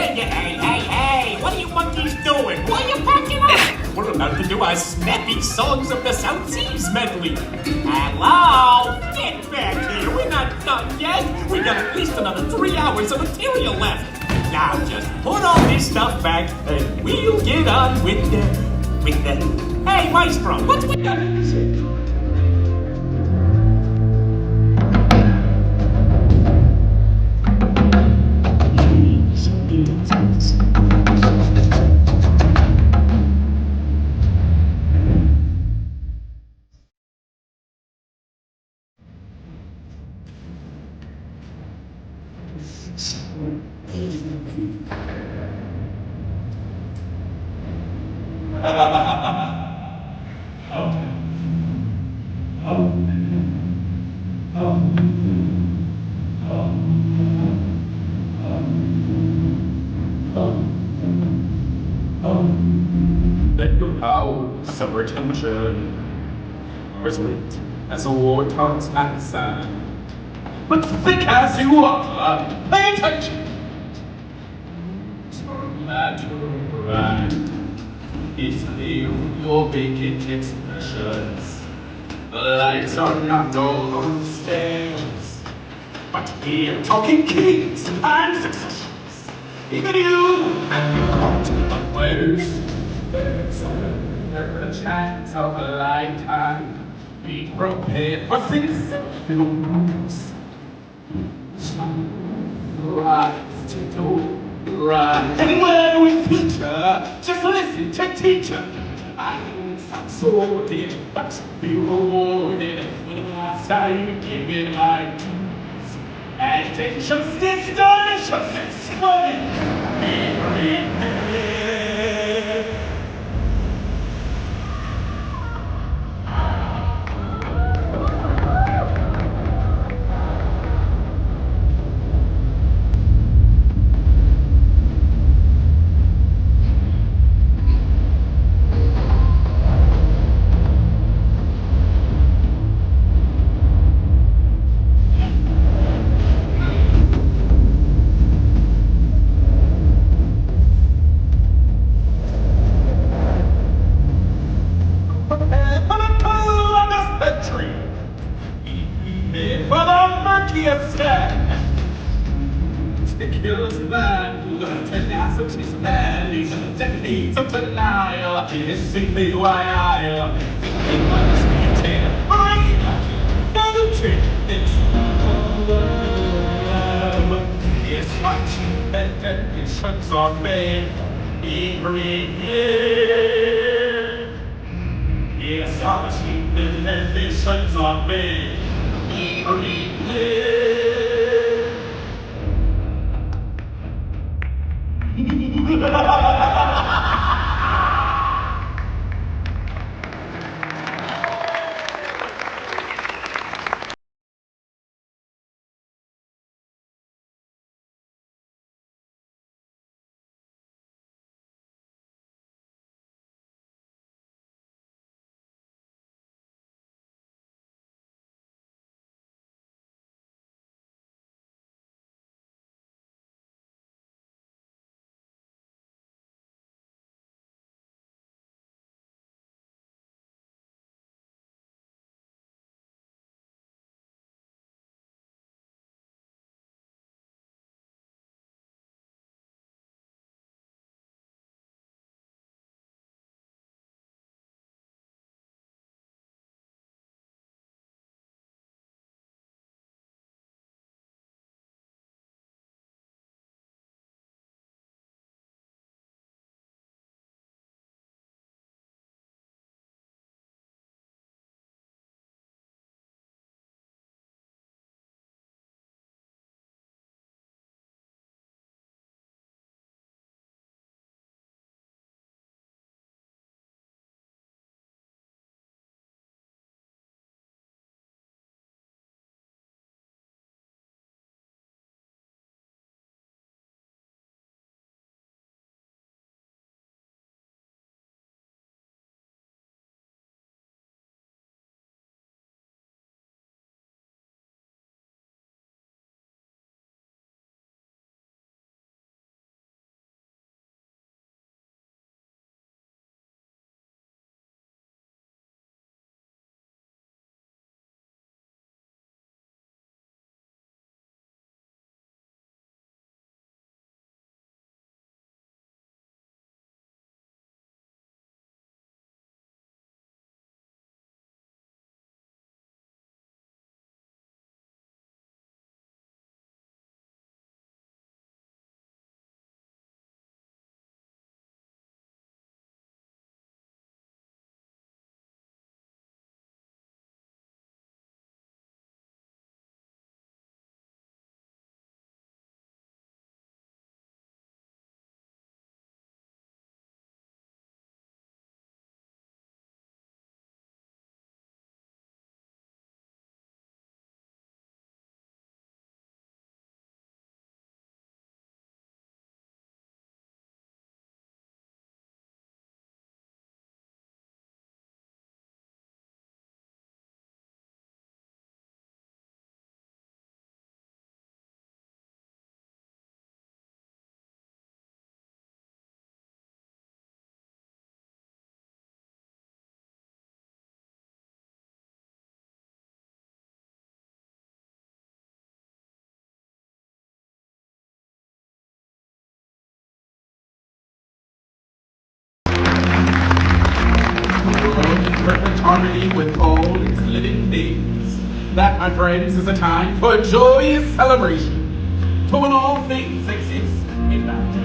Hey, what are you monkeys doing? Why are you packing up? We're about to do our snappy Songs of the South Seas medley. Hello? Get back here. We're not done yet. We got at least another 3 hours of material left. Now just put all this stuff back and we'll get on with the... Hey, Maestro, what's with the... Summer tension, respect as a war toss at sand. But thick as you are, pay attention. Matter brand is your vacant expressions. The lights are not all on the stairs, but here talking kings and successions. Even you, unawares. the chance of a lifetime. Be prepared for this. Rise to do right. And learn with teacher. Just listen to teacher. I'm so dead, but be rewarded when I say you give it like attention, sister, for the murkiest sky. The killer's blind, the tenacity's mad, the needs of denial. Can't see me why I must be ten. It's much better, it shuts on me. Yes, I'm sleeping and it shuts on me. world in perfect harmony with all its living things. That, my friends, is a time for joyous celebration. For when all things exist in balance.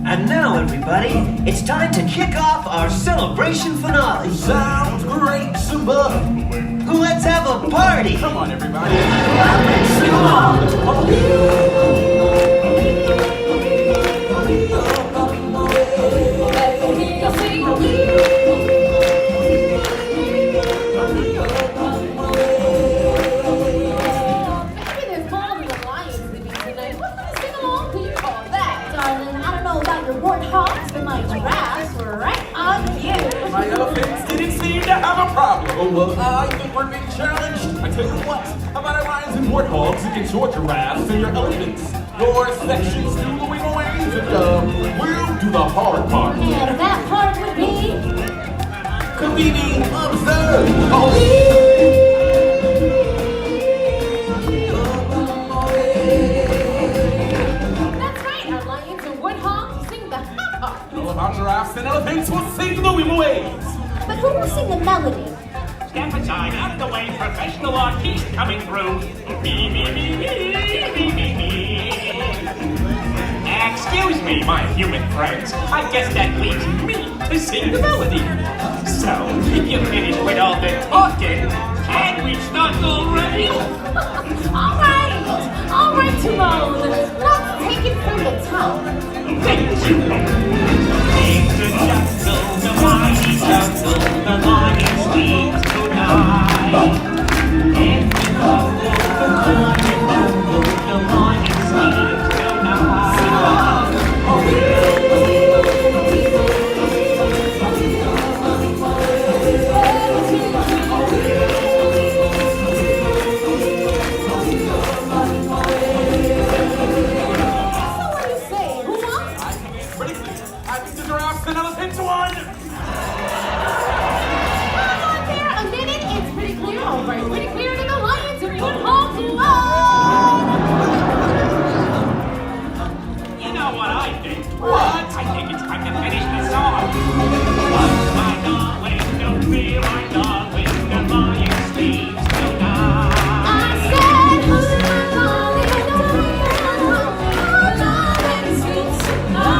And now, everybody, it's time to kick off our celebration finale. Sounds great, Simba. Let's have a party. Come on, everybody. Sing along. Warthogs and my giraffes were right on cue. My elephants didn't seem to have a problem. Oh, well, I think we're being challenged. I tell you what, how about our lions and warthogs against your giraffes and your elephants? Your sections do the wing-aways, and we'll do the hard part. And that part would be... Convening observe. Our giraffes and elephants will sing the wing-aways. But who will sing the melody? Step aside, out of the way, professional artiste coming through. Me, me, me, me, me, me, me. Excuse me, my human friends. I guess that leaves me to sing the melody. So, if you finish with all the talking, can we start already? All right, Timon. Let's take it from the top. Thank you. The jungle, the mighty jungle, the lion sleeps tonight. If you rumble, the lion sleeps tonight. So what do you say? Who won? Pretty clear. I think the giraffes and elephants won. A minute, it's pretty clear. All right, pretty clear that the lions and warthogs won. You know what I think? What? I think it's time to finish the song. What's my darling? Don't feel my darling. The lion sleeps tonight. I said, who's my darling? The lion sleeps tonight.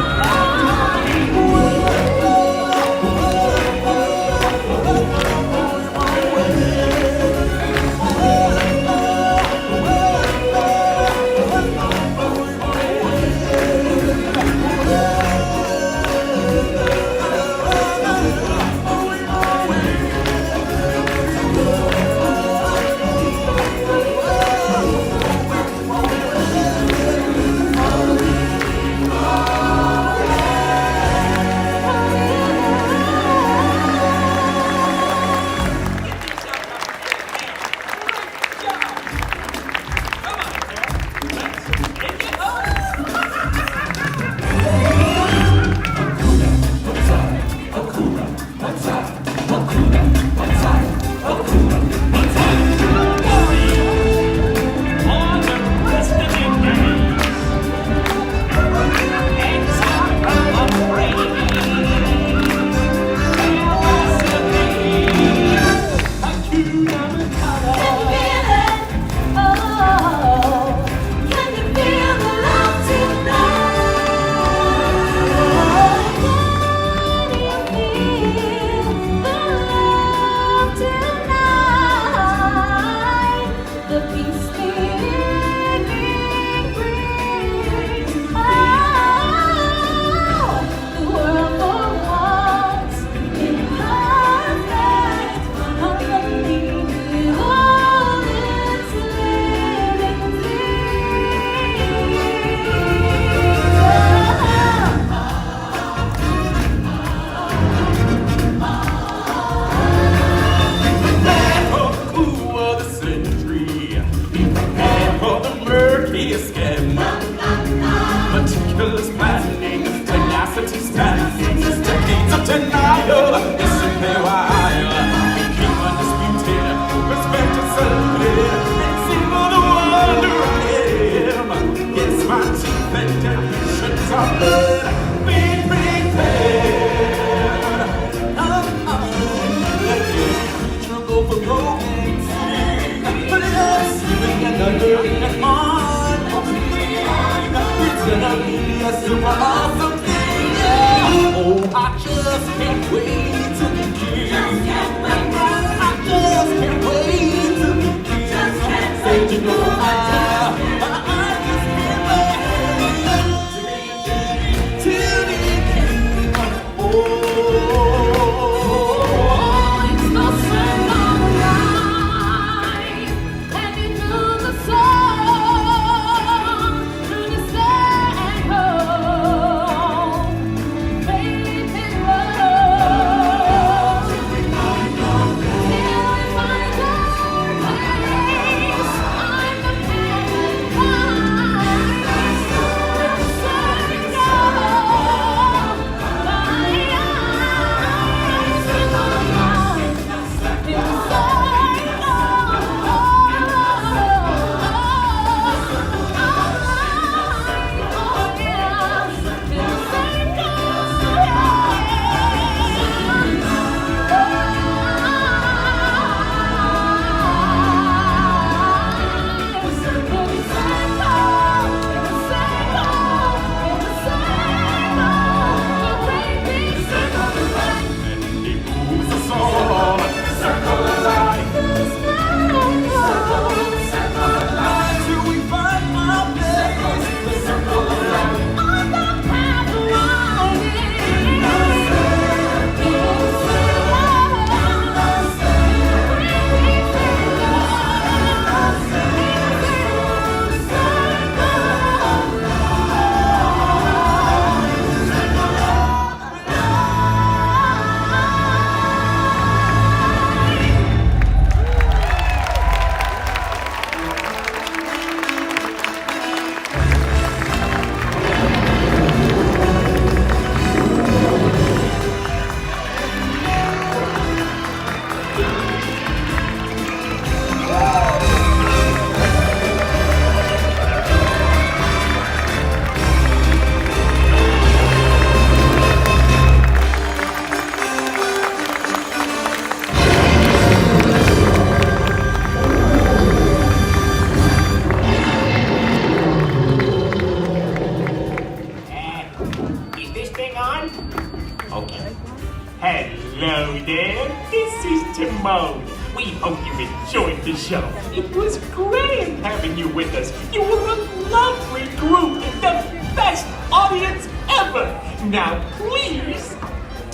show. It was grand having you with us. You were a lovely group, the best audience ever. Now, please,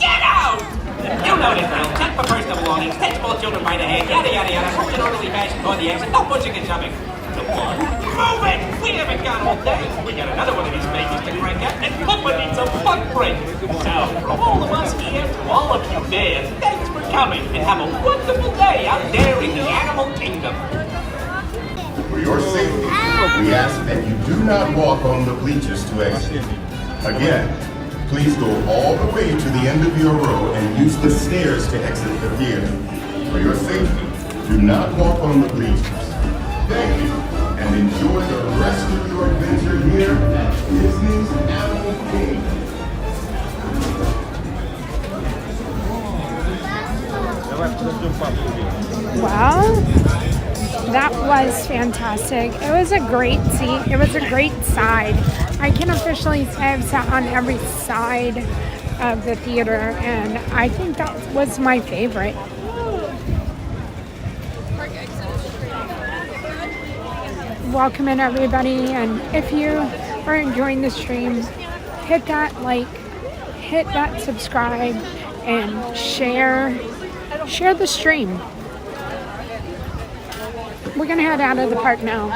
get out! You know the drill. Check for personal belongings, take small children by the hand, yada yada yada, hold an orderly fashion toward the exit, no pushing and shoving. Come on, move it! We haven't got all day. We got another one of these babies to crank out, and Papa needs a butt break. So, from all of us here to all of you there, thanks for coming, and have a wonderful day out there in the Animal Kingdom. For your safety, we ask that you do not walk on the bleachers to exit. Again, please go all the way to the end of your row and use the stairs to exit the theater. For your safety, do not walk on the bleachers. Thank you, and enjoy the rest of your adventure here at Disney's Animal Kingdom. Well, that was fantastic. It was a great seat. It was a great side. I can officially say I've sat on every side of the theater, and I think that was my favorite. Welcome in, everybody, and if you are enjoying the stream, hit that like, hit that subscribe, and share the stream. We're gonna head out of the park now,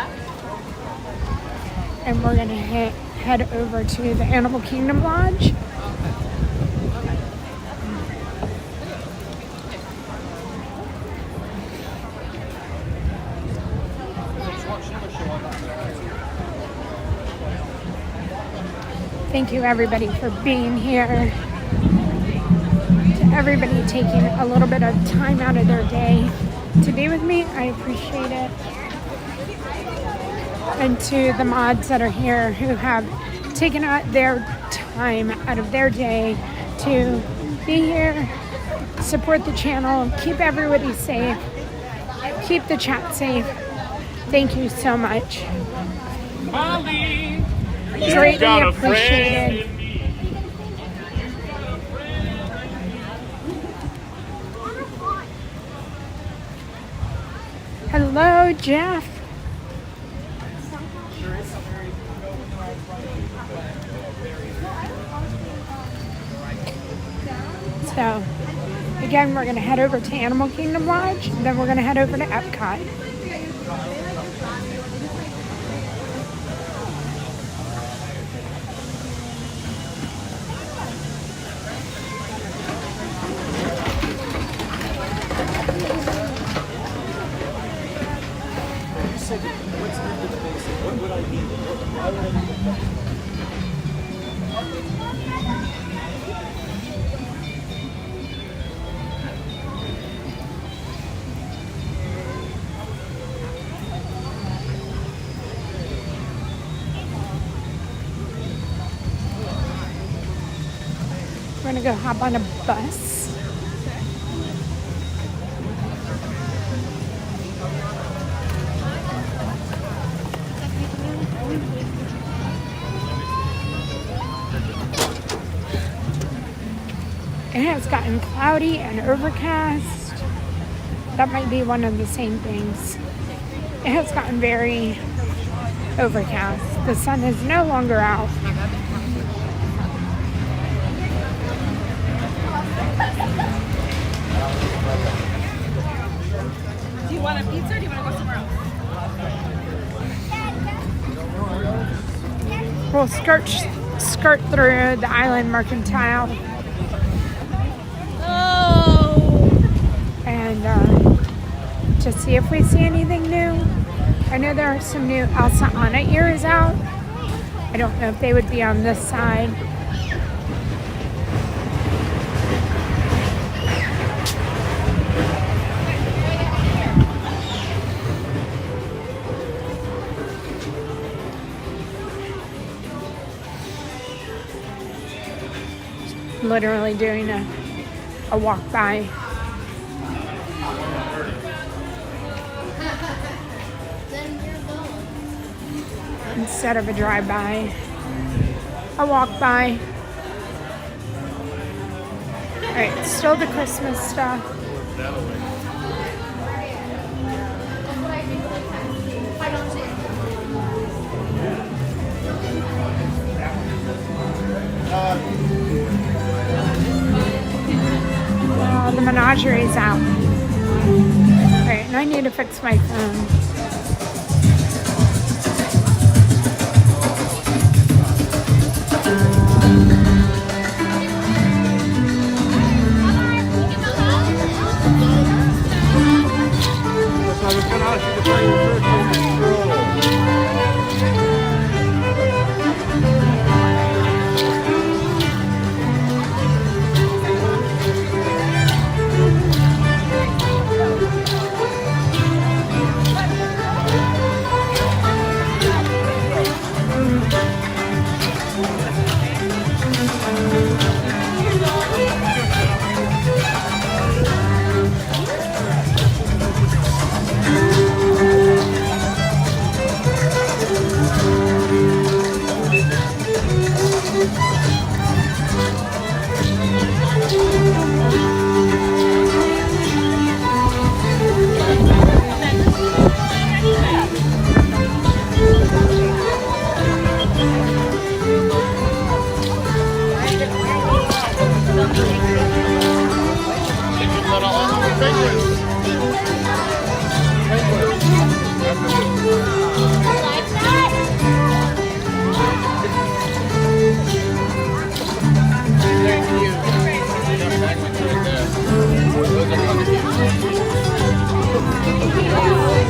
and we're gonna head over to the Animal Kingdom Lodge. Thank you, everybody, for being here. To everybody taking a little bit of time out of their day to be with me, I appreciate it. And to the mods that are here who have taken out their time out of their day to be here, support the channel, keep everybody safe, keep the chat safe. Thank you so much. Molly, Greatly appreciated. Hello, Jeff. So, again, we're going to head over to Animal Kingdom Lodge, then we're going to head over to Epcot. What would I need? Why would I need We're going to go hop on a bus. It has gotten cloudy and overcast. That might be one of the same things. It has gotten very overcast. The sun is no longer out. Do you want a pizza or do you want to go somewhere else? We'll skirt through the Island Mercantile. And to see if we see anything new. I know there are some new Elsa Anna ears out. I don't know if they would be on this side. Literally doing a walk by. Instead of a drive-by, a walk-by. All right, still the Christmas stuff. menagerie's out. Alright, and I need to fix my phone.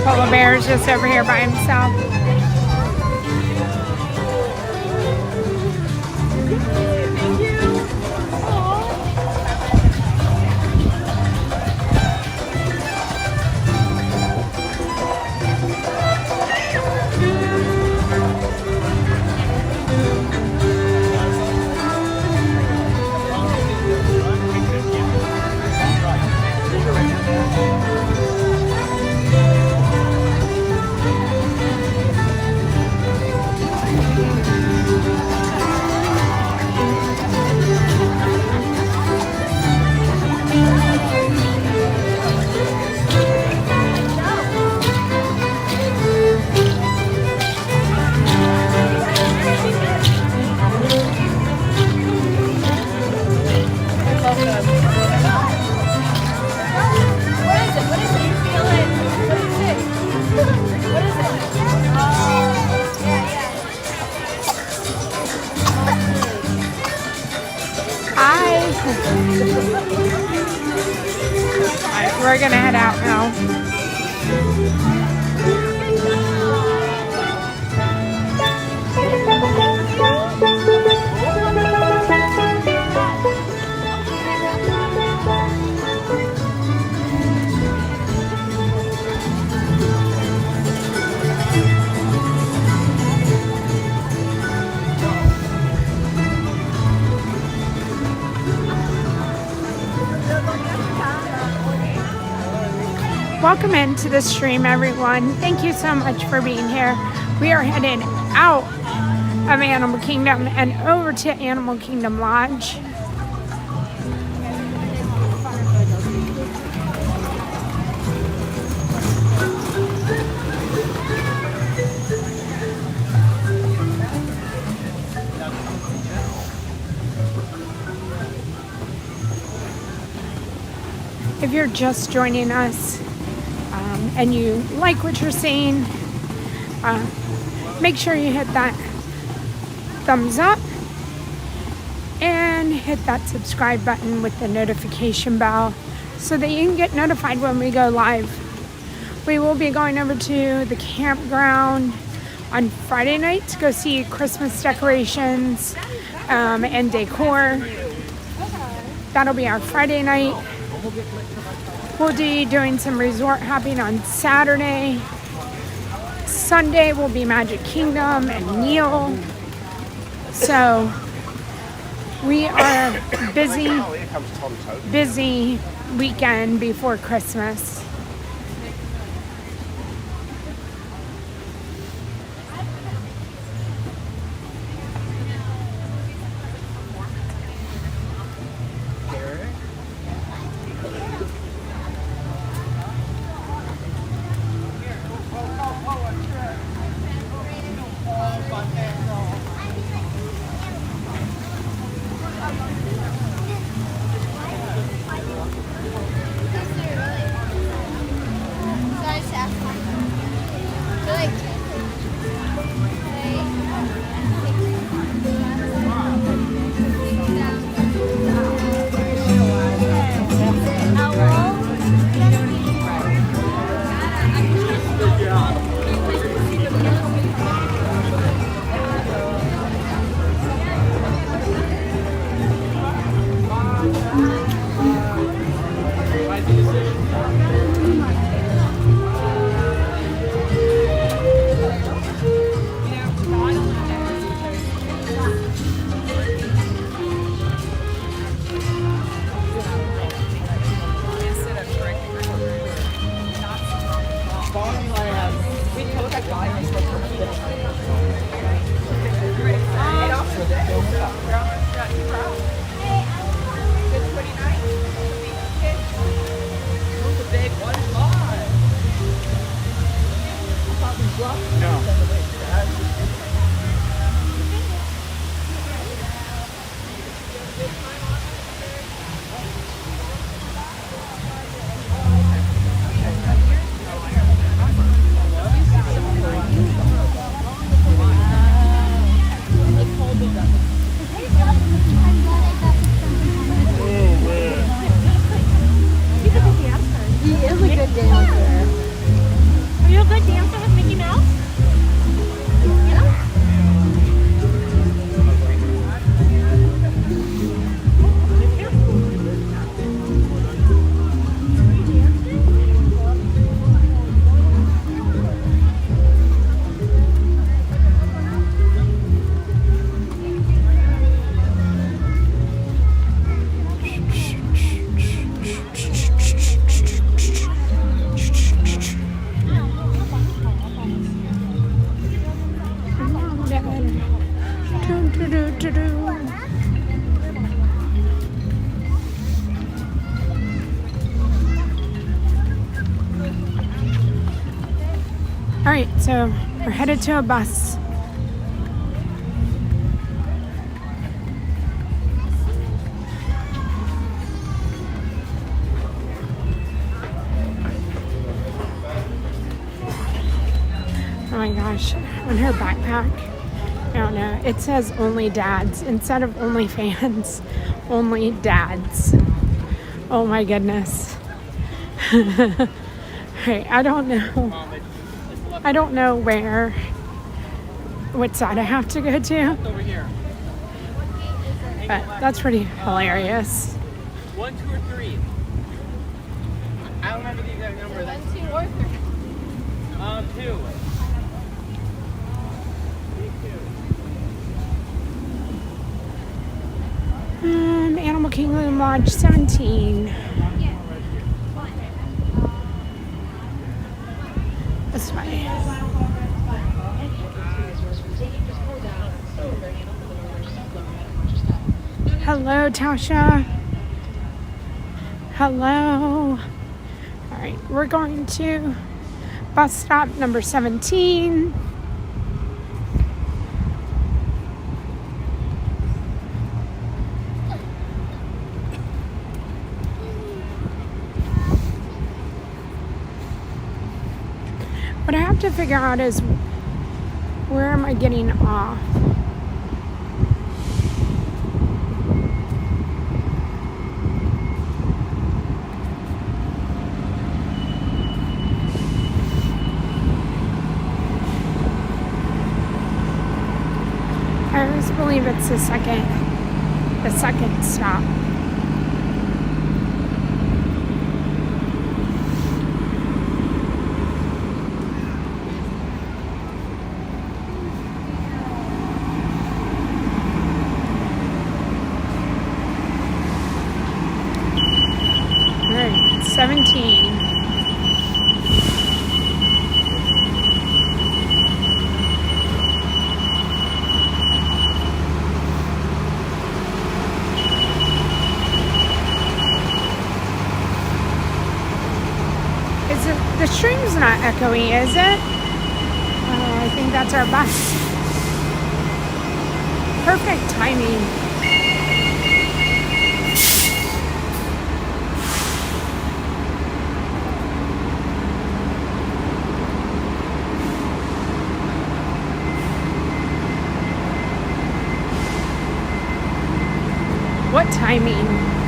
Polar bear's just over here by himself. Alright, we're gonna head out now. Welcome into the stream, everyone. Thank you so much for being here. We are heading out of Animal Kingdom and over to Animal Kingdom Lodge. If you're just joining us, and you like what you're seeing, make sure you hit that thumbs up and hit that subscribe button with the notification bell so that you can get notified when we go live. We will be going over to the campground on Friday night to go see Christmas decorations and decor. That'll be our Friday night. We'll be doing some resort hopping on Saturday. Sunday will be Magic Kingdom and Neil. So we are busy weekend before Christmas. He is a good dancer. Are you a good dancer with Mickey Mouse? All right, so we're headed to a bus. Oh my gosh, on her backpack, I don't know, it says only dads instead of only fans, only dads. Oh my goodness. Hey, I don't know what side I have to go to. Over here. But that's pretty hilarious. 1, 2, or 3. I don't remember the exact number. 1, 2, or 3. 2. Animal Kingdom Lodge 17. This way. Hello, Tasha. Hello. All right, we're going to bus stop number 17. What I have to figure out is where am I getting off? I always believe it's the second stop. All right, 17. The string's not echoey, is it? I think that's our bus. Perfect timing. What timing?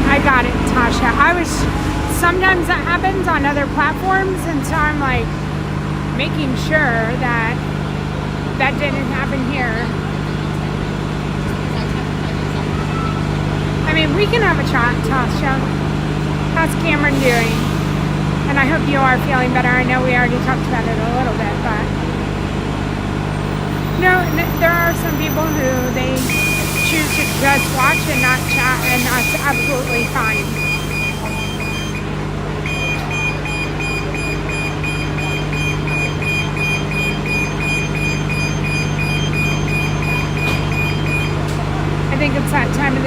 I got it, Tasha. Sometimes that happens on other platforms, and so I'm like making sure that that didn't happen here. I mean, we can have a chat, Tasha. How's Cameron doing? And I hope you are feeling better. I know we already talked about it a little bit, but there are some people who they choose to just watch and not chat, and that's absolutely fine.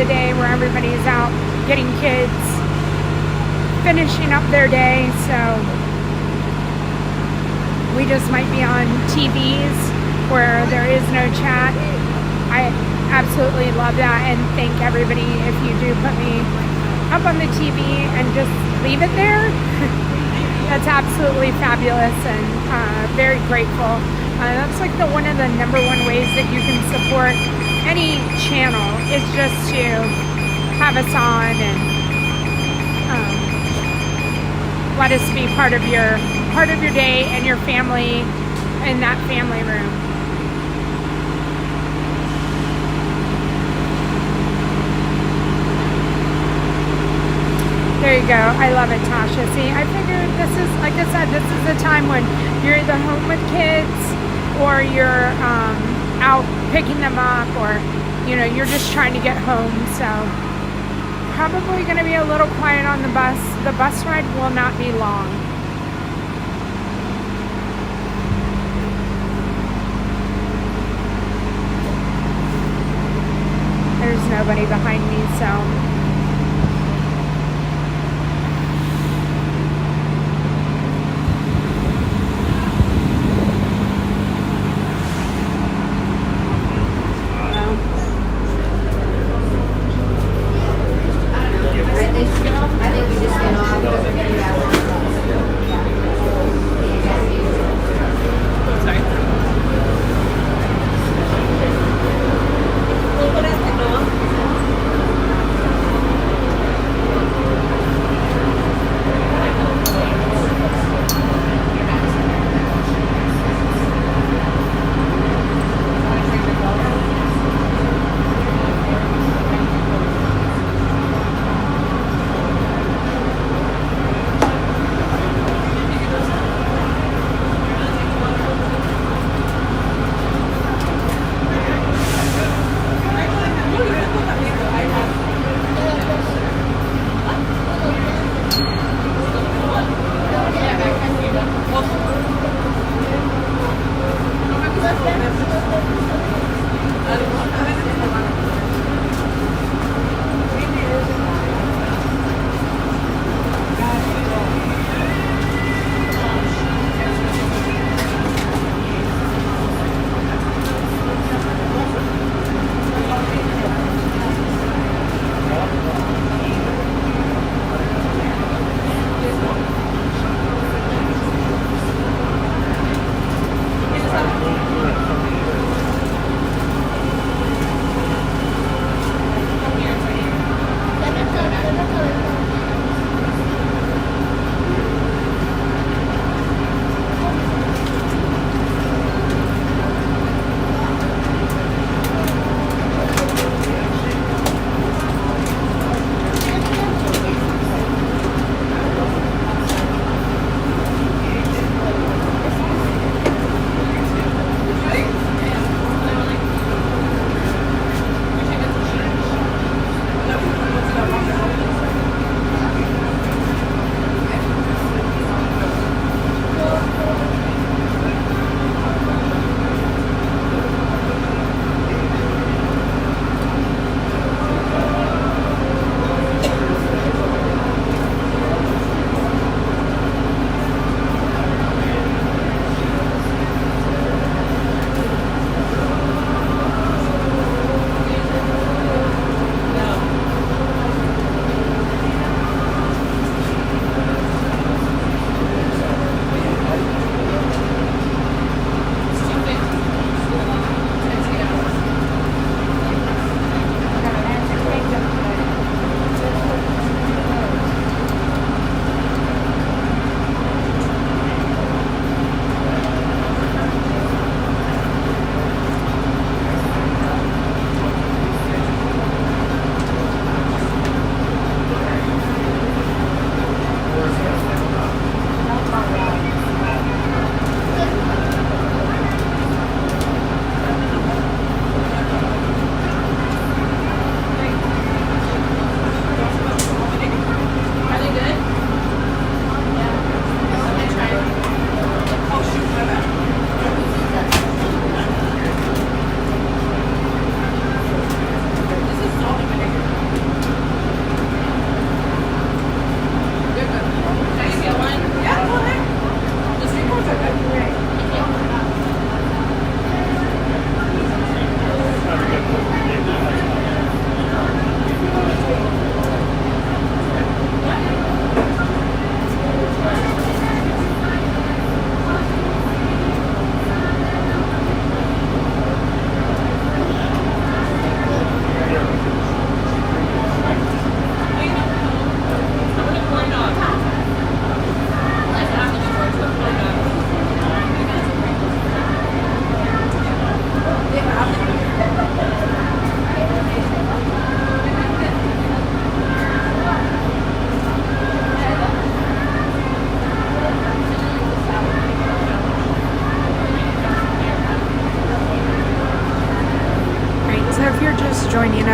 the day where everybody's out getting kids, finishing up their day. So we just might be on TVs where there is no chat. I absolutely love that, and thank everybody if you do put me up on the TV and just leave it there. That's absolutely fabulous, and very grateful. That's like one of the number one ways that you can support any channel is just to have us on and let us be part of your day and your family in that family room. There you go. I love it, Tasha. See, I figured this is, like I said, this is a time when you're either home with kids or you're out picking them up, or, you know, you're just trying to get home. So probably going to be a little quiet on the bus. The bus ride will not be long. There's nobody behind me, so...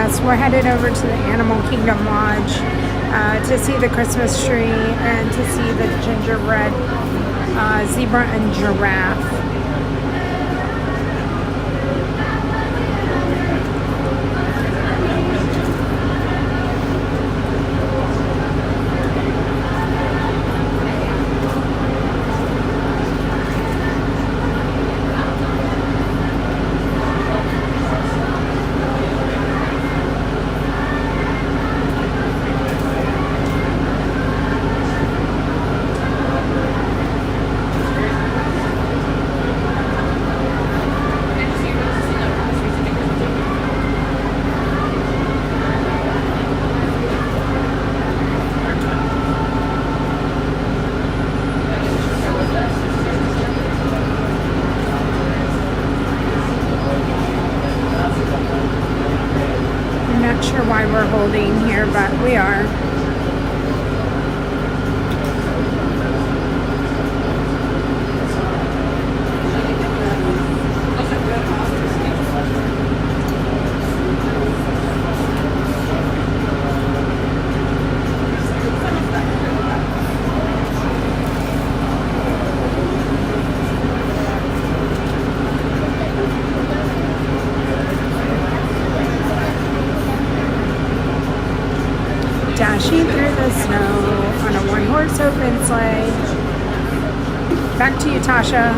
Yes, we're headed over to the Animal Kingdom Lodge to see the Christmas tree and to see the gingerbread zebra and giraffe. Why we're holding here, but we are. Dashing through the snow on a one-horse open sleigh. Back to you, Tasha.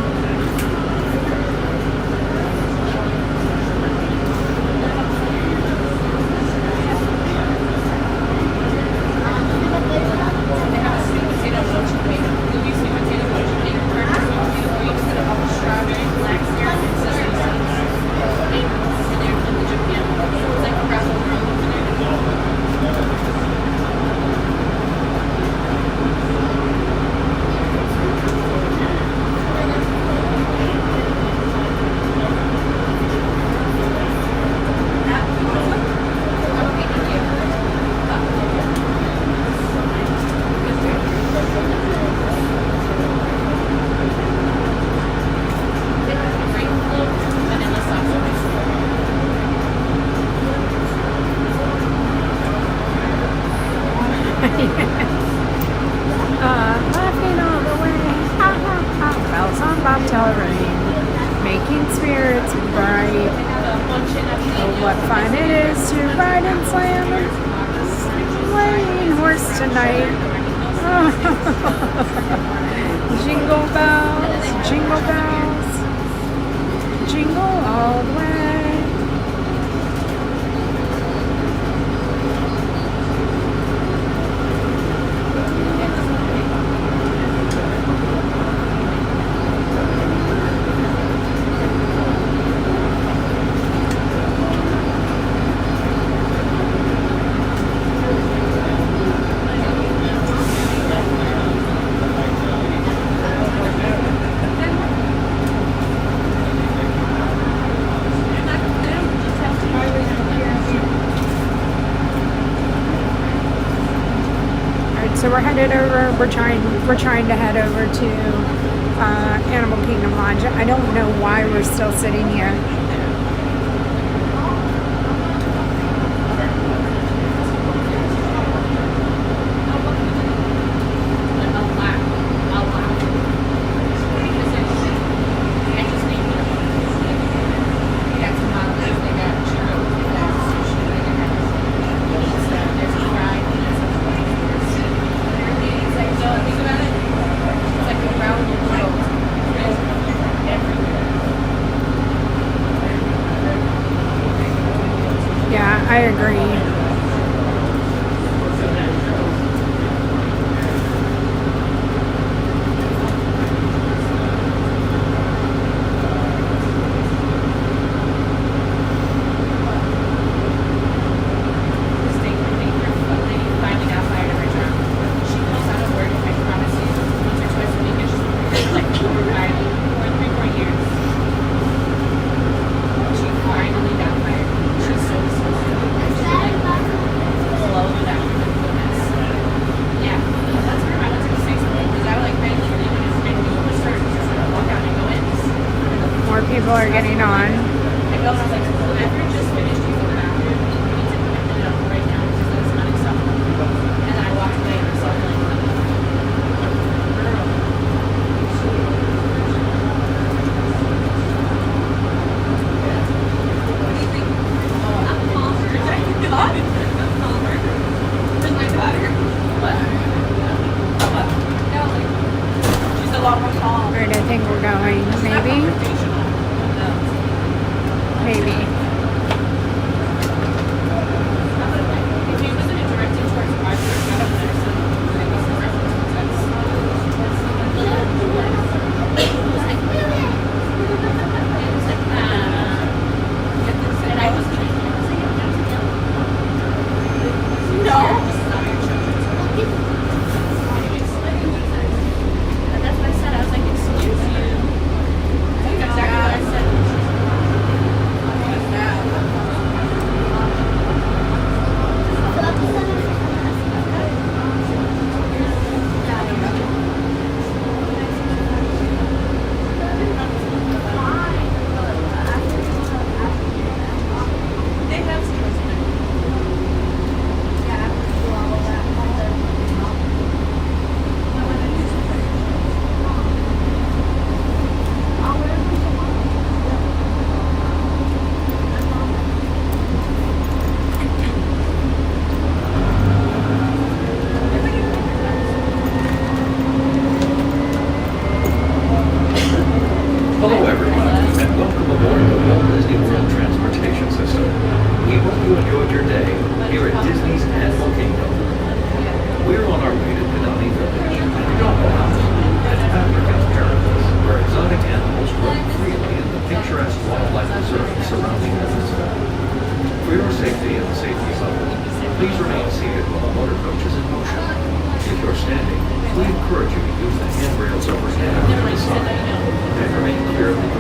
Laughing all the way, ha ha ha, bells on bobtail ring, making spirits bright. Oh, what fun it is to ride and slam a sleighing horse tonight. Jingle bells, jingle all the way. So we're headed over. We're trying to head over to Animal Kingdom Lodge. I don't know why we're still sitting here. I agree. People are getting on. Where do you think we're going? Maybe? Maybe. Hello everyone, and welcome aboard the Walt Disney World Transportation System. We hope you enjoyed your day here at Disney's Animal Kingdom. We're on our way to Kilimanjaro Village, and Jumbo House, an African paradise where exotic animals roam freely in the picturesque wildlife reserve surrounding us. For your safety and the safety of others, please remain seated while the motor coach is in motion. If you're standing, we encourage you to use the handrails overhead on the side and remain clear of the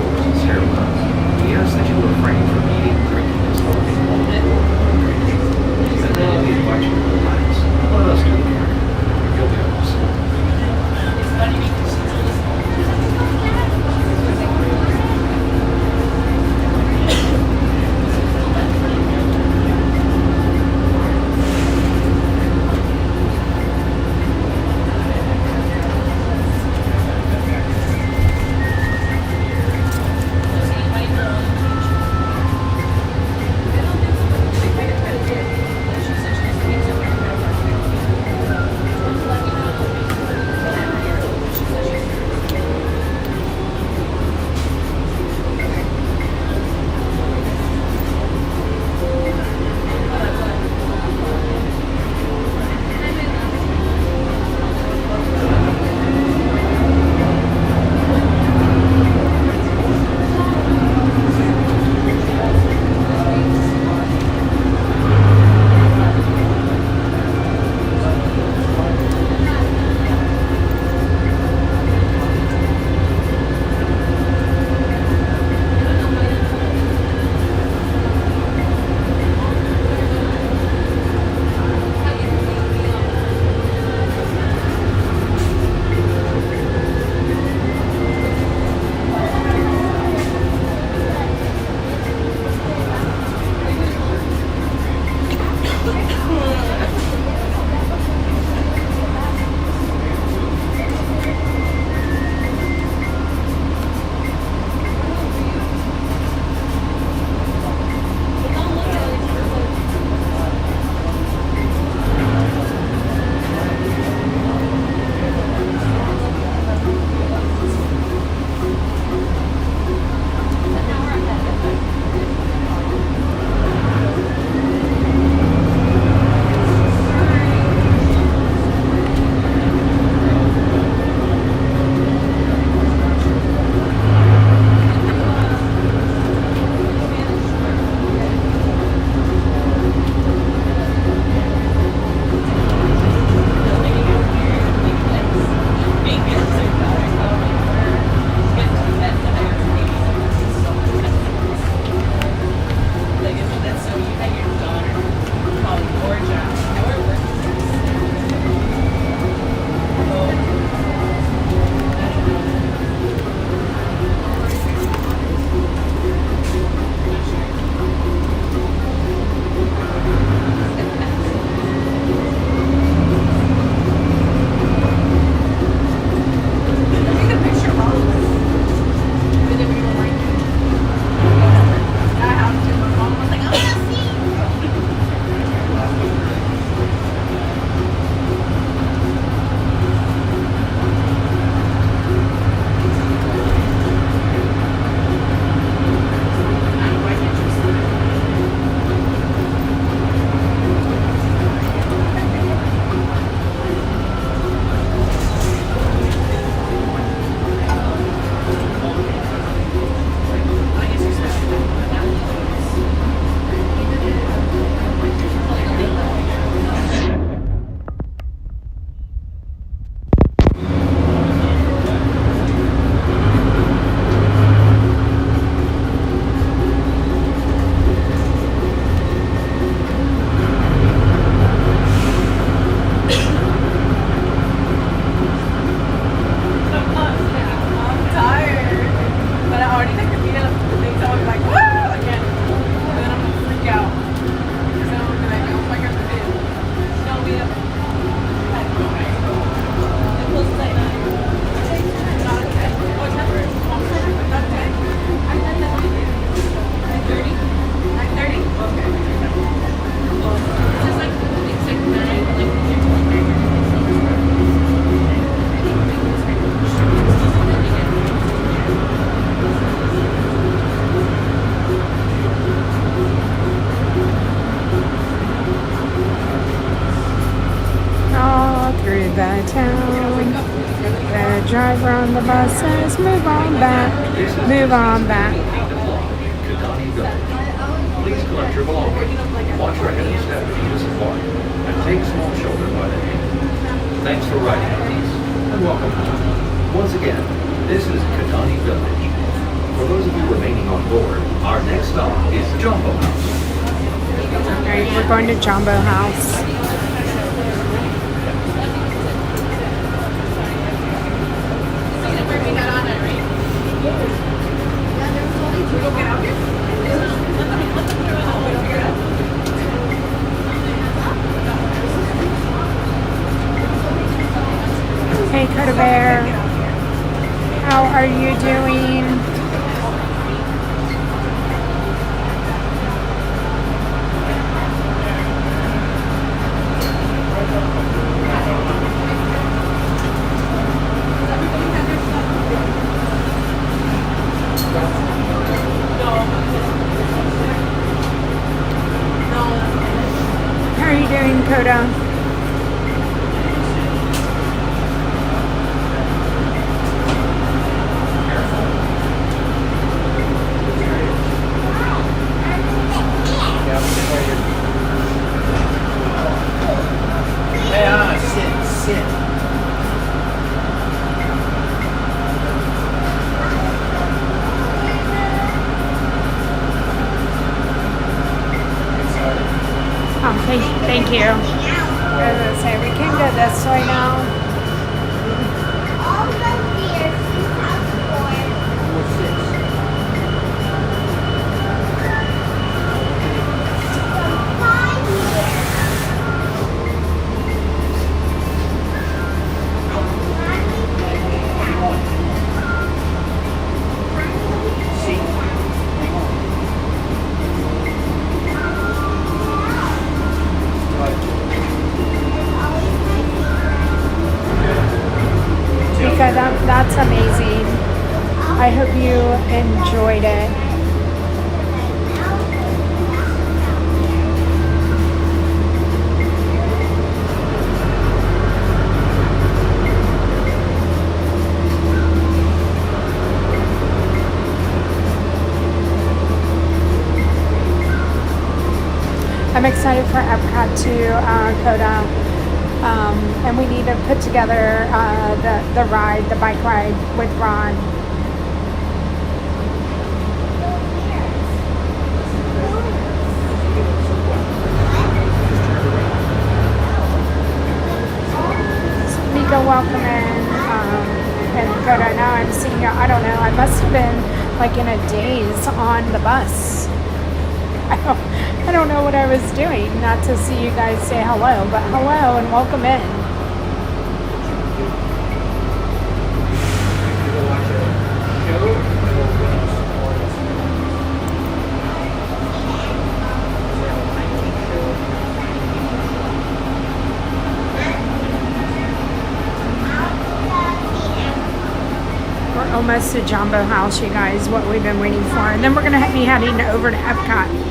says move on back, move on back. Please collect your belongings, watch your head and step into the safari, and take small children by the hand. Thanks for riding with us, and welcome home. Once again, this is Kadani Village. For those of you remaining on board, our next stop is Jumbo House. Alright, we're going to Jumbo House. Hey, Coda Bear. How are you doing? How are you doing, Coda? Thank you. As I say, we came to this way now. All those deer you have That's amazing. I hope you enjoyed it. I'm excited for Epcot too, Coda. And we need to put together the ride, the bike ride with Ron. Mika, welcome in. And Coda, now I'm seeing you. I don't know. I must have been like in a daze on the bus. I don't know what I was doing, not to see you guys say hello, but hello and welcome in. We're almost to Jumbo House, you guys, what we've been waiting for. And then we're going to be heading over to Epcot.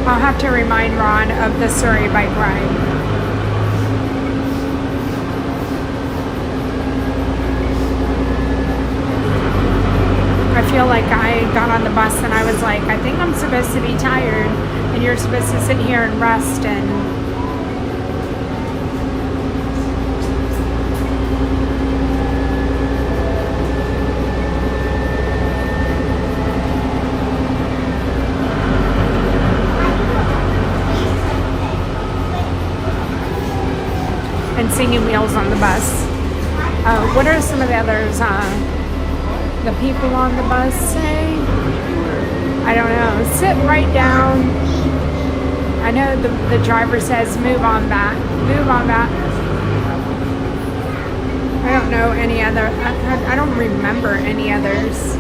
I'll have to remind Ron of the Surrey bike ride. I feel like I got on the bus and I was like, I think I'm supposed to be tired and you're supposed to sit here and rest and singing Wheels on the bus. What are some of the others the people on the bus say? I don't know. Sit right down. I know the driver says move on back. Move on back. I don't know any other. I don't remember any others.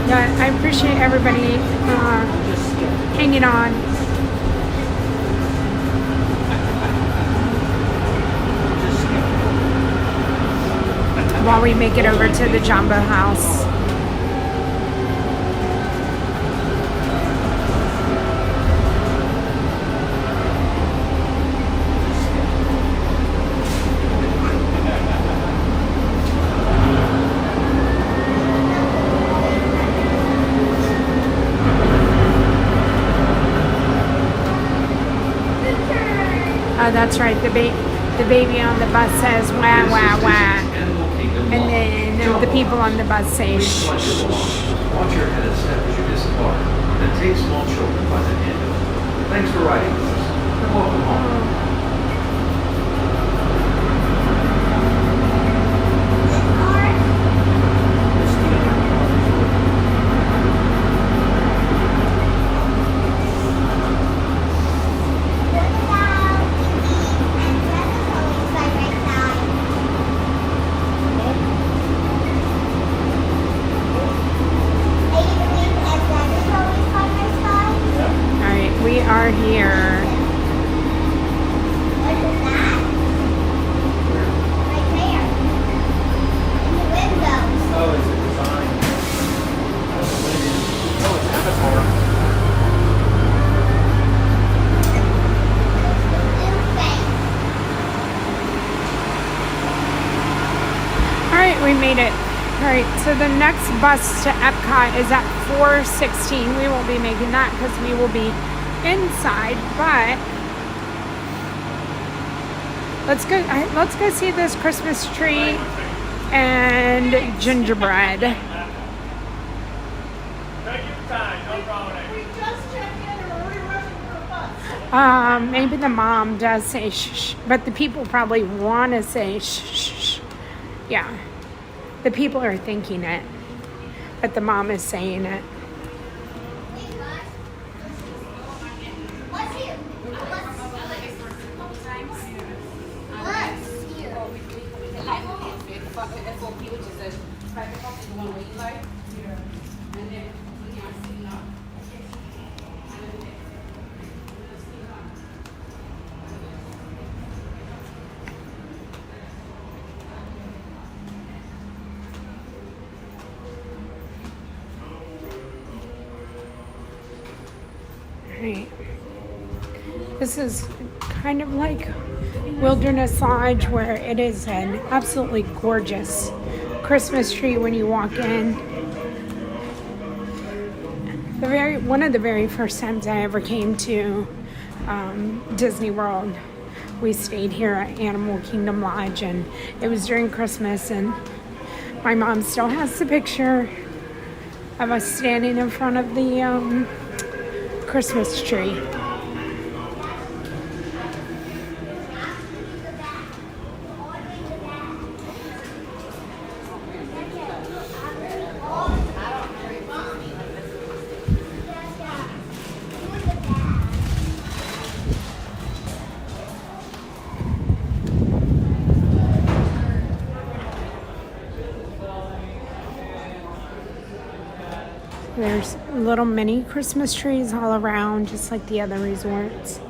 Yeah, I appreciate everybody hanging on. while we make it over to the Jumbo House. Oh, that's right. The baby on the bus says wah wah wah, and then the people on the bus say shh shh shh. Watch your head and step as you disembark, and take small children by the hand. Thanks for riding with us, and welcome home. We made it. All right, so the next bus to Epcot is at 4:16. We won't be making that because we will be inside, but let's go see this Christmas tree and gingerbread. Take your time, no problem. We just checked in and we're rushing for the bus. Maybe the mom does say shh, but the people probably want to say shh. Yeah. The people are thinking it, but the mom is saying it. This is kind of like Wilderness Lodge, where it is an absolutely gorgeous Christmas tree when you walk in. One of the very first times I ever came to Disney World, we stayed here at Animal Kingdom Lodge, and it was during Christmas, and my mom still has the picture of us standing in front of the Christmas tree. There's little mini Christmas trees all around, just like the other resorts,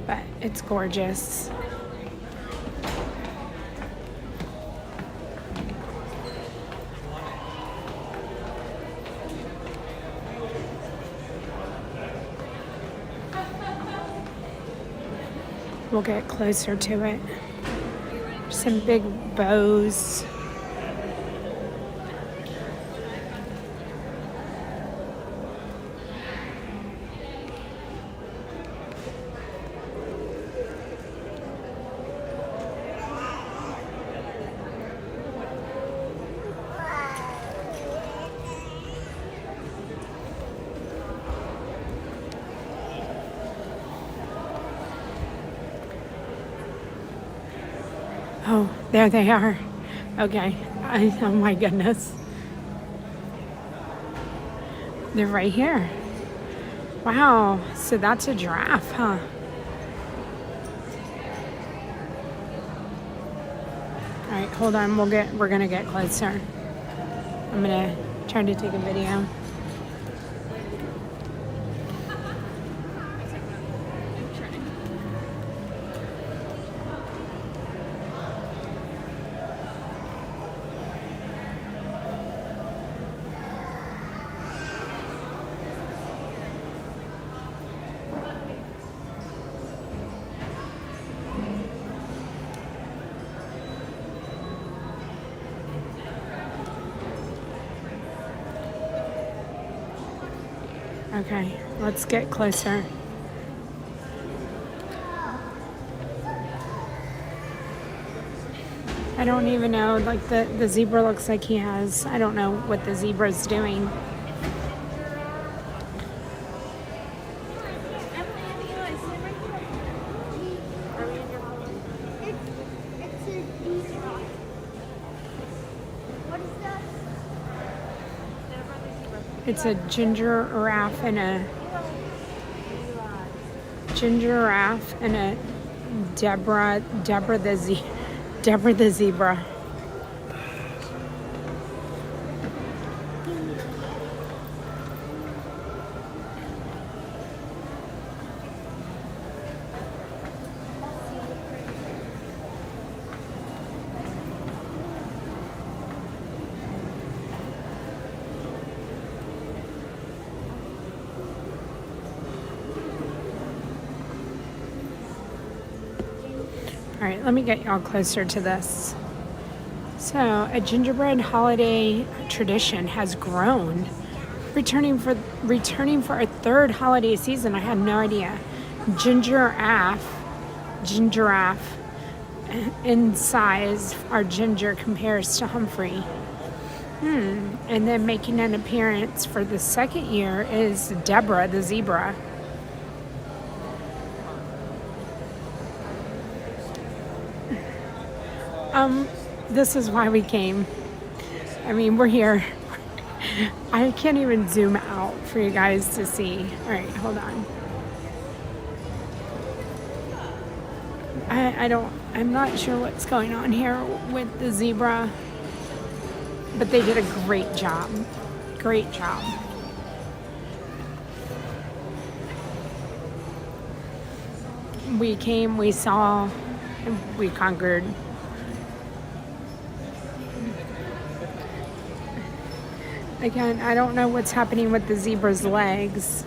but it's gorgeous. We'll get closer to it. Some big bows. Oh, there they are. Okay. Oh my goodness. They're right here. Wow. So that's a giraffe, huh? All right, hold on. We're gonna get closer. I'm gonna try to take a video. Okay, let's get closer. I don't even know, like the zebra looks like he has, I don't know what the zebra's doing. It's a ginger giraffe and a Deborah the zebra. All right, let me get y'all closer to this. So, a gingerbread holiday tradition has grown, returning for a third holiday season. I had no idea. Gingiraffe, in size, our Ginger compares to Humphrey. And then making an appearance for the second year is Deborah the zebra. This is why we came. I mean, we're here. I can't even zoom out for you guys to see. All right, hold on. I'm not sure what's going on here with the zebra, but they did a great job. Great job. We came, we saw, and we conquered. Again, I don't know what's happening with the zebra's legs.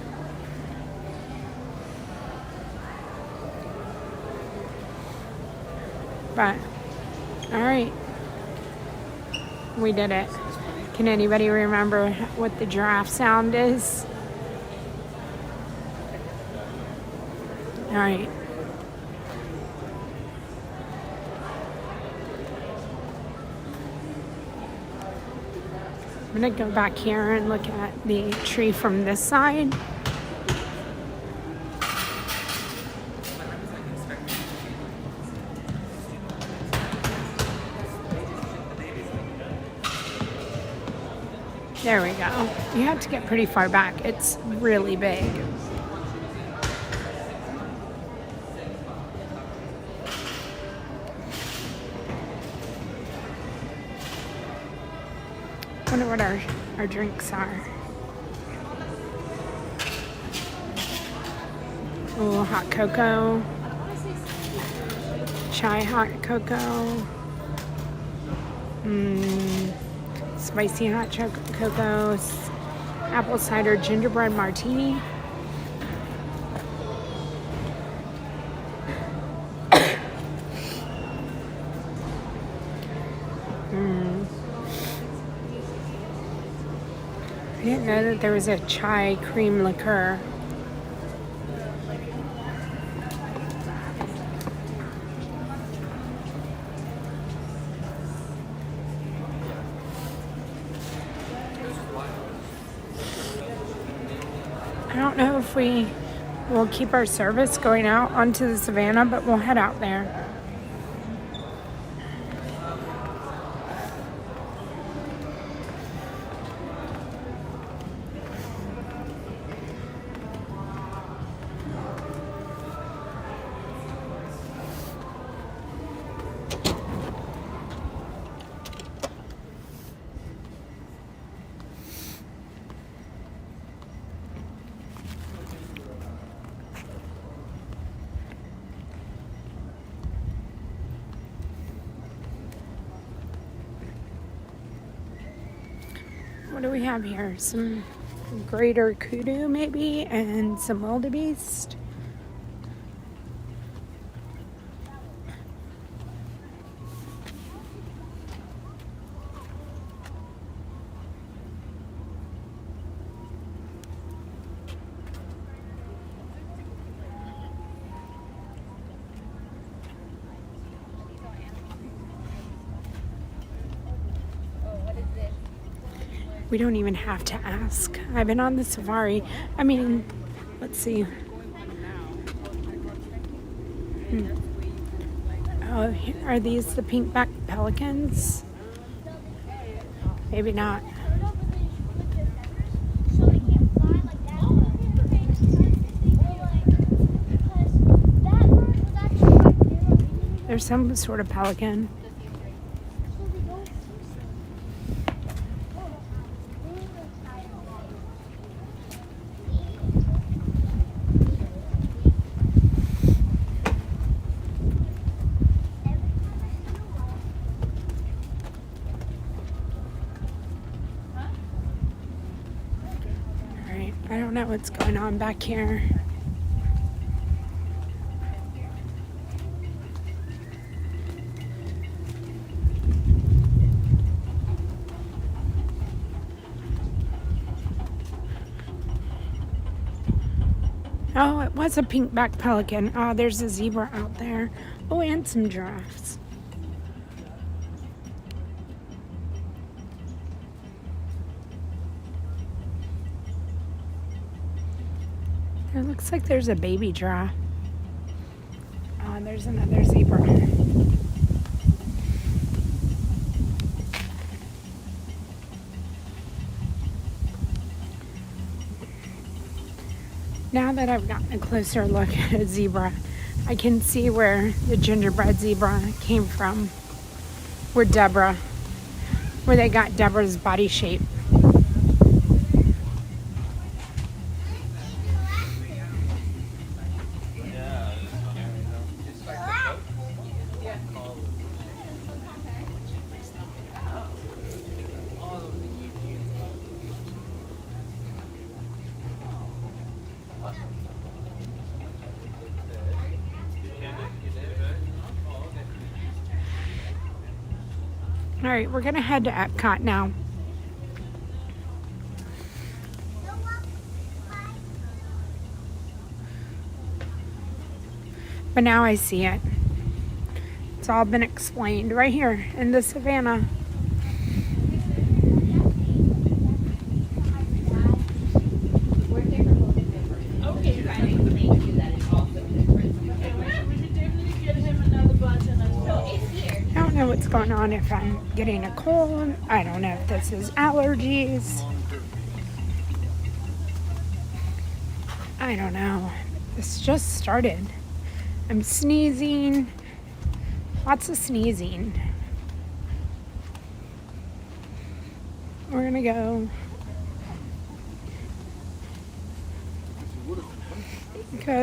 But, all right. We did it. Can anybody remember what the giraffe sound is? All right. I'm going to go back here and look at the tree from this side. There we go. You have to get pretty far back. It's really big. I wonder what our drinks are. Oh, hot cocoa. Chai hot cocoa. Spicy hot cocoa. Apple cider gingerbread martini. I didn't know that there was a chai cream liqueur. I don't know if we will keep our service going out onto the savannah, but we'll head out there. What do we have here? Some greater kudu maybe, and some wildebeest. We don't even have to ask. I've been on the safari. I mean, let's see. Oh, are these the pink-back pelicans? Maybe not. There's some sort of pelican. Alright, I don't know what's going on back here. Oh, it was a pink-back pelican. Oh, there's a zebra out there. Oh, and some giraffes. It looks like there's a baby giraffe. Oh, there's another zebra. Now that I've gotten a closer look at a zebra, I can see where the gingerbread zebra came from. Where they got Deborah's body shape. All right, we're gonna head to Epcot now. But now I see it. It's all been explained right here in the savannah. What's going on, if I'm getting a cold. I don't know if this is allergies. I don't know. This just started. I'm sneezing. Lots of sneezing. We're gonna go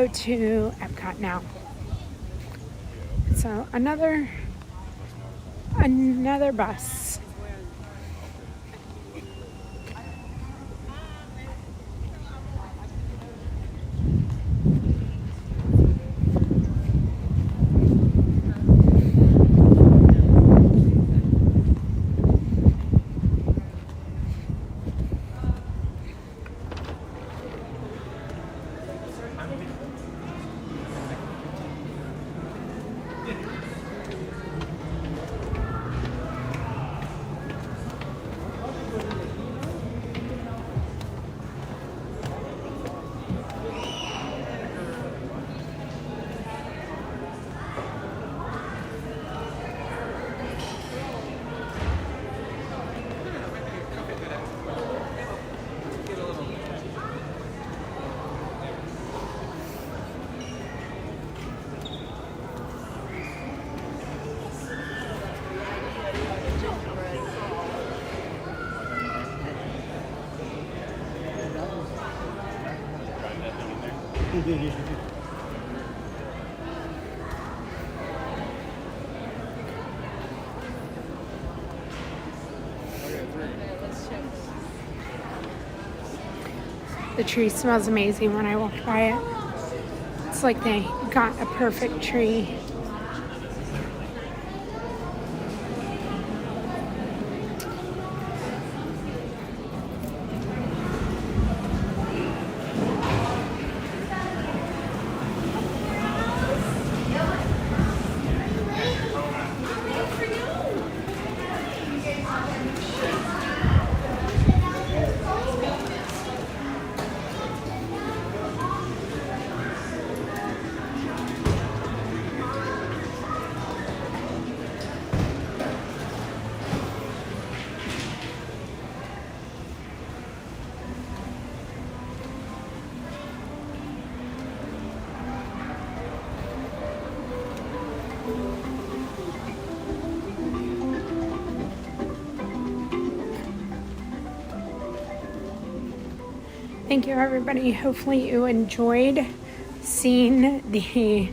to Epcot now. So another bus. The tree smells amazing when I walk by it. It's like they got a perfect tree. Thank you, everybody. Hopefully you enjoyed seeing the,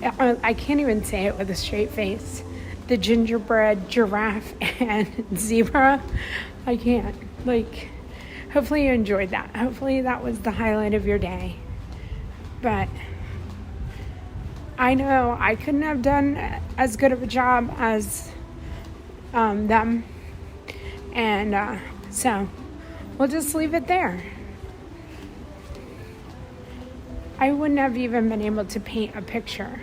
I can't even say it with a straight face, the gingerbread giraffe and zebra. I can't. Like, hopefully you enjoyed that. Hopefully that was the highlight of your day. But I know I couldn't have done as good of a job as them. And so we'll just leave it there. I wouldn't have even been able to paint a picture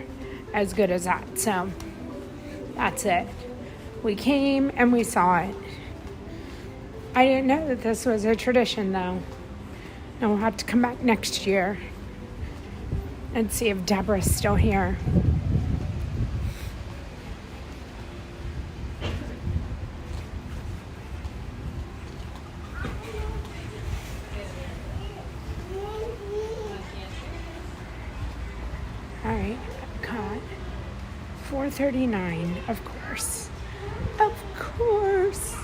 as good as that. So that's it. We came and we saw it. I didn't know that this was a tradition, though. And we'll have to come back next year and see if Deborah's still here. All right, Epcot, 4:39, of course. Of course.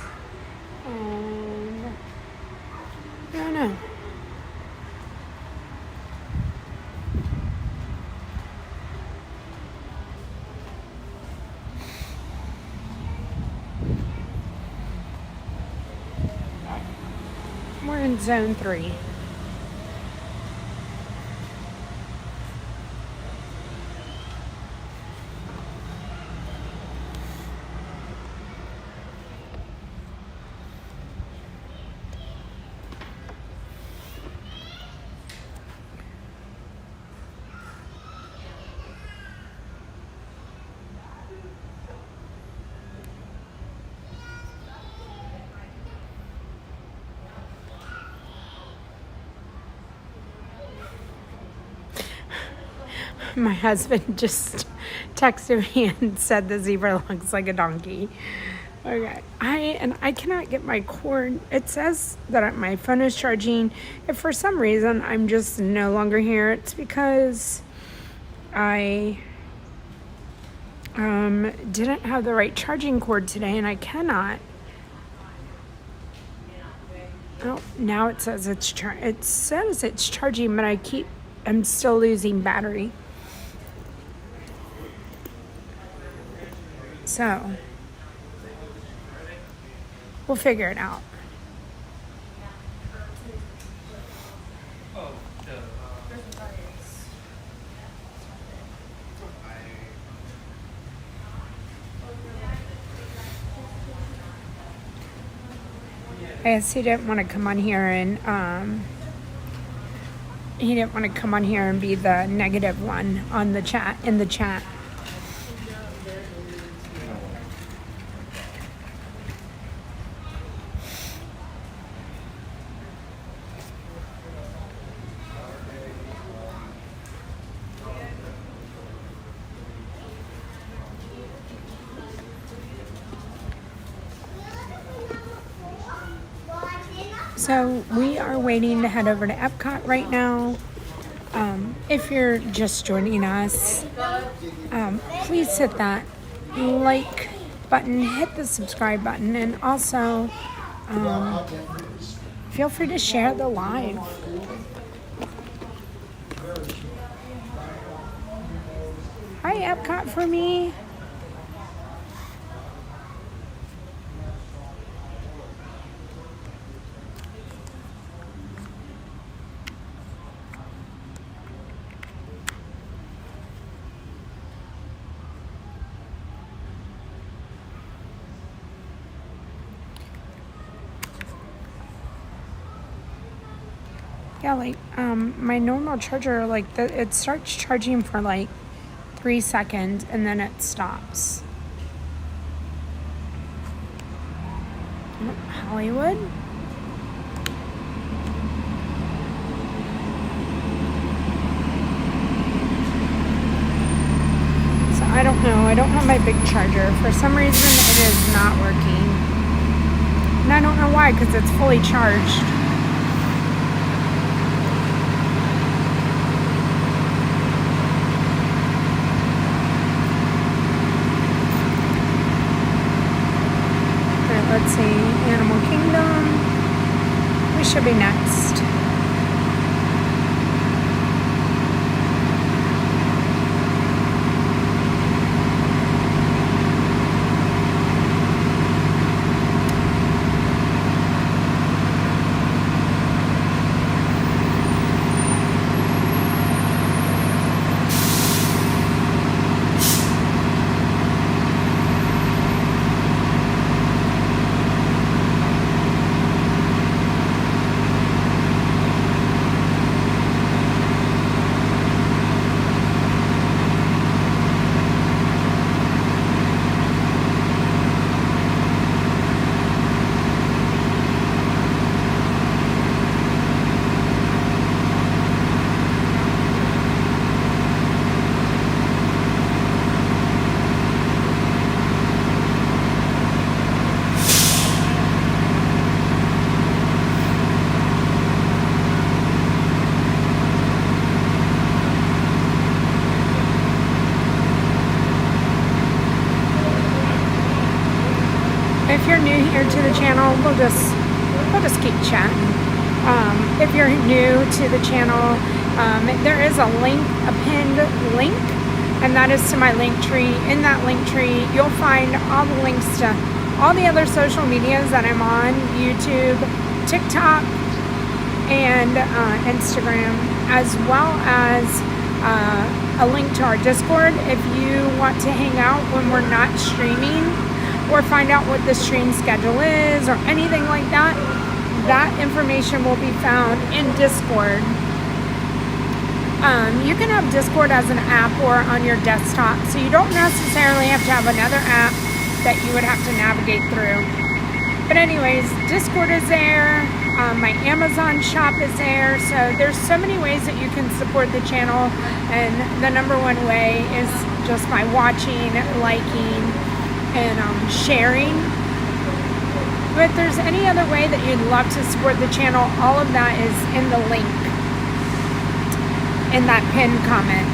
I don't know. We're in zone 3. My husband just texted me and said the zebra looks like a donkey. Okay, I cannot get my cord. It says that my phone is charging. If for some reason I'm just no longer here, it's because I didn't have the right charging cord today, and I cannot. Oh, now it says it's charging, but I'm still losing battery. So, we'll figure it out. I guess he didn't want to come on here and be the negative one on the chat, in the chat. So we are waiting to head over to Epcot right now. If you're just joining us, please hit that like button, hit the subscribe button, and also feel free to share the live. Hi, Epcot for me. Yeah, like, my normal charger, like, it starts charging for, like, 3 seconds, and then it stops. Hollywood? So, I don't know. I don't have my big charger. For some reason, it is not working. And I don't know why, because it's fully charged. Let's see, Animal Kingdom. We should be next. new to the channel, we'll just keep chatting. If you're new to the channel, there is a link, a pinned link, and that is to my link tree. In that link tree, you'll find all the links to all the other social medias that I'm on: YouTube, TikTok, and Instagram, as well as a link to our Discord if you want to hang out when we're not streaming, or find out what the stream schedule is or anything like that. That information will be found in Discord. You can have Discord as an app or on your desktop, so you don't necessarily have to have another app that you would have to navigate through. But anyways, Discord is there. My Amazon shop is there. So there's so many ways that you can support the channel, and the number one way is just by watching, liking, and sharing. But if there's any other way that you'd love to support the channel, all of that is in the link, in that pinned comment.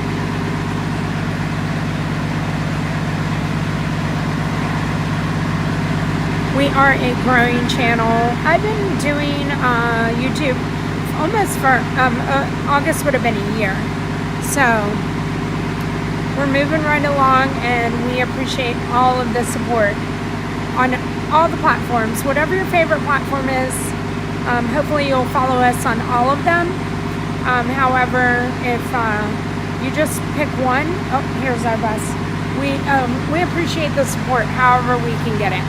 We are a growing channel. I've been doing YouTube almost for, August would have been a year. So we're moving right along, and we appreciate all of the support on all the platforms. Whatever your favorite platform is, hopefully you'll follow us on all of them. However, if you just pick one, oh, here's our bus. We appreciate the support however we can get it.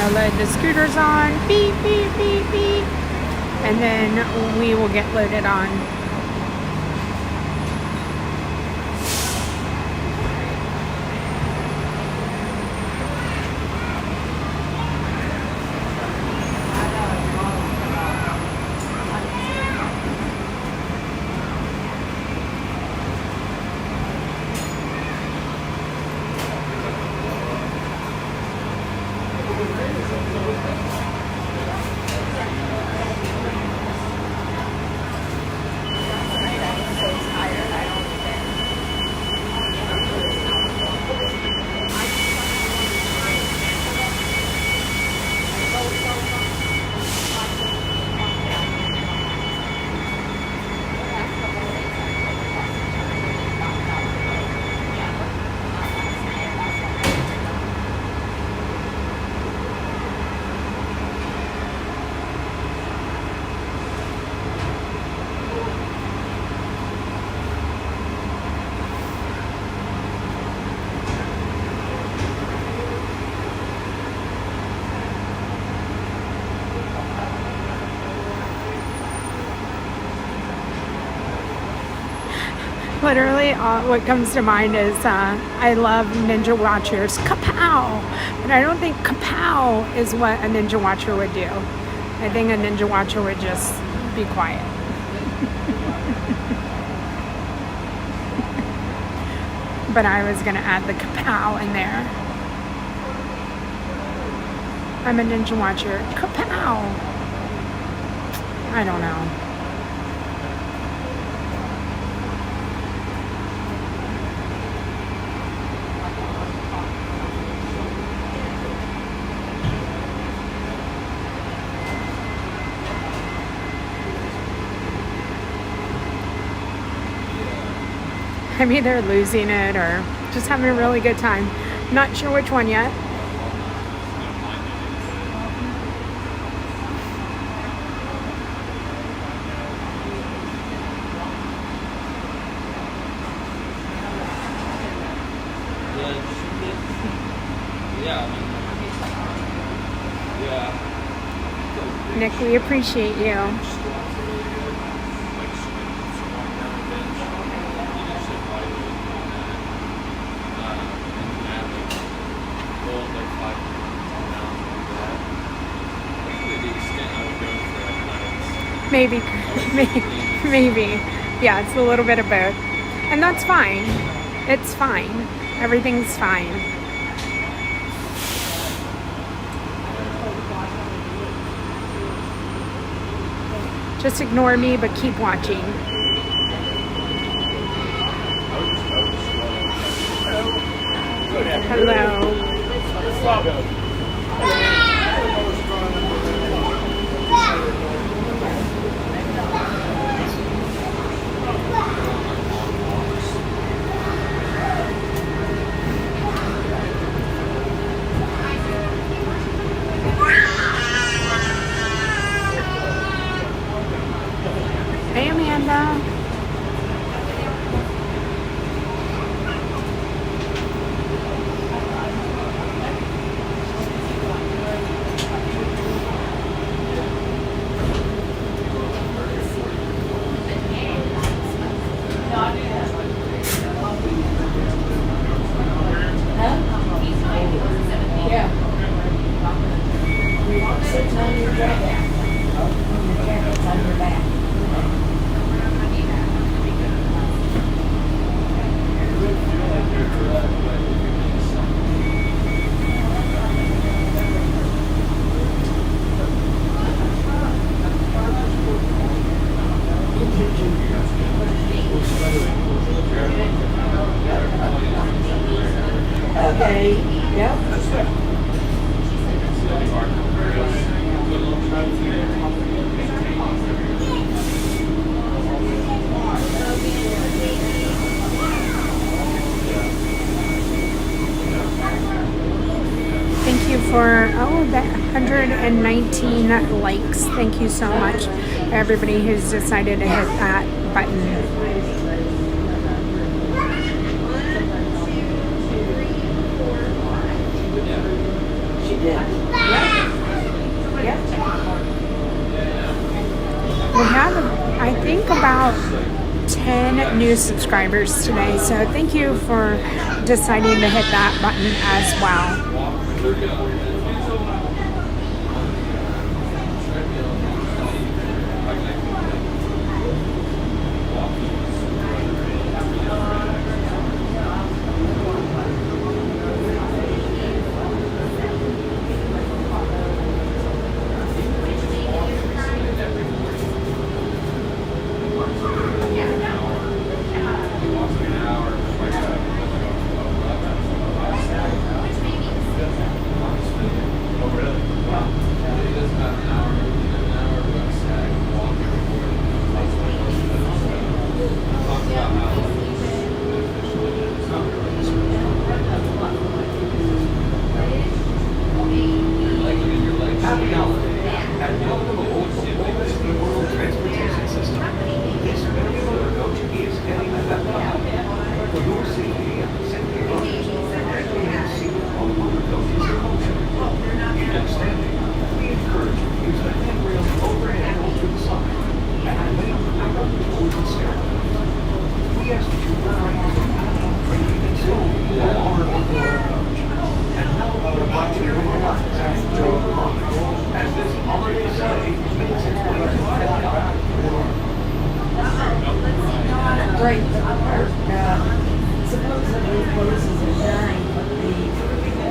Load the scooters on, beep, beep, beep, beep, and then we will get loaded on. Literally, what comes to mind is I love Ninja Watchers. Kapow! But I don't think kapow is what a Ninja Watcher would do. I think a Ninja Watcher would just be quiet. But I was going to add the kapow in there. I'm a Ninja Watcher. Kapow! I don't know. I'm either losing it or just having a really good time. Not sure which one yet. Nick, we appreciate you. Maybe. Yeah, it's a little bit of both. And that's fine. It's fine. Everything's fine. Just ignore me, but keep watching. Hello. Hey, Amanda. Okay, yeah. Thank you for that 119 likes. Thank you so much for everybody who's decided to hit that button. We have, I think, about 10 new subscribers today, so thank you for deciding to hit that button as well. Right, the park supposedly closes at 9, but the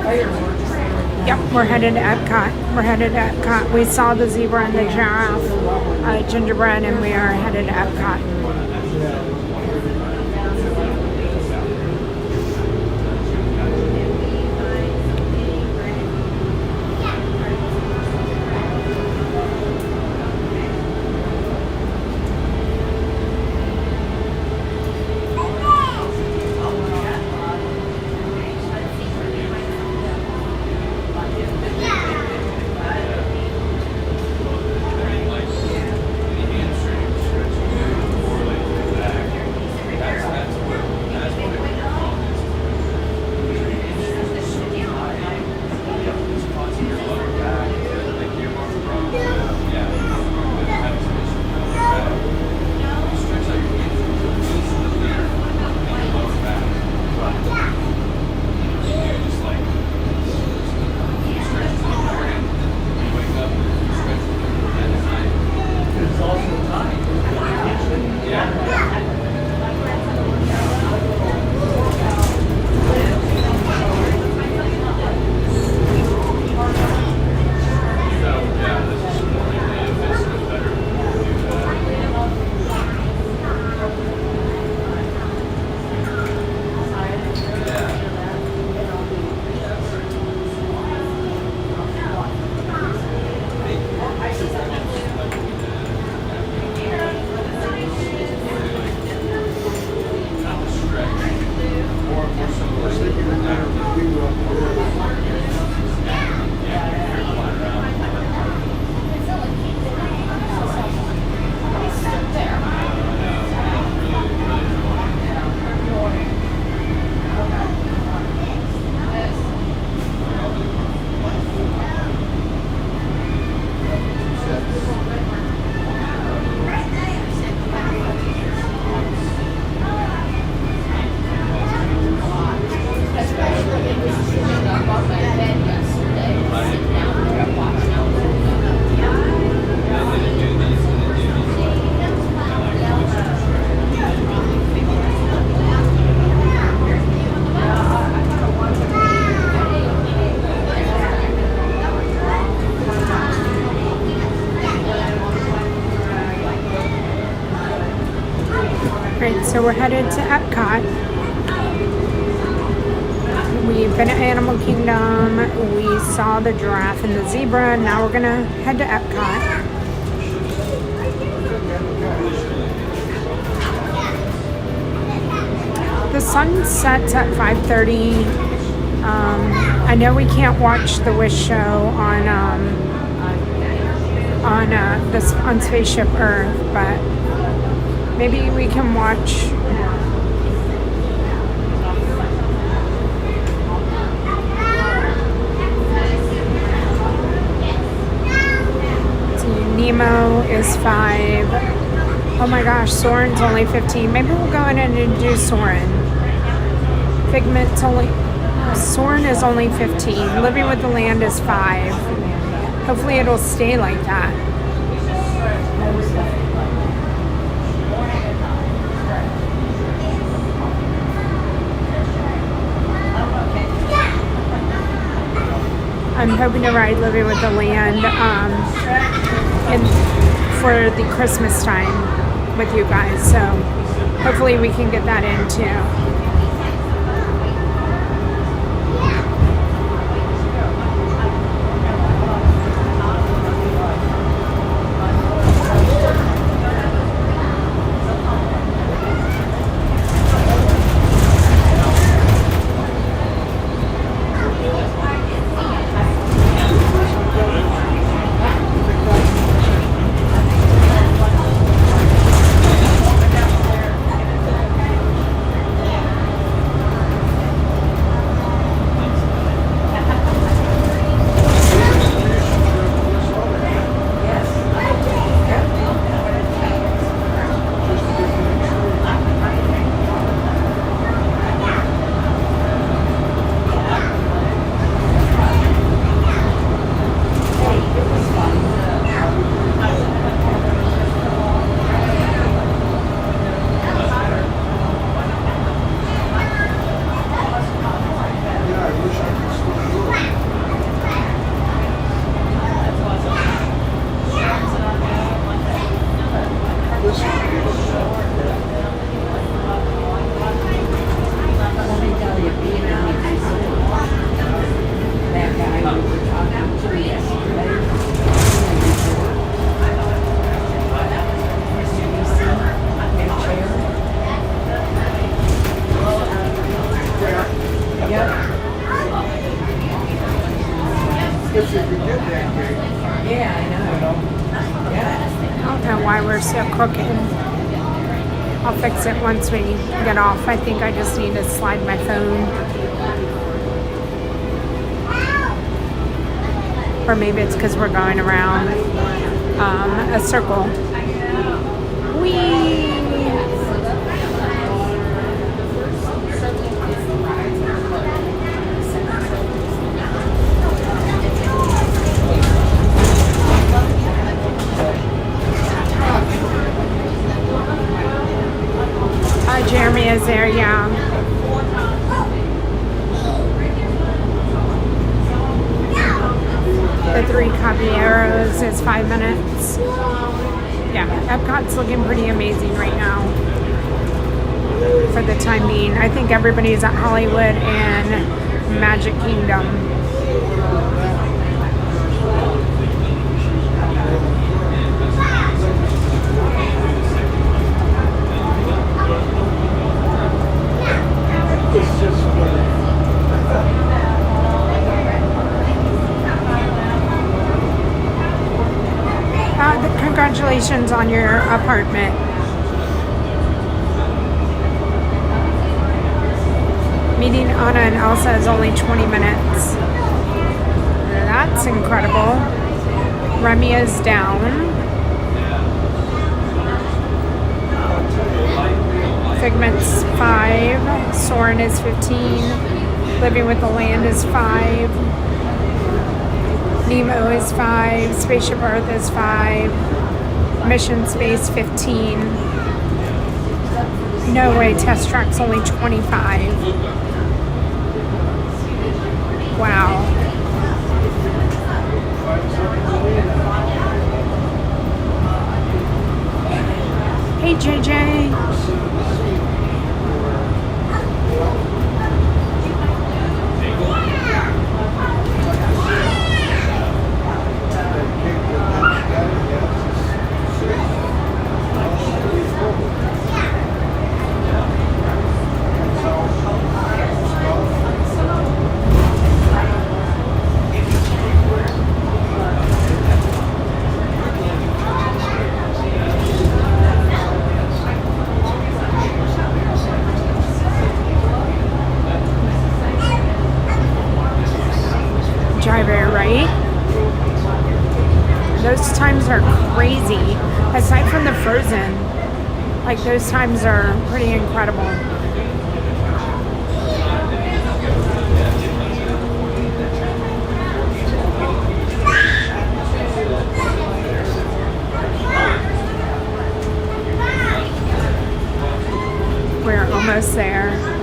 fireworks are at 9. Yep, we're headed to Epcot. We're headed to Epcot. We saw the zebra and the giraffe, gingerbread, and we are headed to Epcot. Right, so we're headed to Epcot. We've been at Animal Kingdom. We saw the giraffe and the zebra. Now we're gonna head to Epcot. The sun sets at 5:30. I know we can't watch the Wish show on Spaceship Earth, but maybe we can watch. Nemo is 5. Oh my gosh, Soarin's only 15. Maybe we'll go in and do Soarin. Figment's only. Soarin is only 15. Living with the Land is 5. Hopefully it'll stay like that. I'm hoping to ride Living with the Land for the Christmas time with you guys. So hopefully we can get that in too. I'll fix it once we get off. I think I just need to slide my phone. Or maybe it's because we're going around a circle. Whee! Jeremy is there, yeah. The Three Caballeros is 5 minutes. Yeah, Epcot's looking pretty amazing right now for the time being. I think everybody's at Hollywood and Magic Kingdom. Congratulations on your apartment. Meeting Anna and Elsa is only 20 minutes. That's incredible. Remy is down. Figment's 5. Soarin is 15. Living with the Land is 5. Nemo is 5. Spaceship Earth is 5. Mission Space 15. No way, Test Track's only 25. Wow. Hey JJ. Those times are pretty incredible. We're almost there.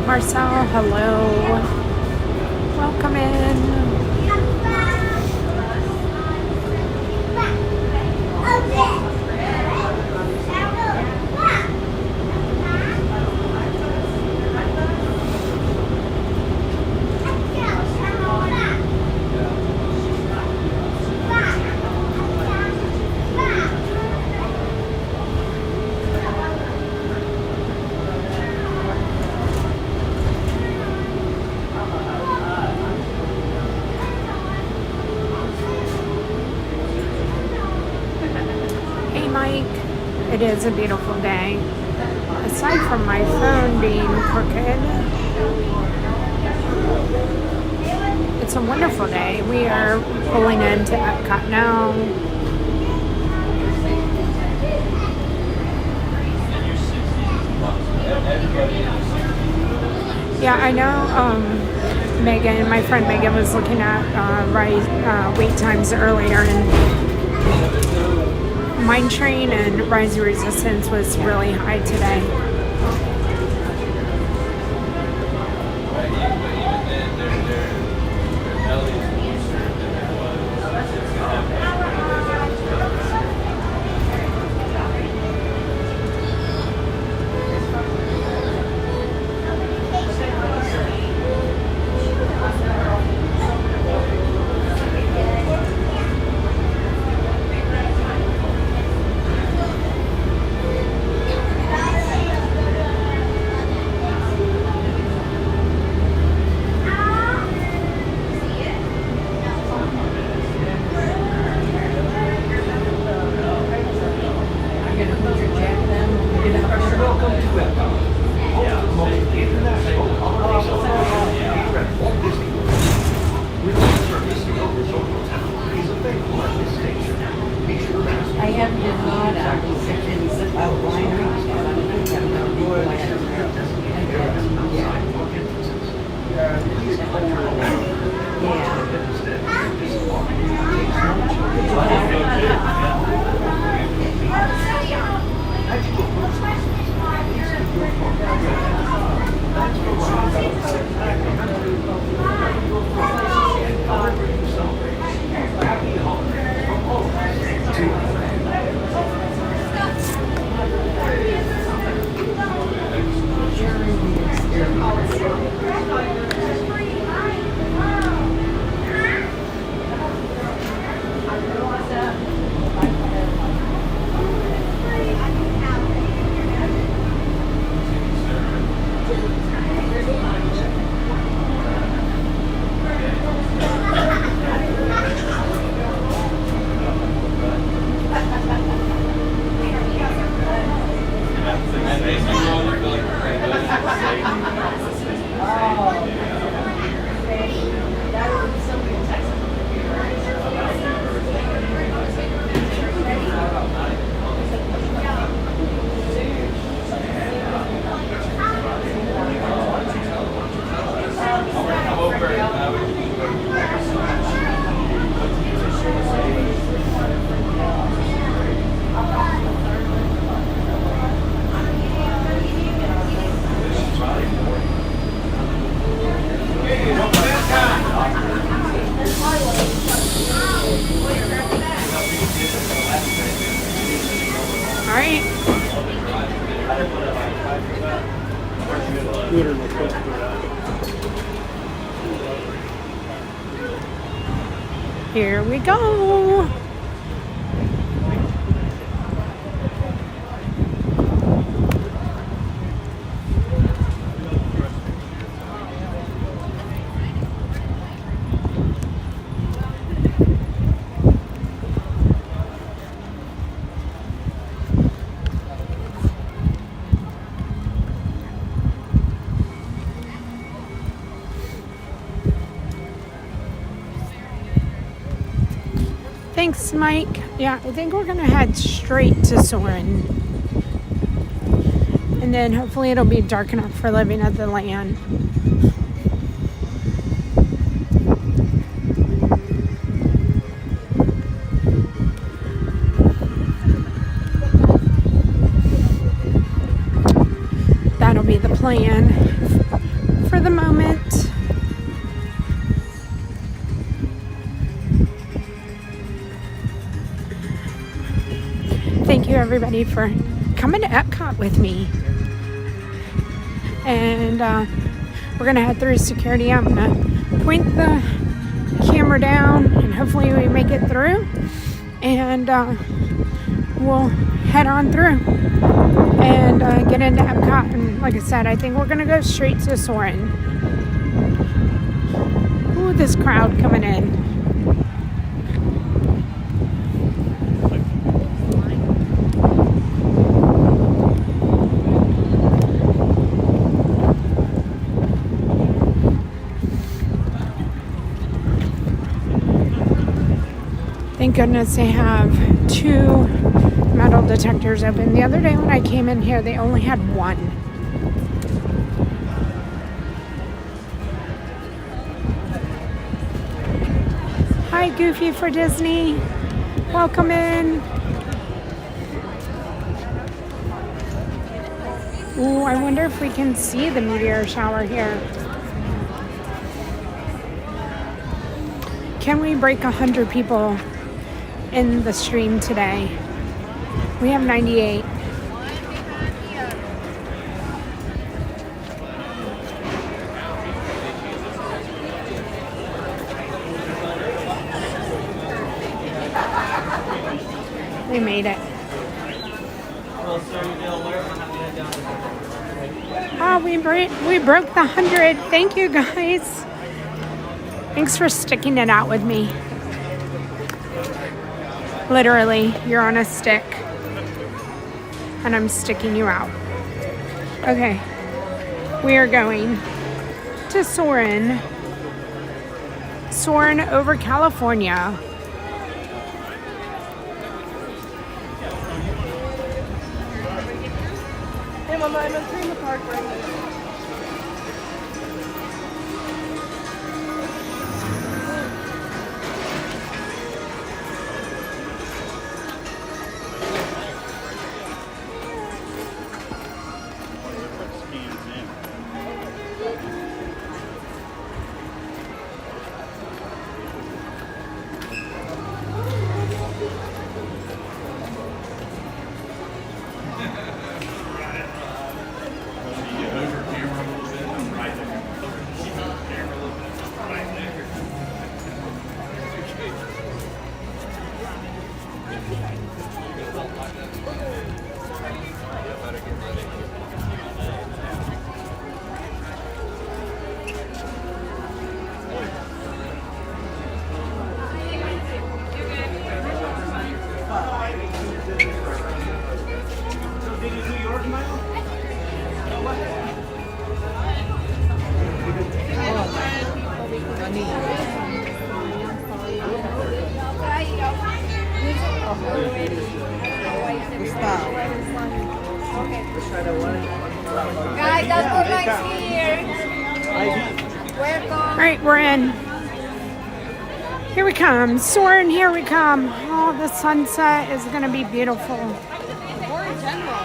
Marcel, hello. Welcome in. It is a beautiful day. Aside from my phone being crooked, it's a wonderful day. We are pulling into Epcot now. Yeah, I know Megan, my friend Megan, was looking at wait times earlier, and Mine Train and Rise of Resistance was really high today. Here we go. Thanks, Mike. Yeah, I think we're gonna head straight to Soarin. And then hopefully it'll be dark enough for Living at the Land. That'll be the plan for the moment. Thank you everybody for coming to Epcot with me. And we're gonna head through security. I'm gonna point the camera down and hopefully we make it through. And we'll head on through and get into Epcot. And like I said, I think we're gonna go straight to Soarin. Ooh, this crowd coming in. Thank goodness they have 2 metal detectors open. The other day when I came in here, they only had 1. Hi, Goofy for Disney. Welcome in. Ooh, I wonder if we can see the meteor shower here. Can we break 100 people in the stream today? We have 98. We made it. Oh, we broke the 100. Thank you guys. Thanks for sticking it out with me. Literally, you're on a stick. And I'm sticking you out. Okay. We are going to Soarin. Soarin over California. Hey, Mama, I'm entering the park right now. Guys, that's what likes here. Welcome. All right, we're in. Here we come. Soarin', here we come. Oh, the sunset is going to be beautiful. Or in general.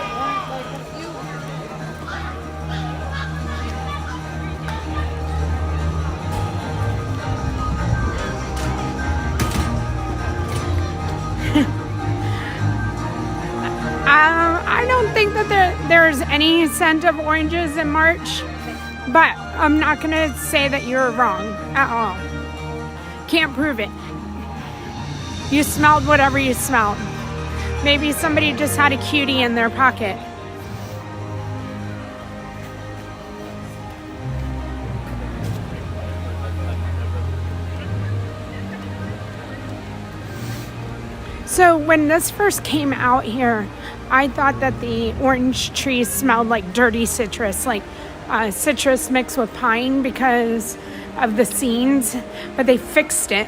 I don't think that there's any scent of oranges in March, But I'm not going to say that you're wrong at all. Can't prove it. You smelled whatever you smelled. Maybe somebody just had a cutie in their pocket. So when this first came out here, I thought that the orange trees smelled like dirty citrus, like citrus mixed with pine because of the scenes, but they fixed it.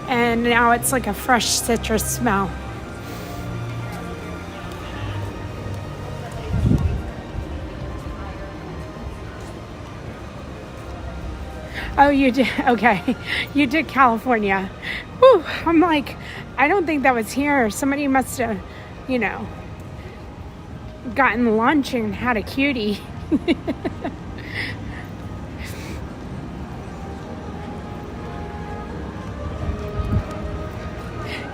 And now it's like a fresh citrus smell. Oh, you did? Okay. You did California. Whew, I'm like, I don't think that was here. Somebody must have, you know, gotten lunch and had a cutie.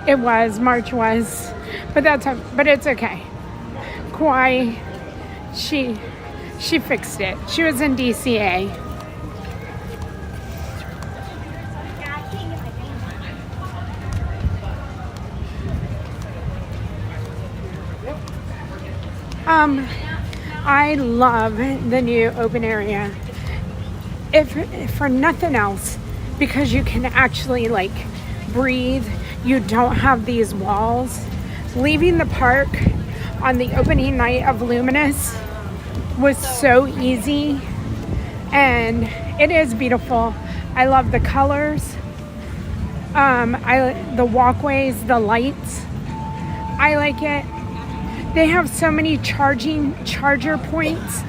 It was, March was, but it's okay. Kauai, she fixed it. She was in DCA. I love the new open area. If for nothing else, because you can actually like breathe. You don't have these walls. Leaving the park on the opening night of Luminous was so easy, and it is beautiful. I love the colors. The walkways, the lights. I like it. They have so many charger points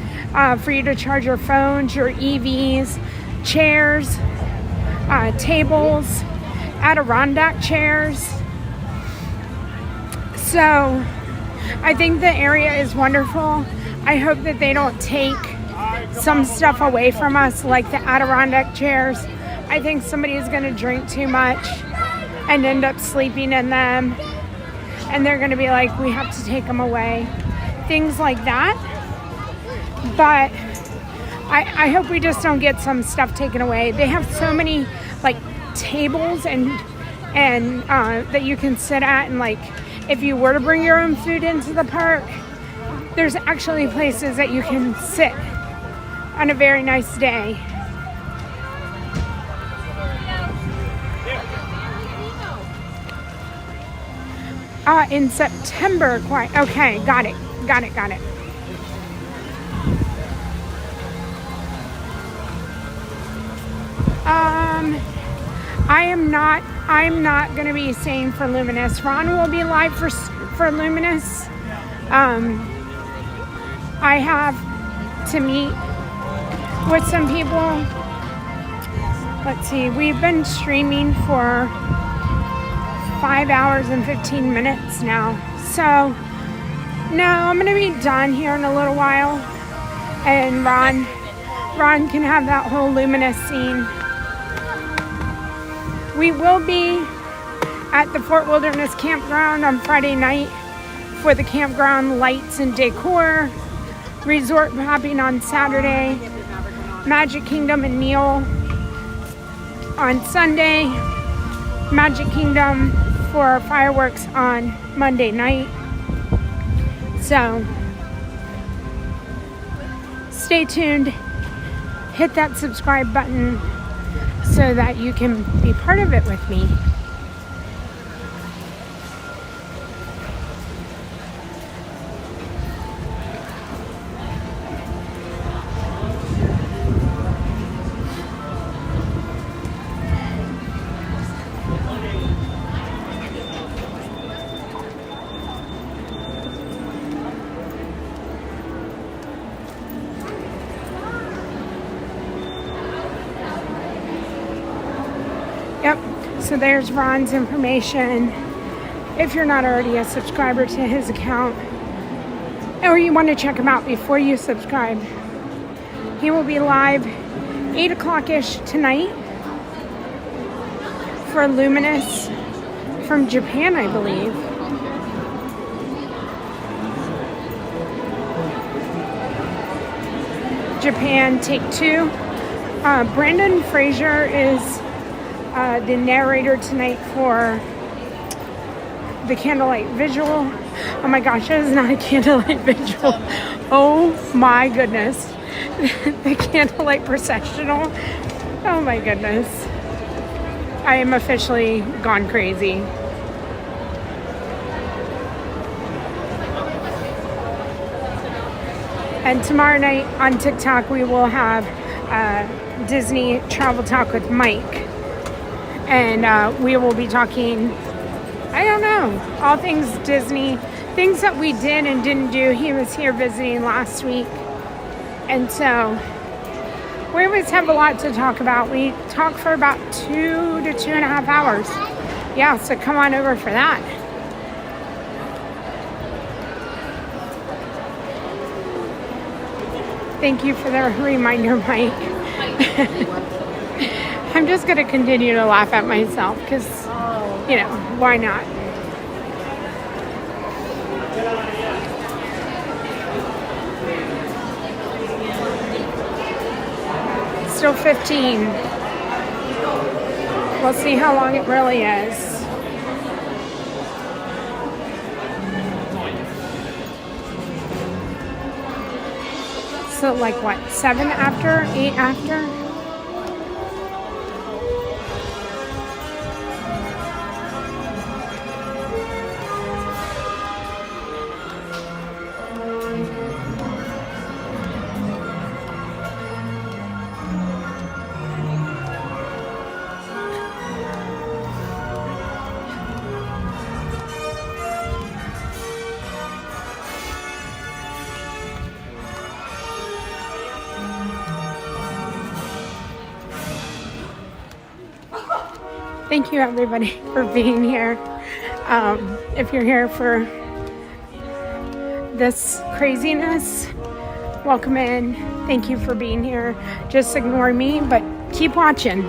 for you to charge your phones, your EVs, chairs, tables, Adirondack chairs. So I think the area is wonderful. I hope that they don't take some stuff away from us, like the Adirondack chairs. I think somebody is going to drink too much and end up sleeping in them, and they're going to be like, we have to take them away. Things like that. But I hope we just don't get some stuff taken away. They have so many like tables and that you can sit at, and like if you were to bring your own food into the park, there's actually places that you can sit on a very nice day. In September, quite okay. Got it. I'm not going to be staying for Luminous. Ron will be live for Luminous. I have to meet with some people. Let's see. We've been streaming for 5 hours and 15 minutes now. So, no, I'm going to be done here in a little while. And Ron can have that whole Luminous scene. We will be at the Fort Wilderness Campground on Friday night for the campground lights and decor. Resort hopping on Saturday. Magic Kingdom and meal on Sunday. Magic Kingdom for fireworks on Monday night. So stay tuned. Hit that subscribe button so that you can be part of it with me. Yep, so there's Ron's information. If you're not already a subscriber to his account, or you want to check him out before you subscribe, he will be live 8 o'clock-ish tonight for Luminous from Japan, I believe. Japan, take 2. Brandon Fraser is the narrator tonight for the candlelight visual. Oh my gosh, it is not a candlelight visual. Oh my goodness. The candlelight processional. Oh my goodness. I am officially gone crazy. And tomorrow night on TikTok, we will have Disney Travel Talk with Mike. And we will be talking, I don't know, all things Disney, things that we did and didn't do. He was here visiting last week. And so we always have a lot to talk about. We talk for about 2 to 2.5 hours. Yeah, so come on over for that. Thank you for the reminder, Mike. I'm just going to continue to laugh at myself because, you know, why not? Still 15. We'll see how long it really is. So like what, 7 after, 8 after? Thank you everybody for being here. If you're here for this craziness, welcome in. Thank you for being here. Just ignore me, but keep watching.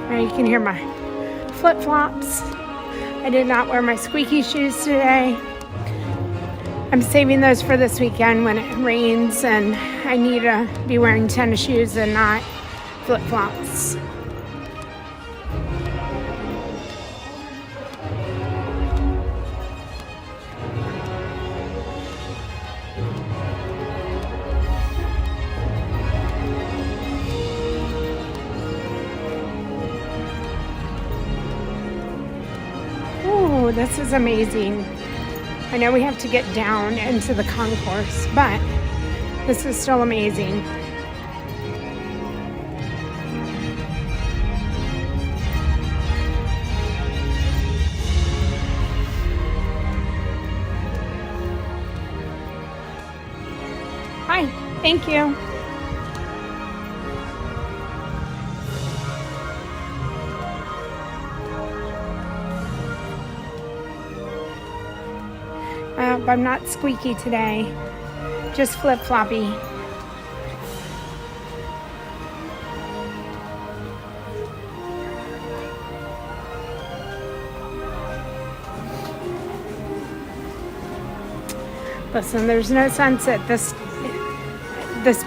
Now you can hear my flip-flops. I did not wear my squeaky shoes today. I'm saving those for this weekend when it rains and I need to be wearing tennis shoes and not flip-flops. Ooh, this is amazing. I know we have to get down into the concourse, but this is still amazing. Hi, thank you. I'm not squeaky today, just flip-floppy. Listen, there's no sense at this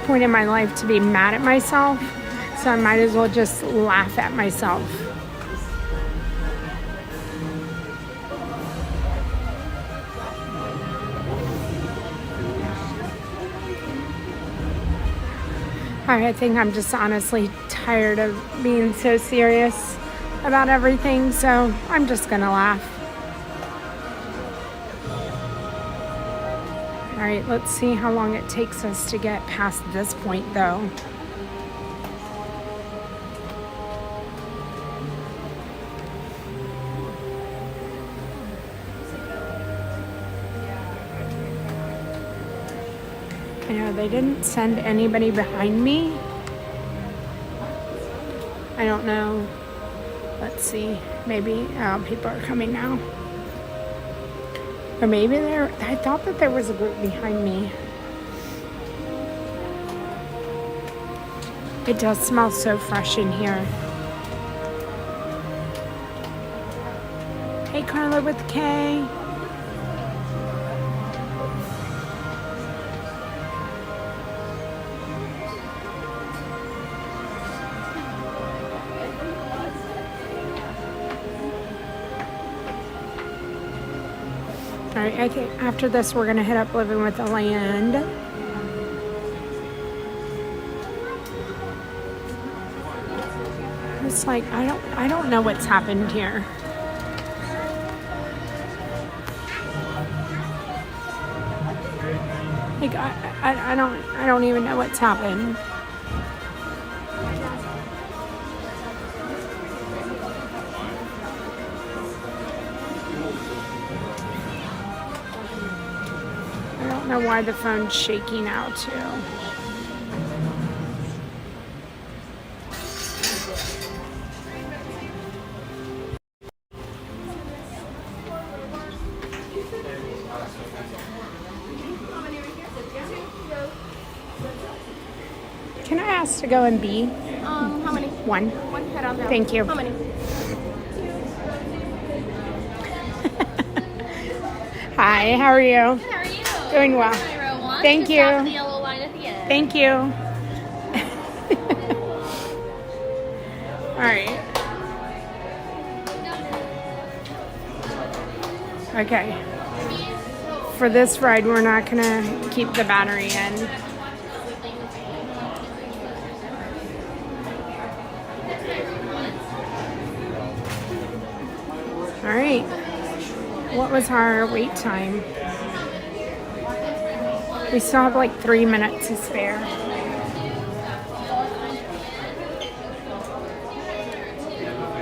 point in my life to be mad at myself, so I might as well just laugh at myself. I think I'm just honestly tired of being so serious about everything, so I'm just gonna laugh. All right, let's see how long it takes us to get past this point, though. I know they didn't send anybody behind me. I don't know. Let's see. Maybe people are coming now. Or maybe I thought that there was a group behind me. It does smell so fresh in here. Hey, Carla with K. right, I think after this we're gonna hit up Living with the Land. It's like I don't know what's happened here. Like I don't even know what's happened. I don't know why the phone's shaking out too. Can I ask to go in B? How many? One. One head on down. Thank you. How many? Hi, how are you? How are you? Doing well. Row one. Thank Just you. after the yellow line at the end. Thank you. All right. Okay. For this ride, we're not gonna keep the battery in. All right. What was our wait time? We still have like 3 minutes to spare.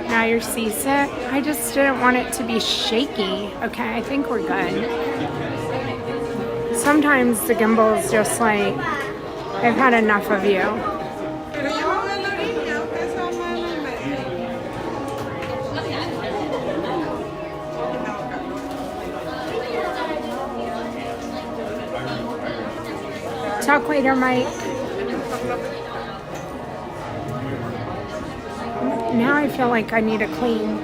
Now you're seasick. I just didn't want it to be shaky. Okay, I think we're good. Sometimes the gimbal is just like, I've had enough of you. Talk later, Mike. Now I feel like I need a clean.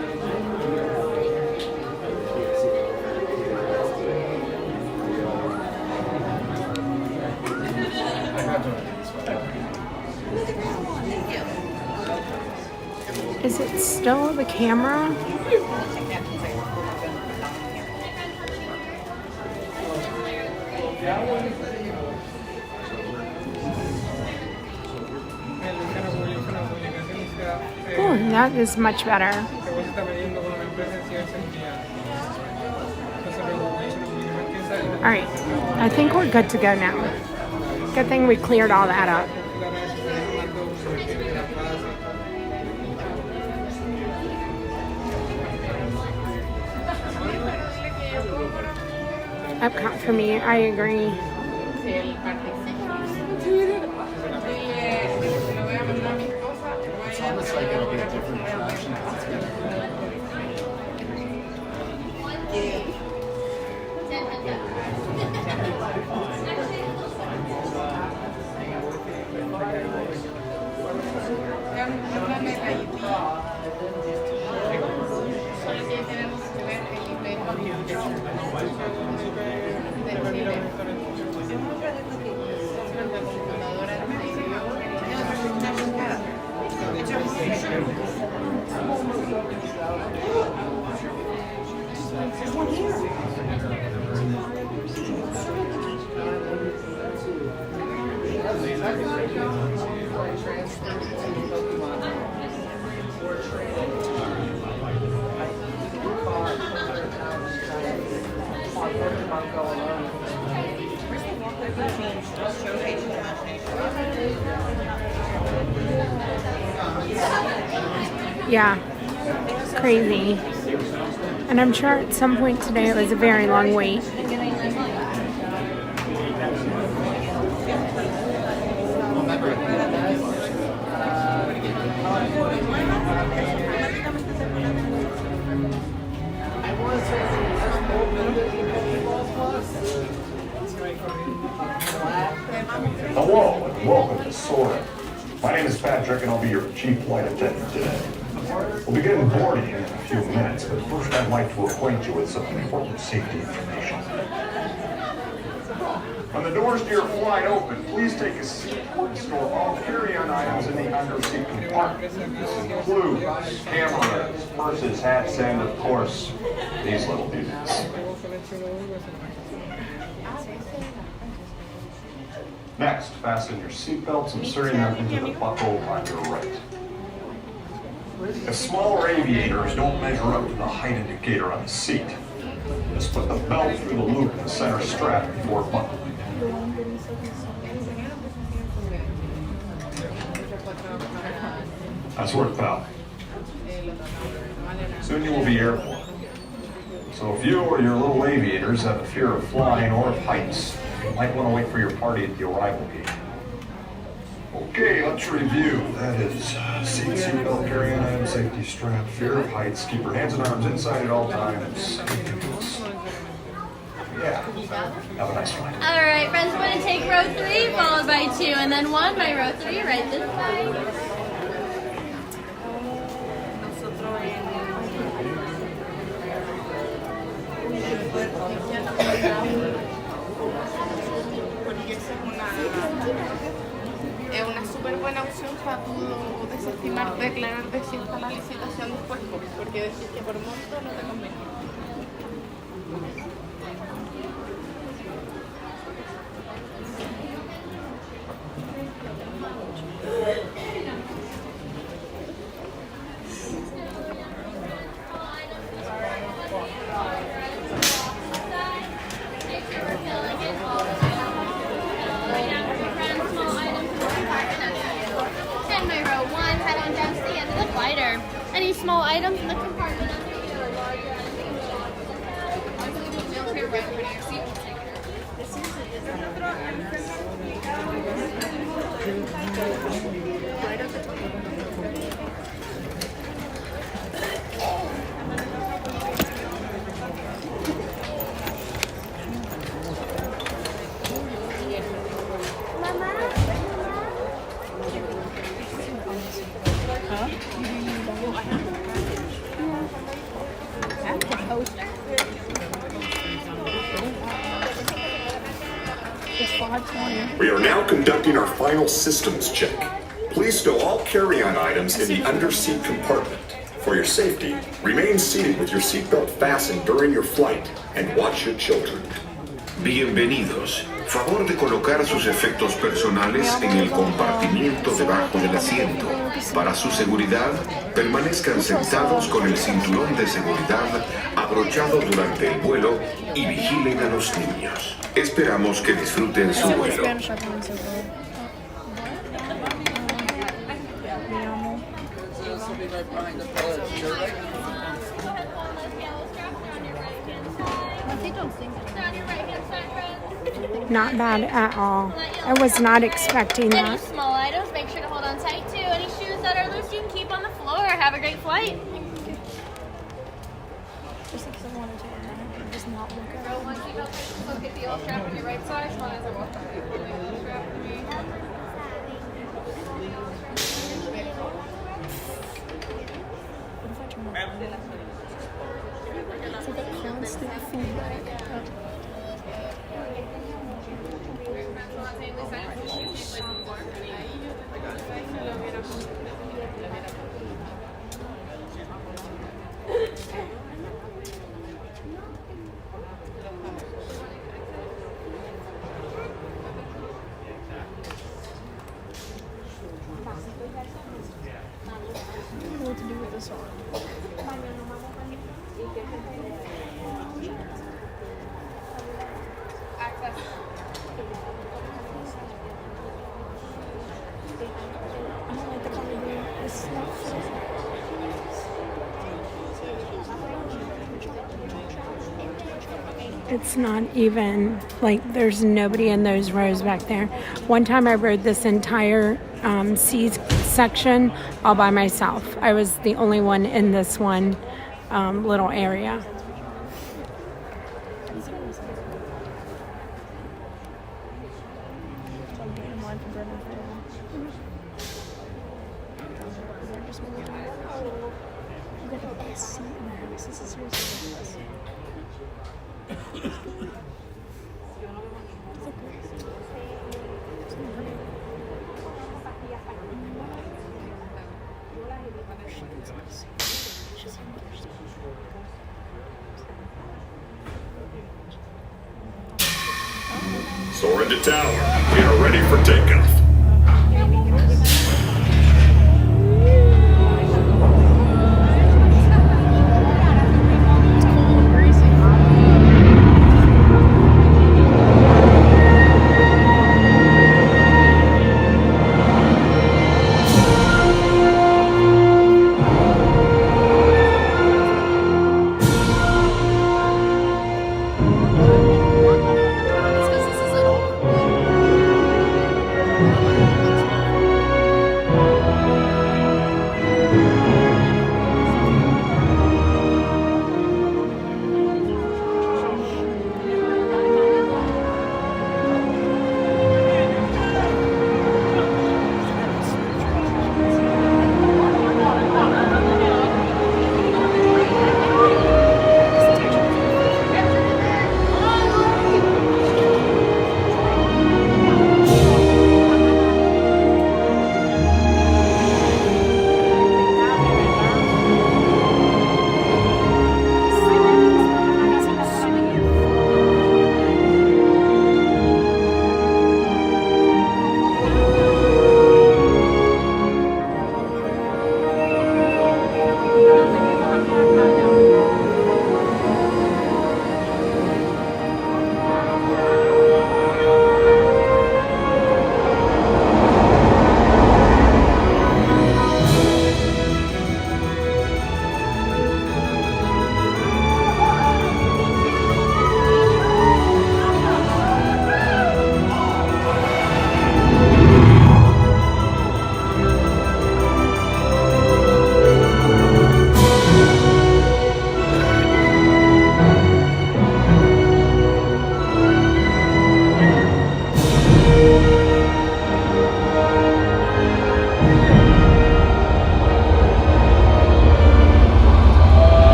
Is it still the camera? Oh, that is much better. All right, I think we're good to go now. Good thing we cleared all that up. Epcot for me, I agree. It's almost like it'll be a different attraction. Yeah, it's crazy. And I'm sure at some point today it was a very long wait. Hello and welcome to Soarin. My name is Patrick and I'll be your chief flight attendant today. We'll begin boarding in a few minutes, but first I'd like to acquaint you with some important safety information. When the doors to your flight open, please take a seat and store all carry-on items in the under-seat compartment. This includes cameras, purses, hats, and of course, these little dudes. Next, fasten your seatbelts, inserting them into the buckle on your right. If smaller aviators don't measure up to the height indicator on the seat, just put the belt through the loop in the center strap before buckling. That's worth pal. Soon you will be airborne. So if you or your little aviators have a fear of flying or of heights, you might want to wait for your party at the arrival gate. Okay, let's review. That is seatbelt, carry-on item, safety strap, fear of heights, keep your hands and arms inside at all times. Yeah, have a nice flight. All right, friends, we're going to take row 3, followed by 2, and then 1 by row 3, right this way. Es una súper buena opción para tú desestimar, declarar desierta la licitación después, porque decir que por monto no te conviene. And my row 1, head on down to the end of the glider. Any small items in the compartment under you or larger items? Wheelchair right for your seat will take care We are now conducting our final systems check. Please stow all carry-on items in the under-seat compartment. For your safety, remain seated with your seatbelt fastened during your flight and watch your children. Bienvenidos. Favor de colocar sus efectos personales en el compartimiento debajo del asiento. Para su seguridad, permanezcan sentados con el cinturón de seguridad abrochado durante el vuelo y vigilen a los niños. Esperamos que disfruten su vuelo. Not bad at all. I was not expecting Any that. small items, make sure to hold on tight too. Any shoes that are loose, you can keep on the floor. Have a great flight. Just because I wanted to just not look at Row 1, keep up. Look at the old strap on your right side. As long as I walk back. Strap for me. It's like a constant feedback. I don't know what to do with this one. Access. I don't like the color here. This is not It's not even, like, there's nobody in those rows back there. One time I rode this entire C section all by myself. I was the only one in this one little area. Soarin to tower. We are ready for takeoff.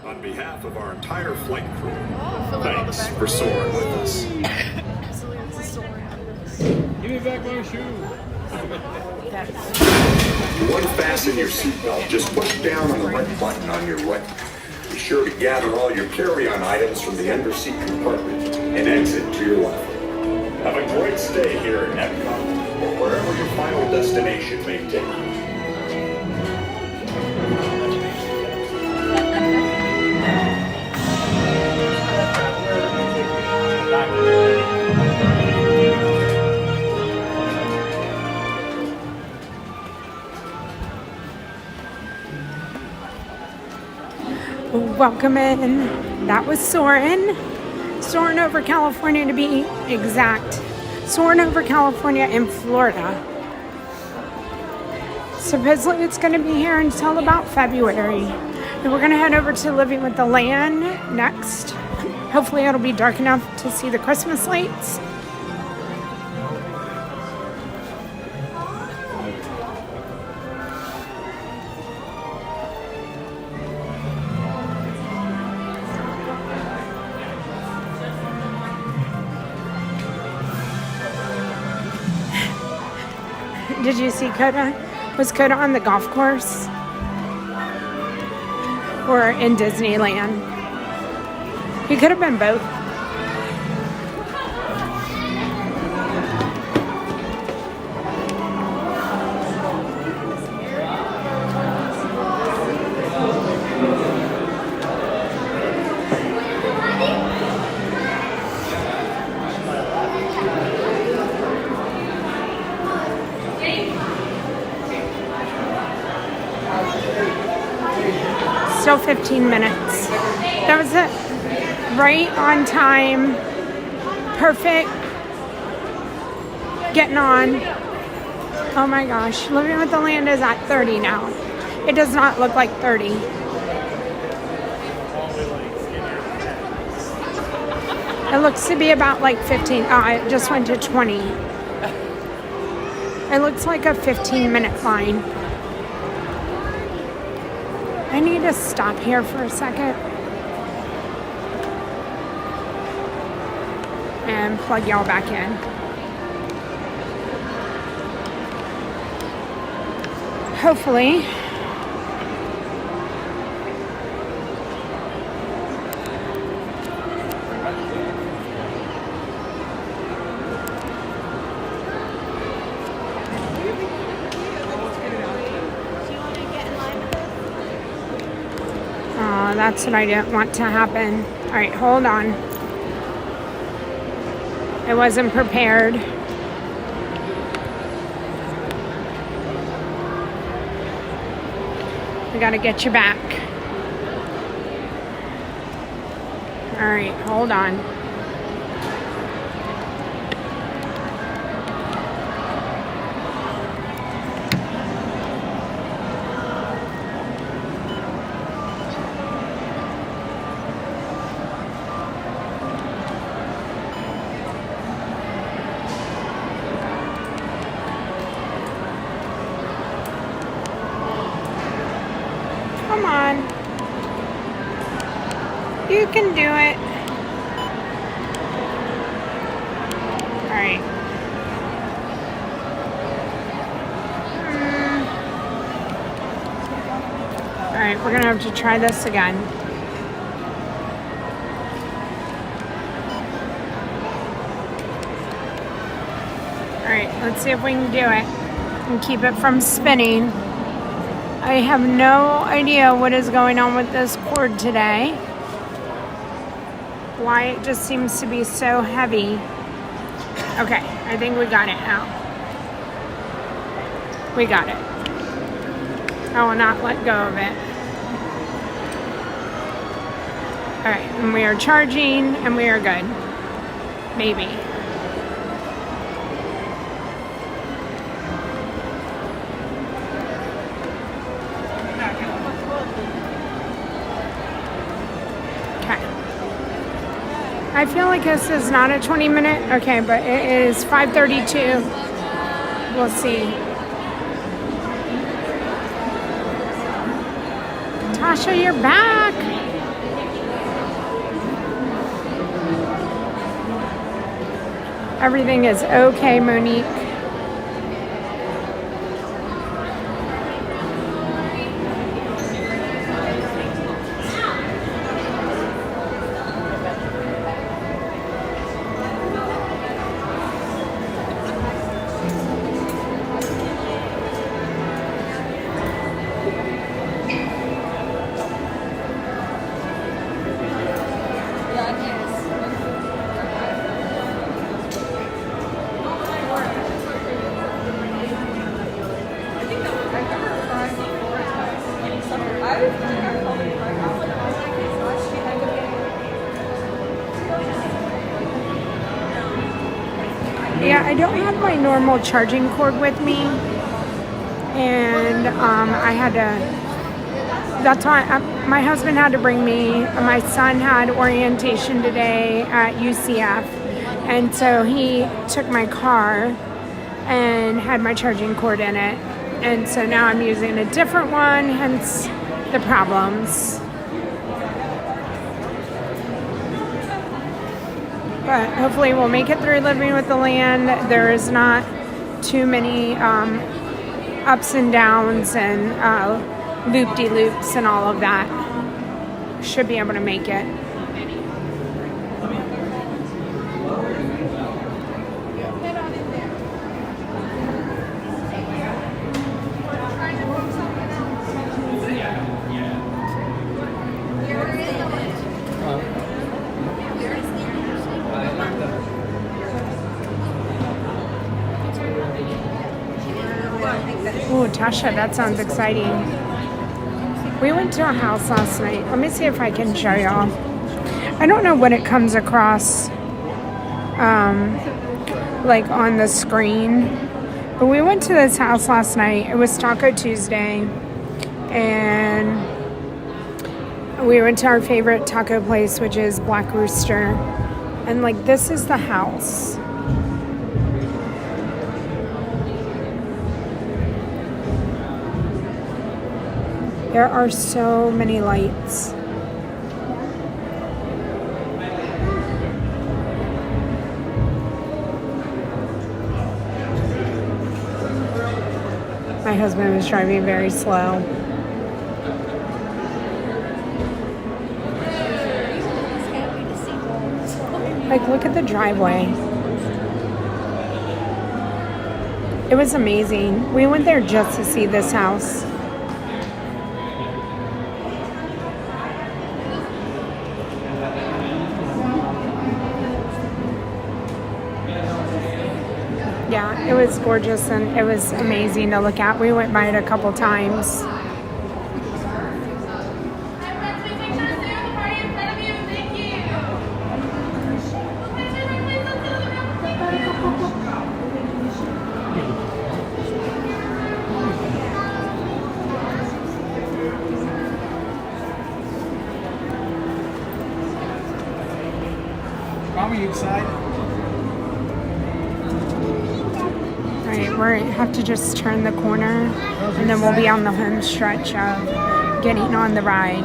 On behalf of our entire flight crew, thanks for soaring with us. back my shoe. You unfasten your seatbelt. Just push down on the red button on your right. Be sure to gather all your carry-on items from the underseat compartment and exit to your left. Have a great stay here at Epcot or wherever your final destination may take you. Welcome in. That was Soarin. Soarin over California to be exact. Soarin over California in Florida. Supposedly it's going to be here until about February. And we're going to head over to Living with the Land next. Hopefully it'll be dark enough to see the Christmas lights. Did you see Coda? Was Coda on the golf course? Or in Disneyland? He could have been both. Still 15 minutes. That was it. Right on time. Perfect. Getting on. Oh my gosh. Living with the Land is at 30 now. It does not look like 30. It looks to be about like 15. Oh, it just went to 20. It looks like a 15-minute line. I need to stop here for a second and plug y'all back in. Hopefully. That's what I didn't want to happen. All right, hold on. I wasn't prepared. I gotta get you back. All right, hold on. You can do it. All right. All right, we're gonna have to try this again. All right, let's see if we can do it and keep it from spinning. I have no idea what is going on with this cord today. Why it just seems to be so heavy. Okay, I think we got it now. We got it. I will not let go of it. All right, and we are charging and we are good. Maybe. I feel like this is not a 20-minute. Okay, but it is 5:32. We'll see. Tasha, you're back. Everything is okay, Monique. Yeah, I don't have my normal charging cord with me, and I had to, that's why my husband had to bring me, my son had orientation today at UCF, and so he took my car and had my charging cord in it, and so now I'm using a different one, hence the problems. But hopefully we'll make it through living with the land. There is not too many ups and downs and loop-de-loops and all of that. Should be able to make it. Ooh, Tasha, that sounds exciting. We went to a house last night. Let me see if I can show y'all. I don't know what it comes across like on the screen, but we went to this house last night. It was Taco Tuesday, and we went to our favorite taco place, which is Black Rooster, and like this is the house. There are so many lights. My husband was driving very slow. Like, look at the driveway. It was amazing. We went there just to see this house. Yeah, it was gorgeous and it was amazing to look at. We went by it a couple times. Mom, are you excited? We have to just turn the corner and then we'll be on the home stretch of getting on the ride.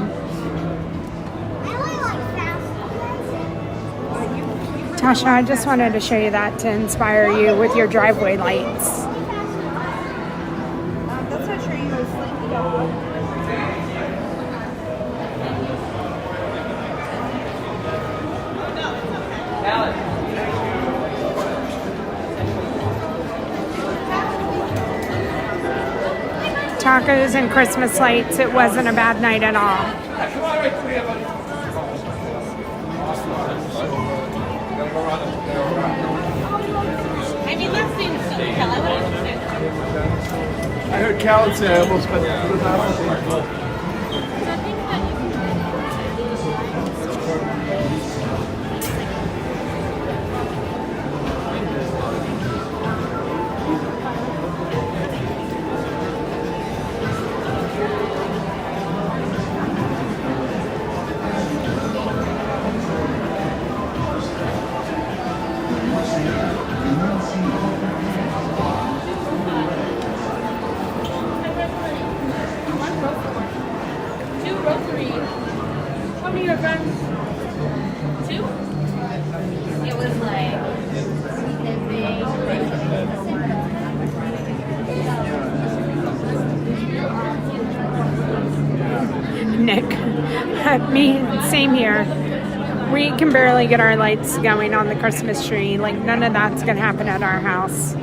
Tasha, I just wanted to show you that to inspire you with your driveway lights. That's not sure you were sleeping. Tacos and Christmas lights, it wasn't a bad night at all. I mean, that seems silly. I heard Callan say I almost spent $2,000. Nick, me, same here. We can barely get our lights going on the Christmas tree. Like, none of that's gonna happen at our house.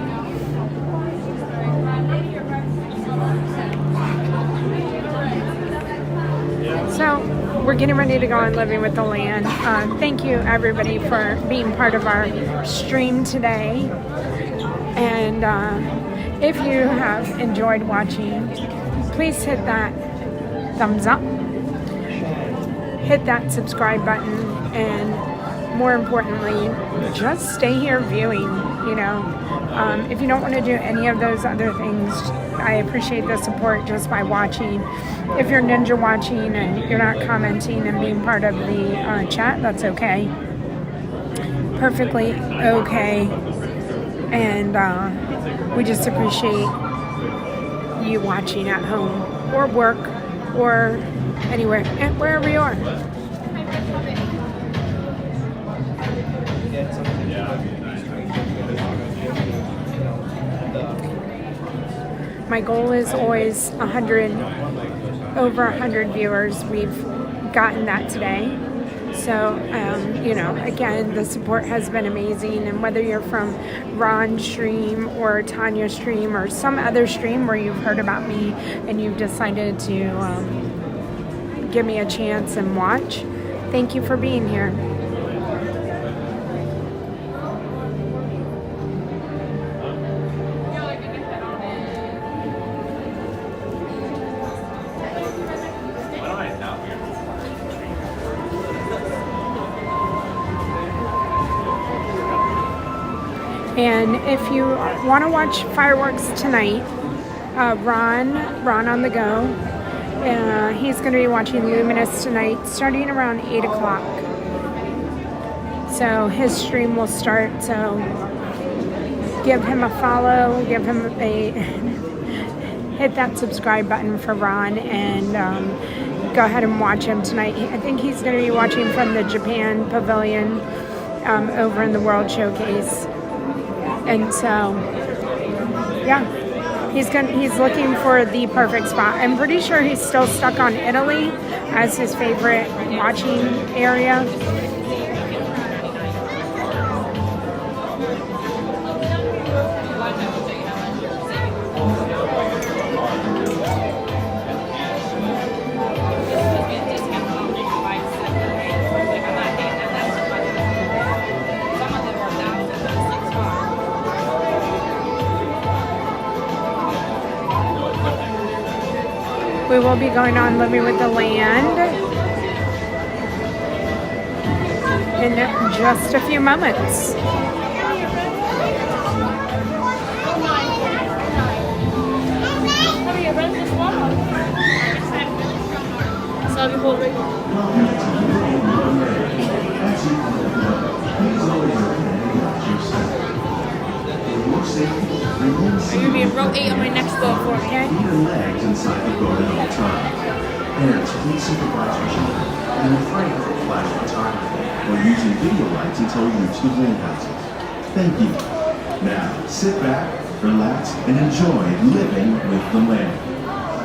So we're getting ready to go on Living with the Land. Thank you everybody for being part of our stream today. And if you have enjoyed watching, please hit that thumbs up, hit that subscribe button, and more importantly, just stay here viewing, you know. If you don't want to do any of those other things, I appreciate the support just by watching. If you're ninja watching and you're not commenting and being part of the chat, that's okay. Perfectly okay. And we just appreciate you watching at home or work or anywhere, wherever you are. My goal is always 100, over 100 viewers. We've gotten that today. So, you know, again, the support has been amazing. And whether you're from Ron's stream or Tanya's stream or some other stream where you've heard about me and you've decided to give me a chance and watch, thank you for being here. And if you want to watch fireworks tonight, Ron on the go, he's going to be watching Luminous tonight starting around 8 o'clock. So his stream will start, so give him a follow, give him a hit that subscribe button for Ron, and go ahead and watch him tonight. I think he's going to be watching from the Japan Pavilion over in the World Showcase. And so, yeah, he's looking for the perfect spot. I'm pretty sure he's still stuck on Italy as his favorite watching area. We will be going on Living with the Land in just a few moments. Are you being rotate on my next door for me? Feet and legs inside the boat at all times. Parents, please supervise your children and refrain from flash photography or using video lights until we reach the greenhouses. Thank you. Now, sit back, relax, and enjoy living with the land.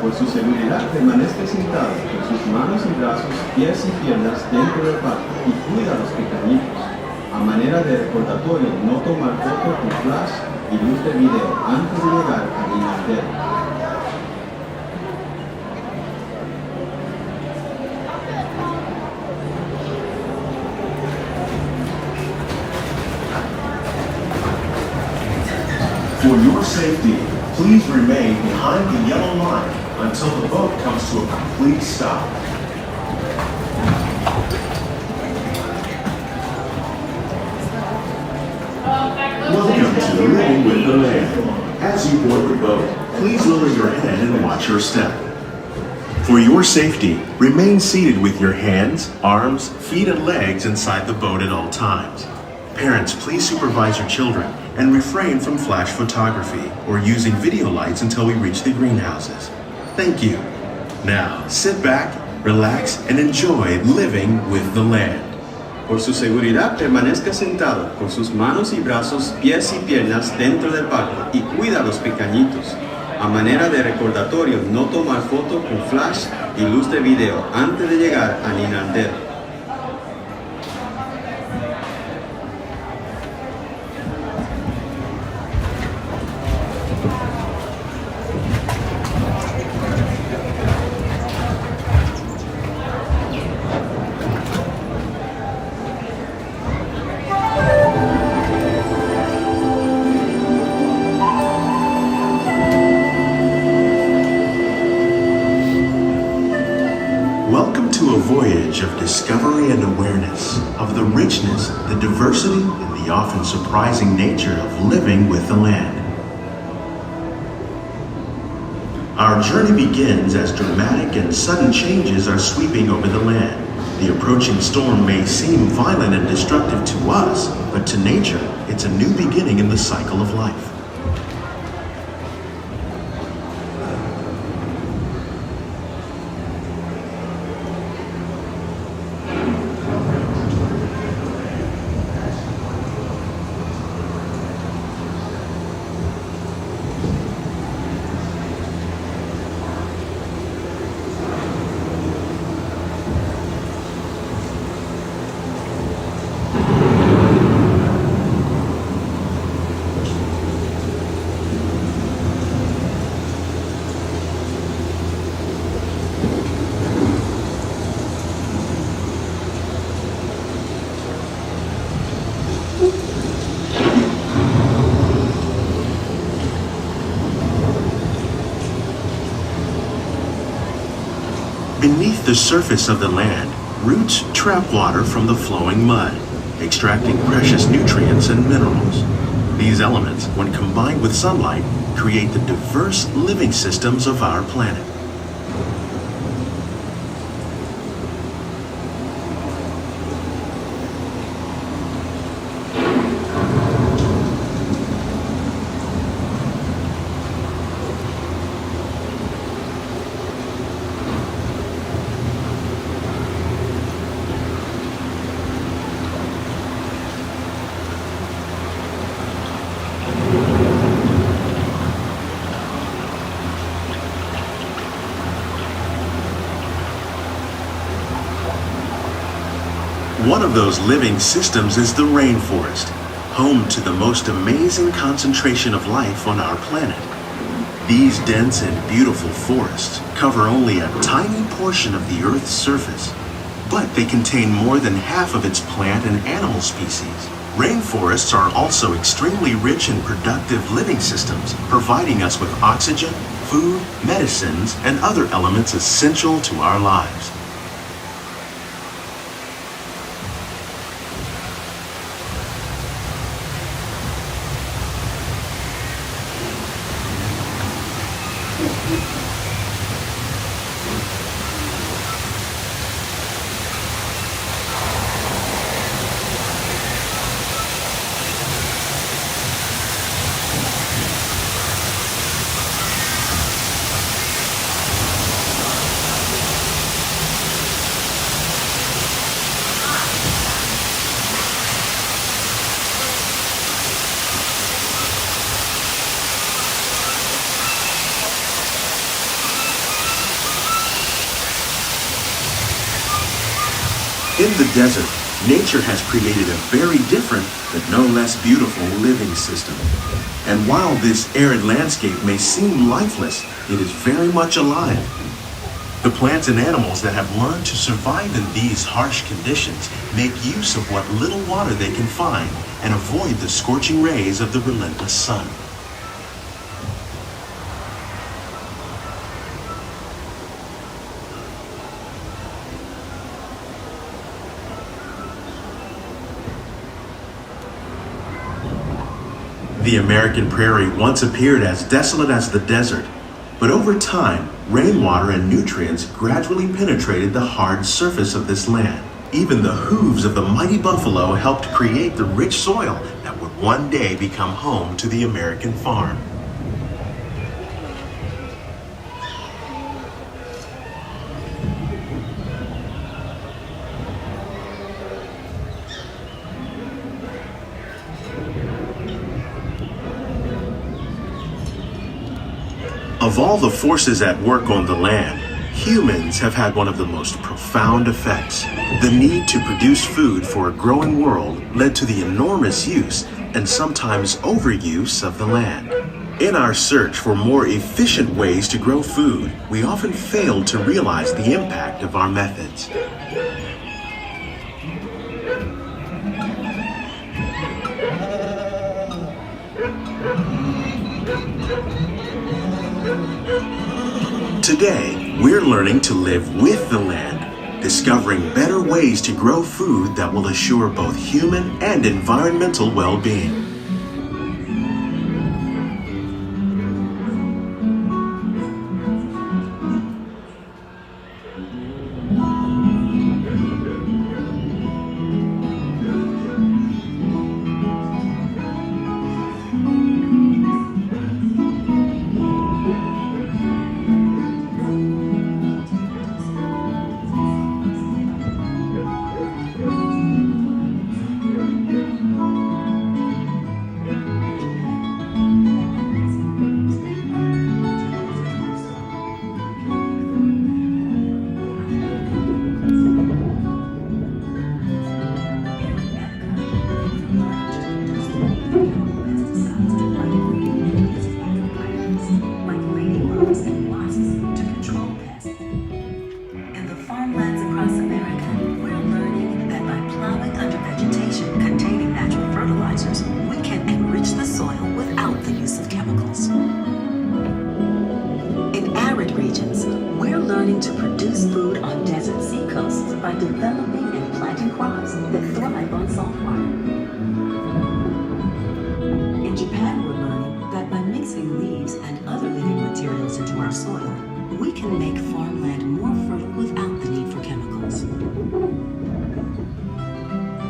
Por su seguridad, permanezca sentado con sus manos y brazos, pies y piernas dentro del parque y cuida a los pequeñitos. A manera de recordatorio, no tomar fotos con flash y luz de video antes de llegar a Guinardero. For your safety, please remain behind the yellow line until the boat comes to a complete stop. Welcome to Living with the Land. As you board the boat, please lower your head and watch your step. For your safety, remain seated with your hands, arms, feet, and legs inside the boat at all times. Parents, please supervise your children and refrain from flash photography or using video lights until we reach the greenhouses. Thank you. Now, sit back, relax, and enjoy living with the land. Por su seguridad, permanezca sentado con sus manos y brazos, pies y piernas dentro del barco y cuida a los pequeñitos. A manera de recordatorio, no tomar foto con flash y luz de video antes de llegar a Guinardero. Of discovery and awareness of the richness, the diversity, and the often surprising nature of living with the land. Our journey begins as dramatic and sudden changes are sweeping over the land. The approaching storm may seem violent and destructive to us, but to nature, it's a new beginning in the cycle of life. Beneath the surface of the land, roots trap water from the flowing mud, extracting precious nutrients and minerals. These elements, when combined with sunlight, create the diverse living systems of our planet. One of those living systems is the rainforest, home to the most amazing concentration of life on our planet. These dense and beautiful forests cover only a tiny portion of the Earth's surface, but they contain more than half of its plant and animal species. Rainforests are also extremely rich and productive living systems, providing us with oxygen, food, medicines, and other elements essential to our lives. In the desert, nature has created a very different, but no less beautiful living system. And while this arid landscape may seem lifeless, it is very much alive. The plants and animals that have learned to survive in these harsh conditions make use of what little water they can find and avoid the scorching rays of the relentless sun. The American prairie once appeared as desolate as the desert, but over time, rainwater and nutrients gradually penetrated the hard surface of this land. Even the hooves of the mighty buffalo helped create the rich soil that would one day become home to the American farm. Of all the forces at work on the land, humans have had one of the most profound effects. The need to produce food for a growing world led to the enormous use and sometimes overuse of the land. In our search for more efficient ways to grow food, we often fail to realize the impact of our methods. Today, we're learning to live with the land, discovering better ways to grow food that will assure both human and environmental well-being.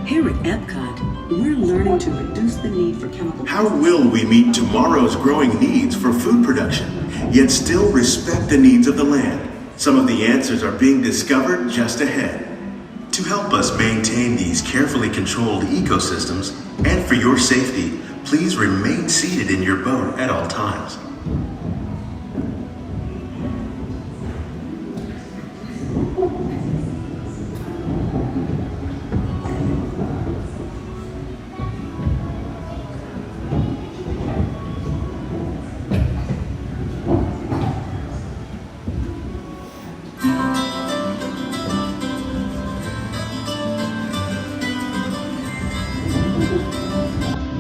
Here at Epcot, we're learning to reduce the need for chemical. How will we meet tomorrow's growing needs for food production, yet still respect the needs of the land? Some of the answers are being discovered just ahead. To help us maintain these carefully controlled ecosystems, and for your safety, please remain seated in your boat at all times.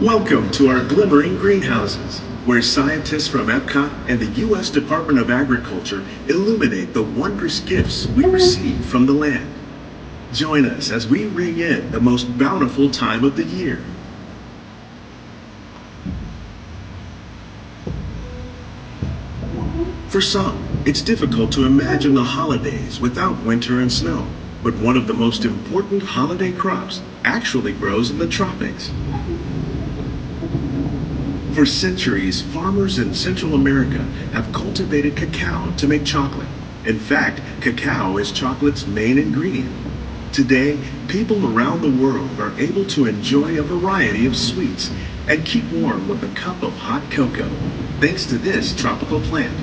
Welcome to our glimmering greenhouses, where scientists from Epcot and the U.S. Department of Agriculture illuminate the wondrous gifts we receive from the land. Join us as we ring in the most bountiful time of the year. For some, it's difficult to imagine the holidays without winter and snow, but one of the most important holiday crops actually grows in the tropics. For centuries, farmers in Central America have cultivated cacao to make chocolate. In fact, cacao is chocolate's main ingredient. Today, people around the world are able to enjoy a variety of sweets and keep warm with a cup of hot cocoa, thanks to this tropical plant.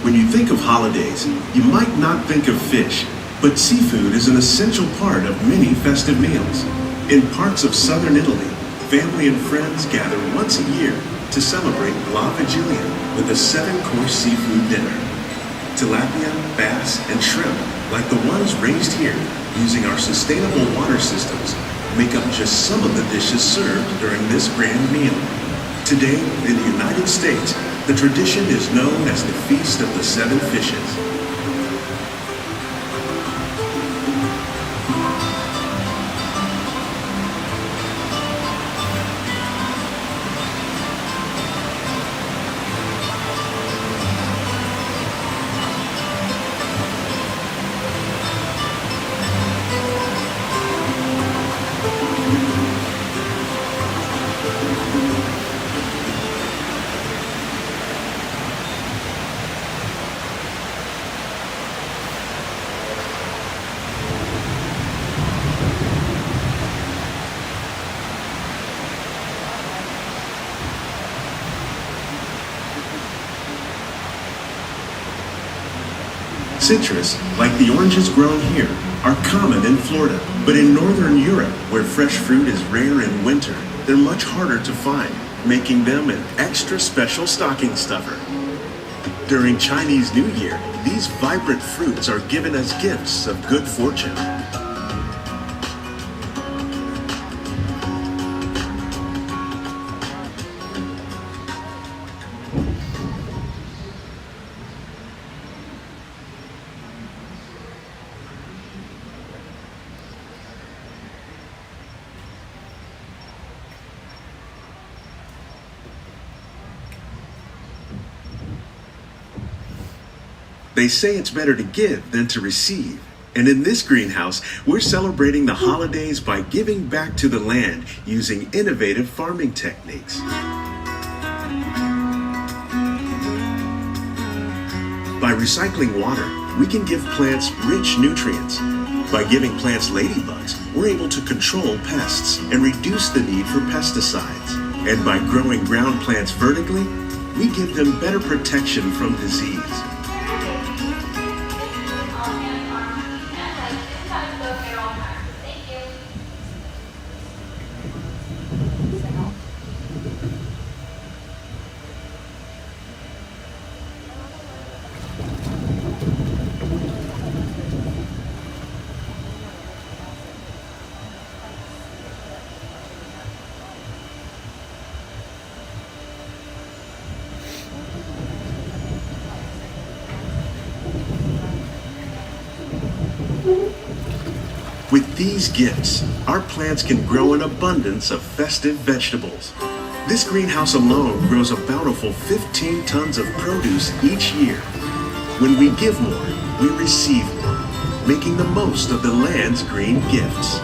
When you think of holidays, you might not think of fish, but seafood is an essential part of many festive meals. In parts of southern Italy, family and friends gather once a year to celebrate La Vigilia with a 7-course seafood dinner. Tilapia, bass, and shrimp, like the ones raised here using our sustainable water systems, make up just some of the dishes served during this grand meal. Today, in the United States, the tradition is known as the Feast of the Seven Fishes. Citrus, like the oranges grown here, are common in Florida, but in Northern Europe, where fresh fruit is rare in winter, they're much harder to find, making them an extra special stocking stuffer. During Chinese New Year, these vibrant fruits are given as gifts of good fortune. They say it's better to give than to receive. And in this greenhouse, we're celebrating the holidays by giving back to the land using innovative farming techniques. By recycling water, we can give plants rich nutrients. By giving plants ladybugs, we're able to control pests and reduce the need for pesticides. And by growing ground plants vertically, we give them better protection from disease. With these gifts, our plants can grow an abundance of festive vegetables. This greenhouse alone grows a bountiful 15 tons of produce each year. When we give more, we receive more, making the most of the land's green gifts.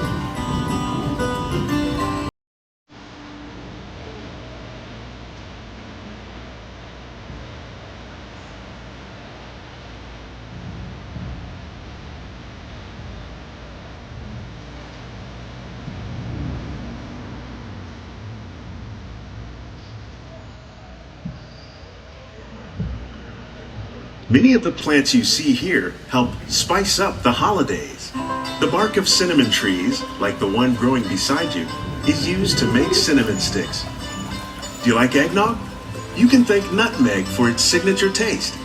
Many of the plants you see here help spice up the holidays. The bark of cinnamon trees, like the one growing beside you, is used to make cinnamon sticks. Do you like eggnog? You can thank nutmeg for its signature taste.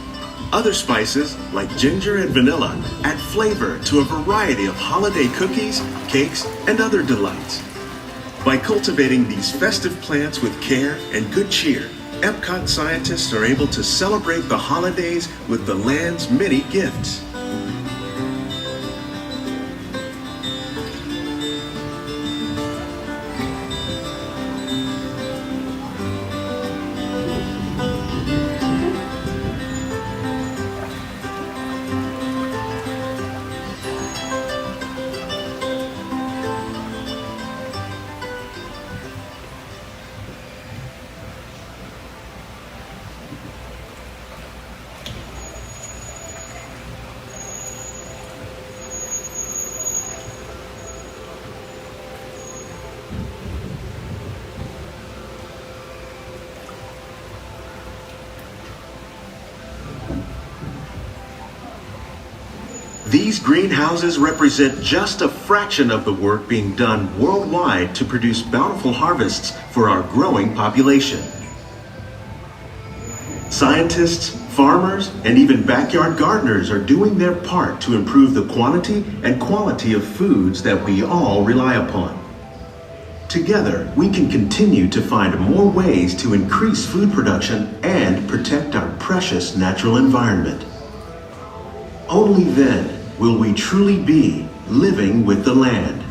Other spices, like ginger and vanilla, add flavor to a variety of holiday cookies, cakes, and other delights. By cultivating these festive plants with care and good cheer, Epcot scientists are able to celebrate the holidays with the land's many gifts. These greenhouses represent just a fraction of the work being done worldwide to produce bountiful harvests for our growing population. Scientists, farmers, and even backyard gardeners are doing their part to improve the quantity and quality of foods that we all rely upon. Together, we can continue to find more ways to increase food production and protect our precious natural environment. Only then will we truly be living with the land.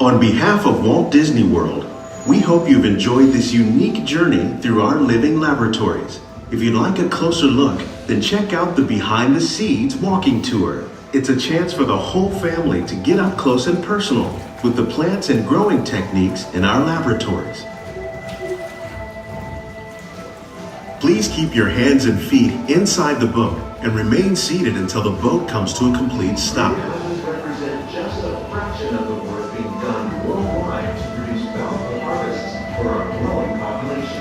On behalf of Walt Disney World, we hope you've enjoyed this unique journey through our living laboratories. If you'd like a closer look, then check out the Behind the Seeds walking tour. It's a chance for the whole family to get up close and personal with the plants and growing techniques in our laboratories. Please keep your hands and feet inside the boat and remain seated until the boat comes to a complete stop. Represent just a fraction of the work being done worldwide to produce bountiful harvests for our growing population.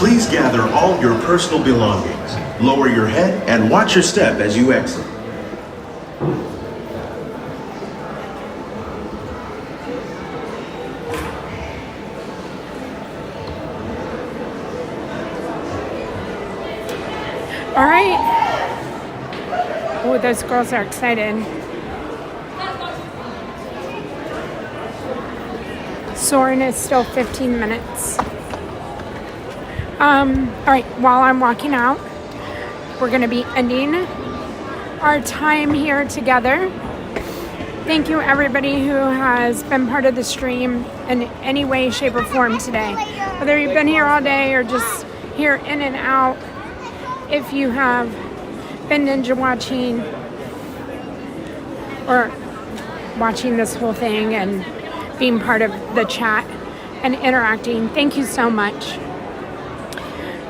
Please gather all your personal belongings. Lower your head and watch your step as you exit. All right. Oh, those girls are excited. Soarin is still 15 minutes. All right, while I'm walking out, we're going to be ending our time here together. Thank you, everybody who has been part of the stream in any way, shape, or form today. Whether you've been here all day or just here in and out, if you have been ninja watching or watching this whole thing and being part of the chat and interacting, thank you so much.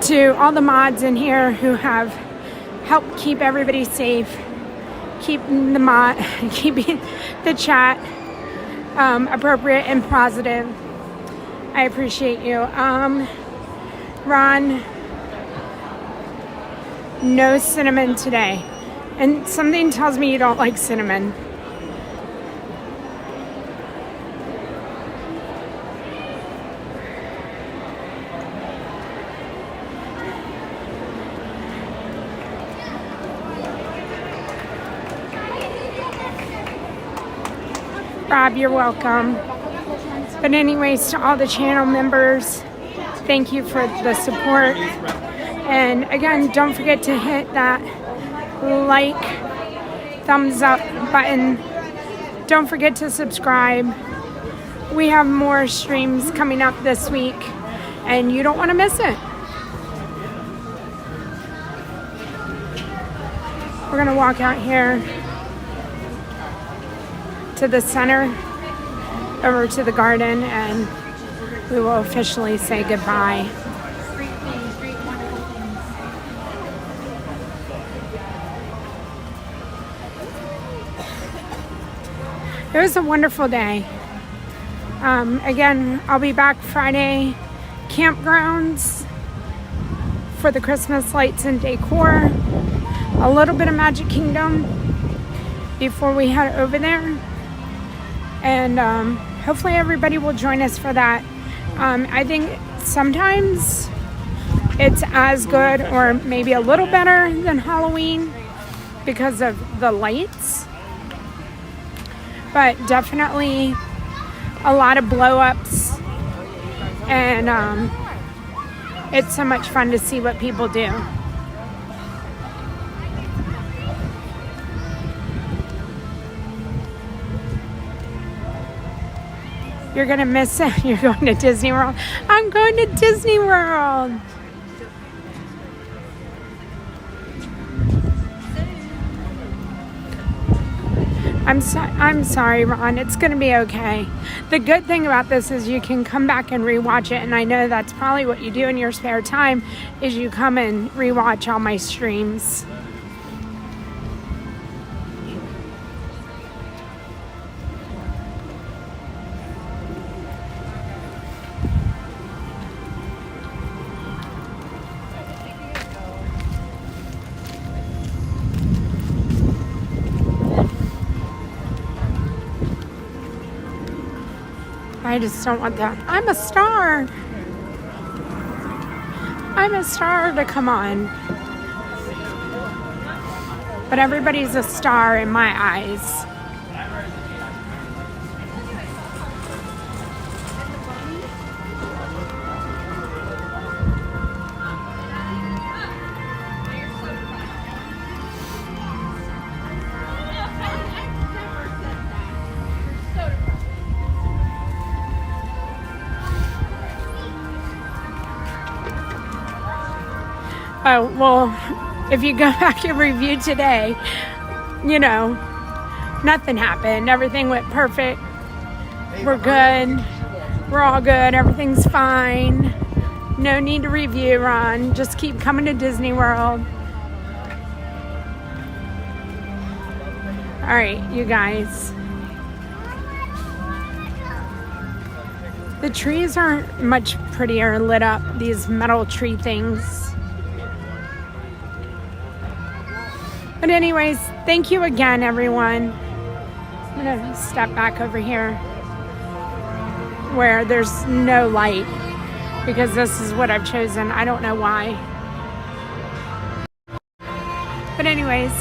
To all the mods in here who have helped keep everybody safe, keeping the chat appropriate and positive. I appreciate you. Ron, no cinnamon today. And something tells me you don't like cinnamon. Rob, you're welcome. But anyways, to all the channel members, thank you for the support. And again, don't forget to hit that like, thumbs up button. Don't forget to subscribe. We have more streams coming up this week, and you don't want to miss it. We're gonna walk out here to the center, over to the garden, and we will officially say goodbye. It was a wonderful day. Again, I'll be back Friday. Campgrounds for the Christmas lights and decor. A little bit of Magic Kingdom before we head over there. And hopefully everybody will join us for that. I think sometimes it's as good or maybe a little better than Halloween because of the lights. But definitely a lot of blow-ups. And it's so much fun to see what people do. You're gonna miss it. You're going to Disney World. I'm going to Disney World. I'm sorry, Ron. It's gonna be okay. The good thing about this is you can come back and rewatch it, and I know that's probably what you do in your spare time, is you come and rewatch all my streams. I just don't want that. I'm a star. I'm a star to come on. But everybody's a star in my eyes. Oh, well, if you go back and review today, you know, nothing happened. Everything went perfect. We're good. We're all good. Everything's fine. No need to review, Ron. Just keep coming to Disney World. All right, you guys. The trees aren't much prettier lit up, these metal tree things. But anyways, thank you again, everyone. I'm gonna step back over here where there's no light because this is what I've chosen. I don't know why. But anyways,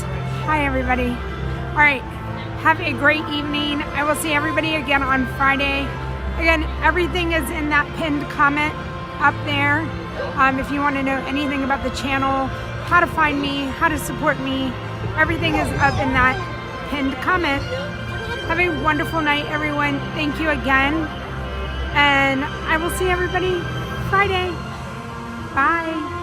hi everybody. All right, have a great evening. I will see everybody again on Friday. Again, everything is in that pinned comment up there. If you want to know anything about the channel, how to find me, how to support me, everything is up in that pinned comment. Have a wonderful night, everyone. Thank you again. And I will see everybody Friday. Bye.